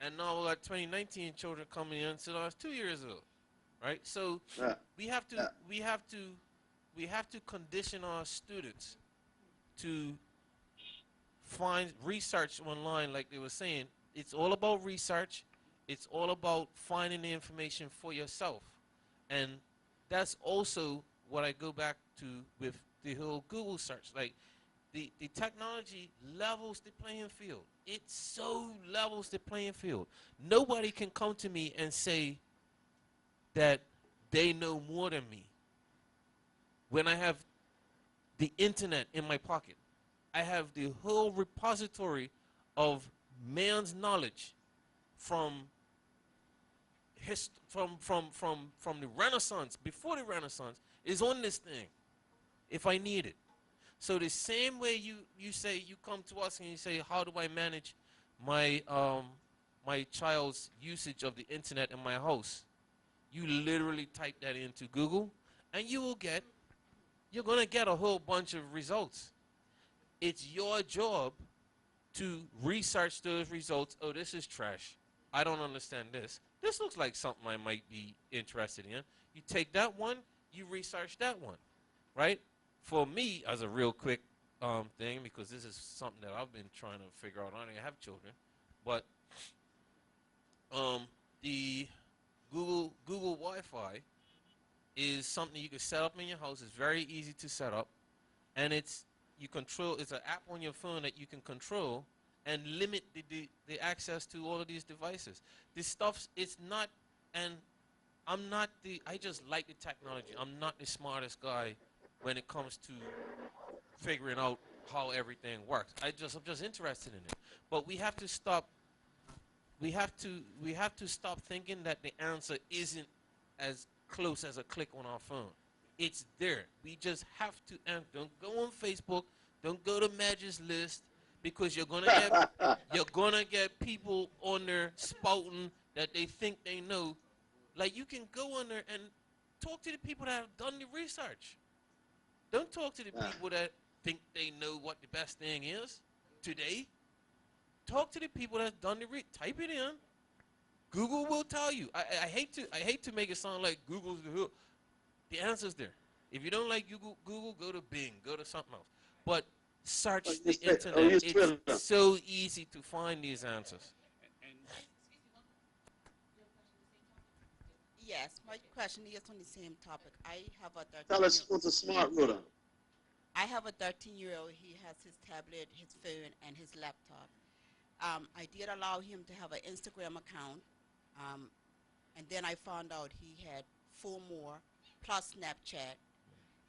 and now we got 2019 children coming in, so that's 2 years old, right? So Yeah. we have to Yeah. we have to condition our students to find research online, like they were saying. It's all about research. It's all about finding the information for yourself. And that's also what I go back to with the whole Google search. Like, the technology levels the playing field. It so levels the playing field. Nobody can come to me and say that they know more than me when I have the internet in my pocket. I have the whole repository of man's knowledge from from the Renaissance, before the Renaissance, is on this thing if I need it. So the same way you say, you come to us and you say, how do I manage my my child's usage of the internet in my house? You literally type that into Google, and you're gonna get a whole bunch of results. It's your job to research those results. Oh, this is trash. I don't understand this. This looks like something I might be interested in. You take that one, you research that one, right? For me, as a real quick thing, because this is something that I've been trying to figure out. I don't even have children, but the Google Wi-Fi is something you can set up in your house. It's very easy to set up, and it's an app on your phone that you can control and limit the access to all of these devices. This stuff, it's not, and I just like the technology. I'm not the smartest guy when it comes to figuring out how everything works. I'm just interested in it. But we have to stop thinking that the answer isn't as close as a click on our phone. It's there. We just have to, and don't go on Facebook, don't go to Magic's list, because you're gonna get people on there spouting that they think they know. Like, you can go on there and talk to the people that have done the research. Don't talk to the people that think they know what the best thing is today. Talk to the people that's done the type it in. Google will tell you. I hate to make it sound like Google's the hook. The answer's there. If you don't like Google, go to Bing, go to something else. But search the internet. It's so easy to find these answers. Yes, my question is on the same topic. Tell us what's a smart router. I have a 13-year-old. He has his tablet, his phone, and his laptop. I did allow him to have an Instagram account, and then I found out he had 4 more, plus Snapchat,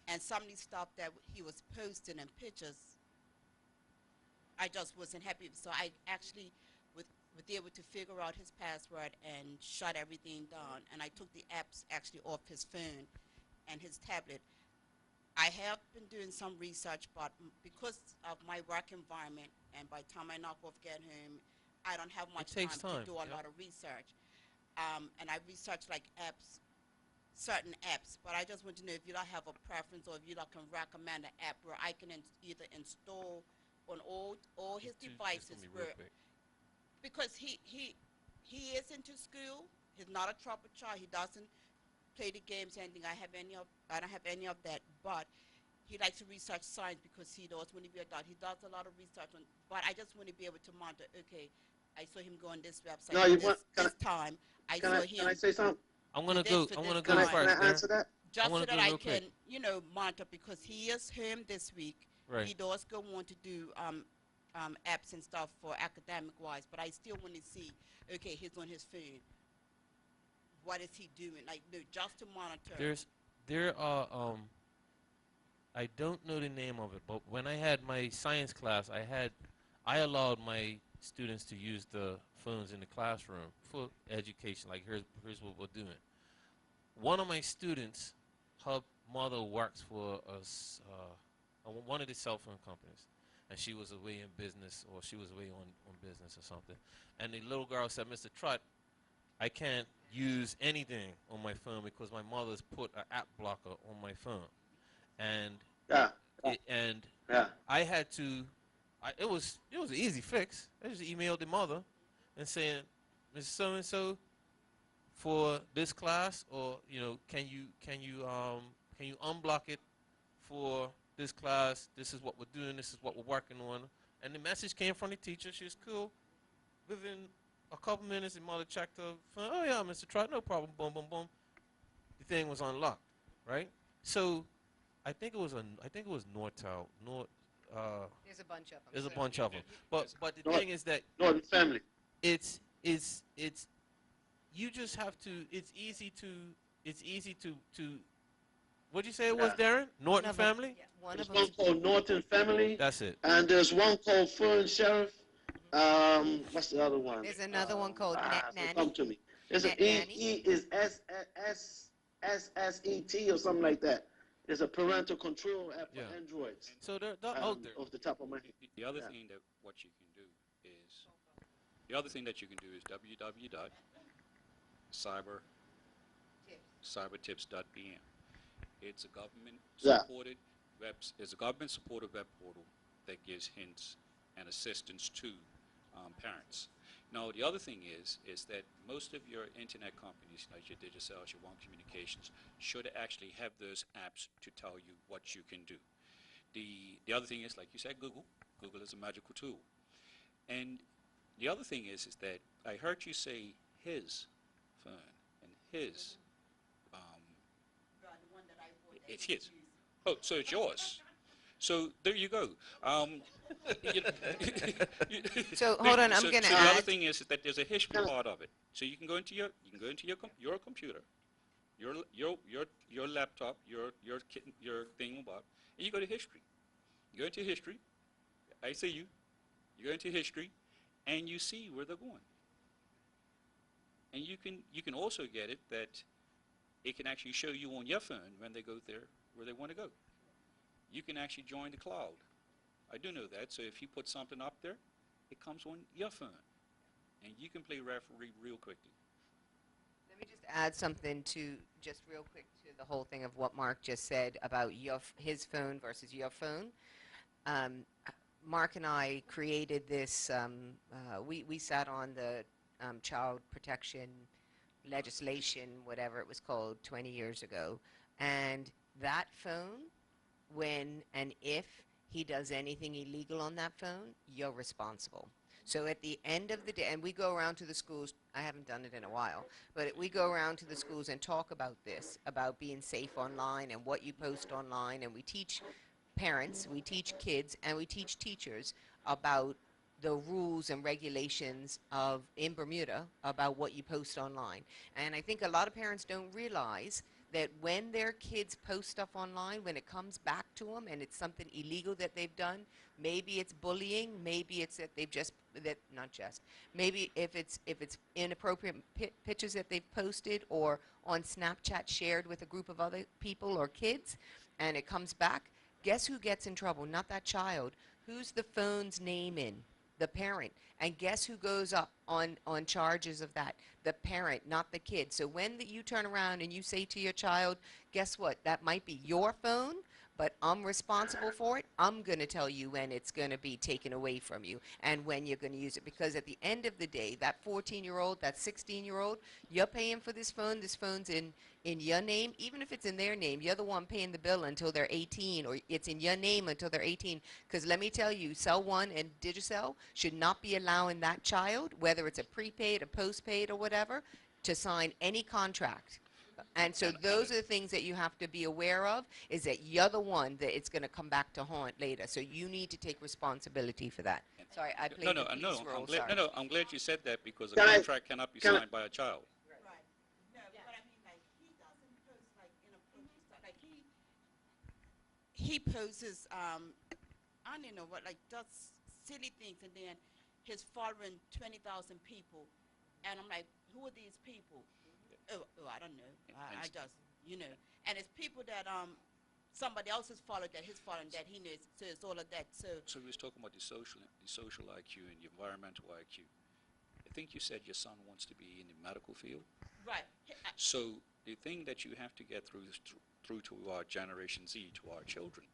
and some of the stuff that he was posting and pictures, I just wasn't happy. So I actually was able to figure out his password and shut everything down. And I took the apps actually off his phone and his tablet. I have been doing some research, but because of my work environment, and by the time I knock off, get home, I don't have much takes time time, to do a yep. lot of research. And I researched like apps, certain apps, but I just want to know if you don't have a preference or if you don't can recommend an app where I can either install on all his devices where, because he is into school. He's not a troubled child. He doesn't play the games or anything. I don't have any of that, but he likes to research science because he does when he be adult. He does a lot of research on, but I just want to be able to monitor, okay, I saw him go on this website No, you this, want, this time. I can saw I, can I him say something? I'm gonna for this, go. for I'm this gonna Can go I, time. can I first, Darren. answer that? I Just want so to that go I real can, quick. monitor because he is home this week. Right. He does go on to do apps and stuff for academic wise, but I still want to see, okay, he's on his phone. What is he doing? Like, no, just to monitor. There are I don't know the name of it, but when I had my science class, I allowed my students to use the phones in the classroom for education. Like here's what we're doing. One of my students, her mother works for one of the cell phone companies, and she was away in business, or she was away on business or something. And the little girl said, "Mr. Trott, I can't use anything on my phone because my mother's put an app blocker on my phone." And Yeah. and Yeah. I had to. It was an easy fix. I just emailed the mother and saying, "Mrs. So and so, for this class, or can you unblock it for this class? This is what we're doing. This is what we're working on." And the message came from the teacher. She was cool. Within a couple minutes, the mother checked her phone. "Oh yeah, Mr. Trott, no problem." Boom, boom, boom. The thing was unlocked, right? So I think it was Nortel. There's a bunch of them. There's a bunch of them. But the North- thing is that Northern family. it's you just have to. It's easy to. What'd you say it was, Yeah. Darren? Norton of 'em- family. yeah, one There's of one them. called Norton Family, That's it. and there's one called Fern Sheriff. What's the other one? There's another one called Net So Nanny. come to me. It's Net an E, Nanny. E is SSET or something like that. It's a parental control app for Yeah. Androids. So they're out there. Off the top of my head. The other Yeah. thing that what you can do is the other thing that you can do is www.cybertips.bm. It's a government supported web portal that gives hints and assistance to parents. Now, the other thing is that most of your internet companies, like your Digicels, your One Communications, should actually have those apps to tell you what you can do. The other thing is, like you said, Google. Google is a magical tool. And the other thing is that I heard you say his phone and his. It's his. Oh, so it's yours. So there you go. You, So hold on, I'm gonna so the other add. thing is that there's a history part of it. So you can go into your computer, your laptop, your thingamabob, and you go to history. You go into history. I see you. You go into history, and you see where they're going. And you can also get it that it can actually show you on your phone when they go there where they want to go. You can actually join the cloud. I do know that. So if you put something up there, it comes on your phone, and you can play referee real quickly. Let me just add something to just real quick to the whole thing of what Mark just said about his phone versus your phone. Mark and I created this. We sat on the child protection legislation, whatever it was called, 20 years ago, and that phone, when and if he does anything illegal on that phone, you're responsible. So at the end of the day, and we go around to the schools, I haven't done it in a while, but we go around to the schools and talk about this, about being safe online and what you post online, and we teach parents, we teach kids, and we teach teachers about the rules and regulations in Bermuda about what you post online. And I think a lot of parents don't realize that when their kids post stuff online, when it comes back to them and it's something illegal that they've done, maybe it's bullying, maybe it's that they've just, that not just, maybe if it's inappropriate pictures that they've posted or on Snapchat shared with a group of other people or kids, and it comes back, guess who gets in trouble? Not that child. Who's the phone's name in? The parent. And guess who goes up on charges of that? The parent, not the kid. So when you turn around and you say to your child, guess what? That might be your phone, but I'm responsible for it. I'm going to tell you when it's going to be taken away from you and when you're going to use it. Because at the end of the day, that 14-year-old, that 16-year-old, you're paying for this phone. This phone's in your name. Even if it's in their name, you're the one paying the bill until they're 18, or it's in your name until they're 18. Because let me tell you, Cell One and Digicel should not be allowing that child, whether it's a prepaid, a postpaid, or whatever, to sign any contract. And so those are the things that you have to be aware of, is that you're the one that it's going to come back to haunt later. So you need to take responsibility for that. Sorry, I played the police role. Sorry. No, I'm glad you said that, because a Can I- contract cannot be can I- signed by a child. Right. No, but I mean, like, he doesn't post, like, inappropriate stuff. Like, he poses, I don't know what, like, does silly things, and then he's following 20,000 people. And I'm like, who are these people? Oh, I don't know. I just, you know. And it's people that somebody else has followed that he's following that he knows. So it's all of that. So we was talking about the social IQ and the environmental IQ. I think you said your son wants to be in the medical field. Right. So the thing that you have to get through to our Generation Z, to our children,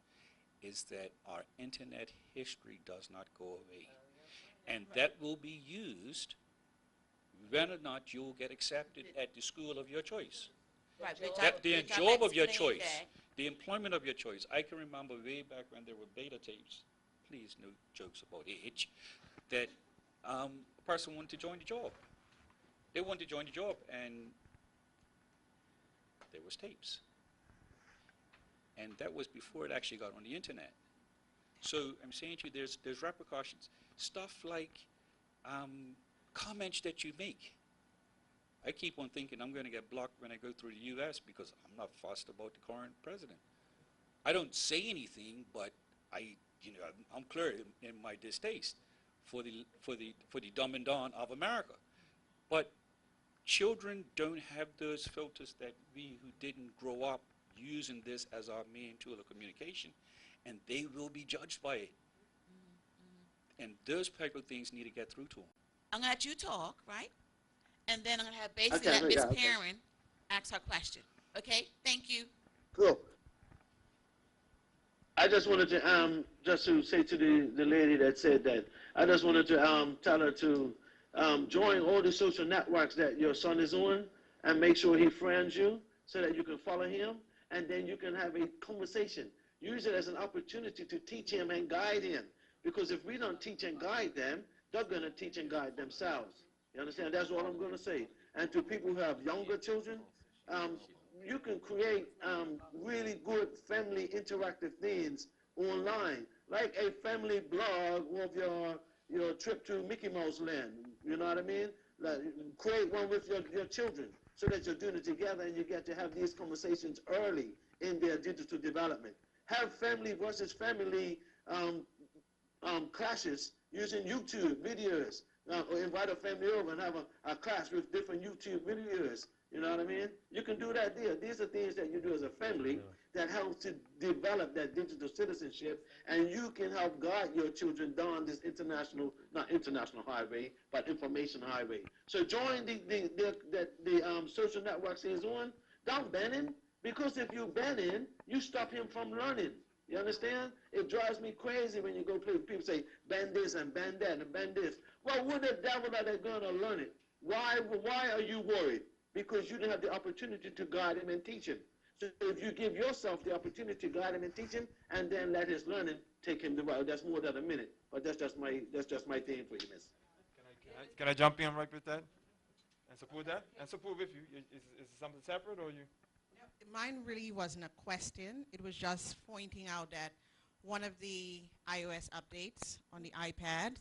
is that our internet history does not go away. And that will be used whether or not you'll get accepted at the school of your choice. Right. The job of your choice, the employment of your choice. I can remember way back when there were beta tapes, please no jokes about age, that a person wanted to join the job. They wanted to join the job, and there was tapes. And that was before it actually got on the internet. So I'm saying to you, there's repercussions. Stuff like comments that you make. I keep on thinking I'm going to get blocked when I go through the U.S. because I'm not fussed about the current president. I don't say anything, but I'm clear in my distaste for the dumb and dumb of America. But children don't have those filters that we who didn't grow up using this as our main tool of communication, and they will be judged by it. And those type of things need to get through to them. I'm going to let you talk, right? And then I'm going to have basically let Ms. Perrin ask her question. Okay? Thank you. Cool. I just wanted to just to say to the lady that said that, I just wanted to tell her to join all the social networks that your son is on and make sure he friends you so that you can follow him, and then you can have a conversation. Use it as an opportunity to teach him and guide him, because if we don't teach and guide them, they're going to teach and guide themselves. You understand? That's all I'm going to say. And to people who have younger children, you can create really good family interactive things online, like a family blog of your trip to Mickey Mouse Land. You know what I mean? Like, create one with your children so that you're doing it together and you get to have these conversations early in their digital development. Have family versus family classes using YouTube videos. Or invite a family over and have a class with different YouTube videos. You know what I mean? You can do that there. These are things that you do as a family that helps to develop that digital citizenship, and you can help guide your children down this not international highway, but information highway. So join the social networks he's on. Don't ban him, because if you ban him, you stop him from learning. You understand? It drives me crazy when you go play. People say, ban this and ban that and ban this. Well, what the devil are they going to learn it? Why are you worried? Because you didn't have the opportunity to guide him and teach him. So if you give yourself the opportunity to guide him and teach him, and then let his learning take him the route, that's more than a minute. But that's just my thing for you, miss. Can I jump in right with that? And support that? And support with you. Is it something separate, or you? Mine really wasn't a question. It was just pointing out that one of the iOS updates on the iPad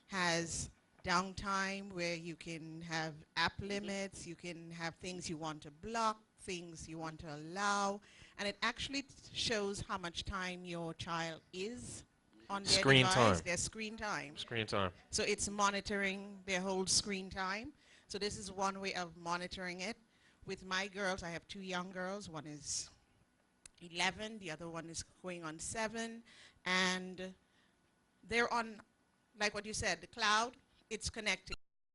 has downtime where you can have app limits, you can have things you want to block, things you want to allow, and it actually shows how much time your child is on their Screen device, time. their screen time. Screen time. So it's monitoring their whole screen time. So this is one way of monitoring it. With my girls, I have two young girls. One is 11, the other one is going on 7, and they're on, like what you said, the cloud. It's connected.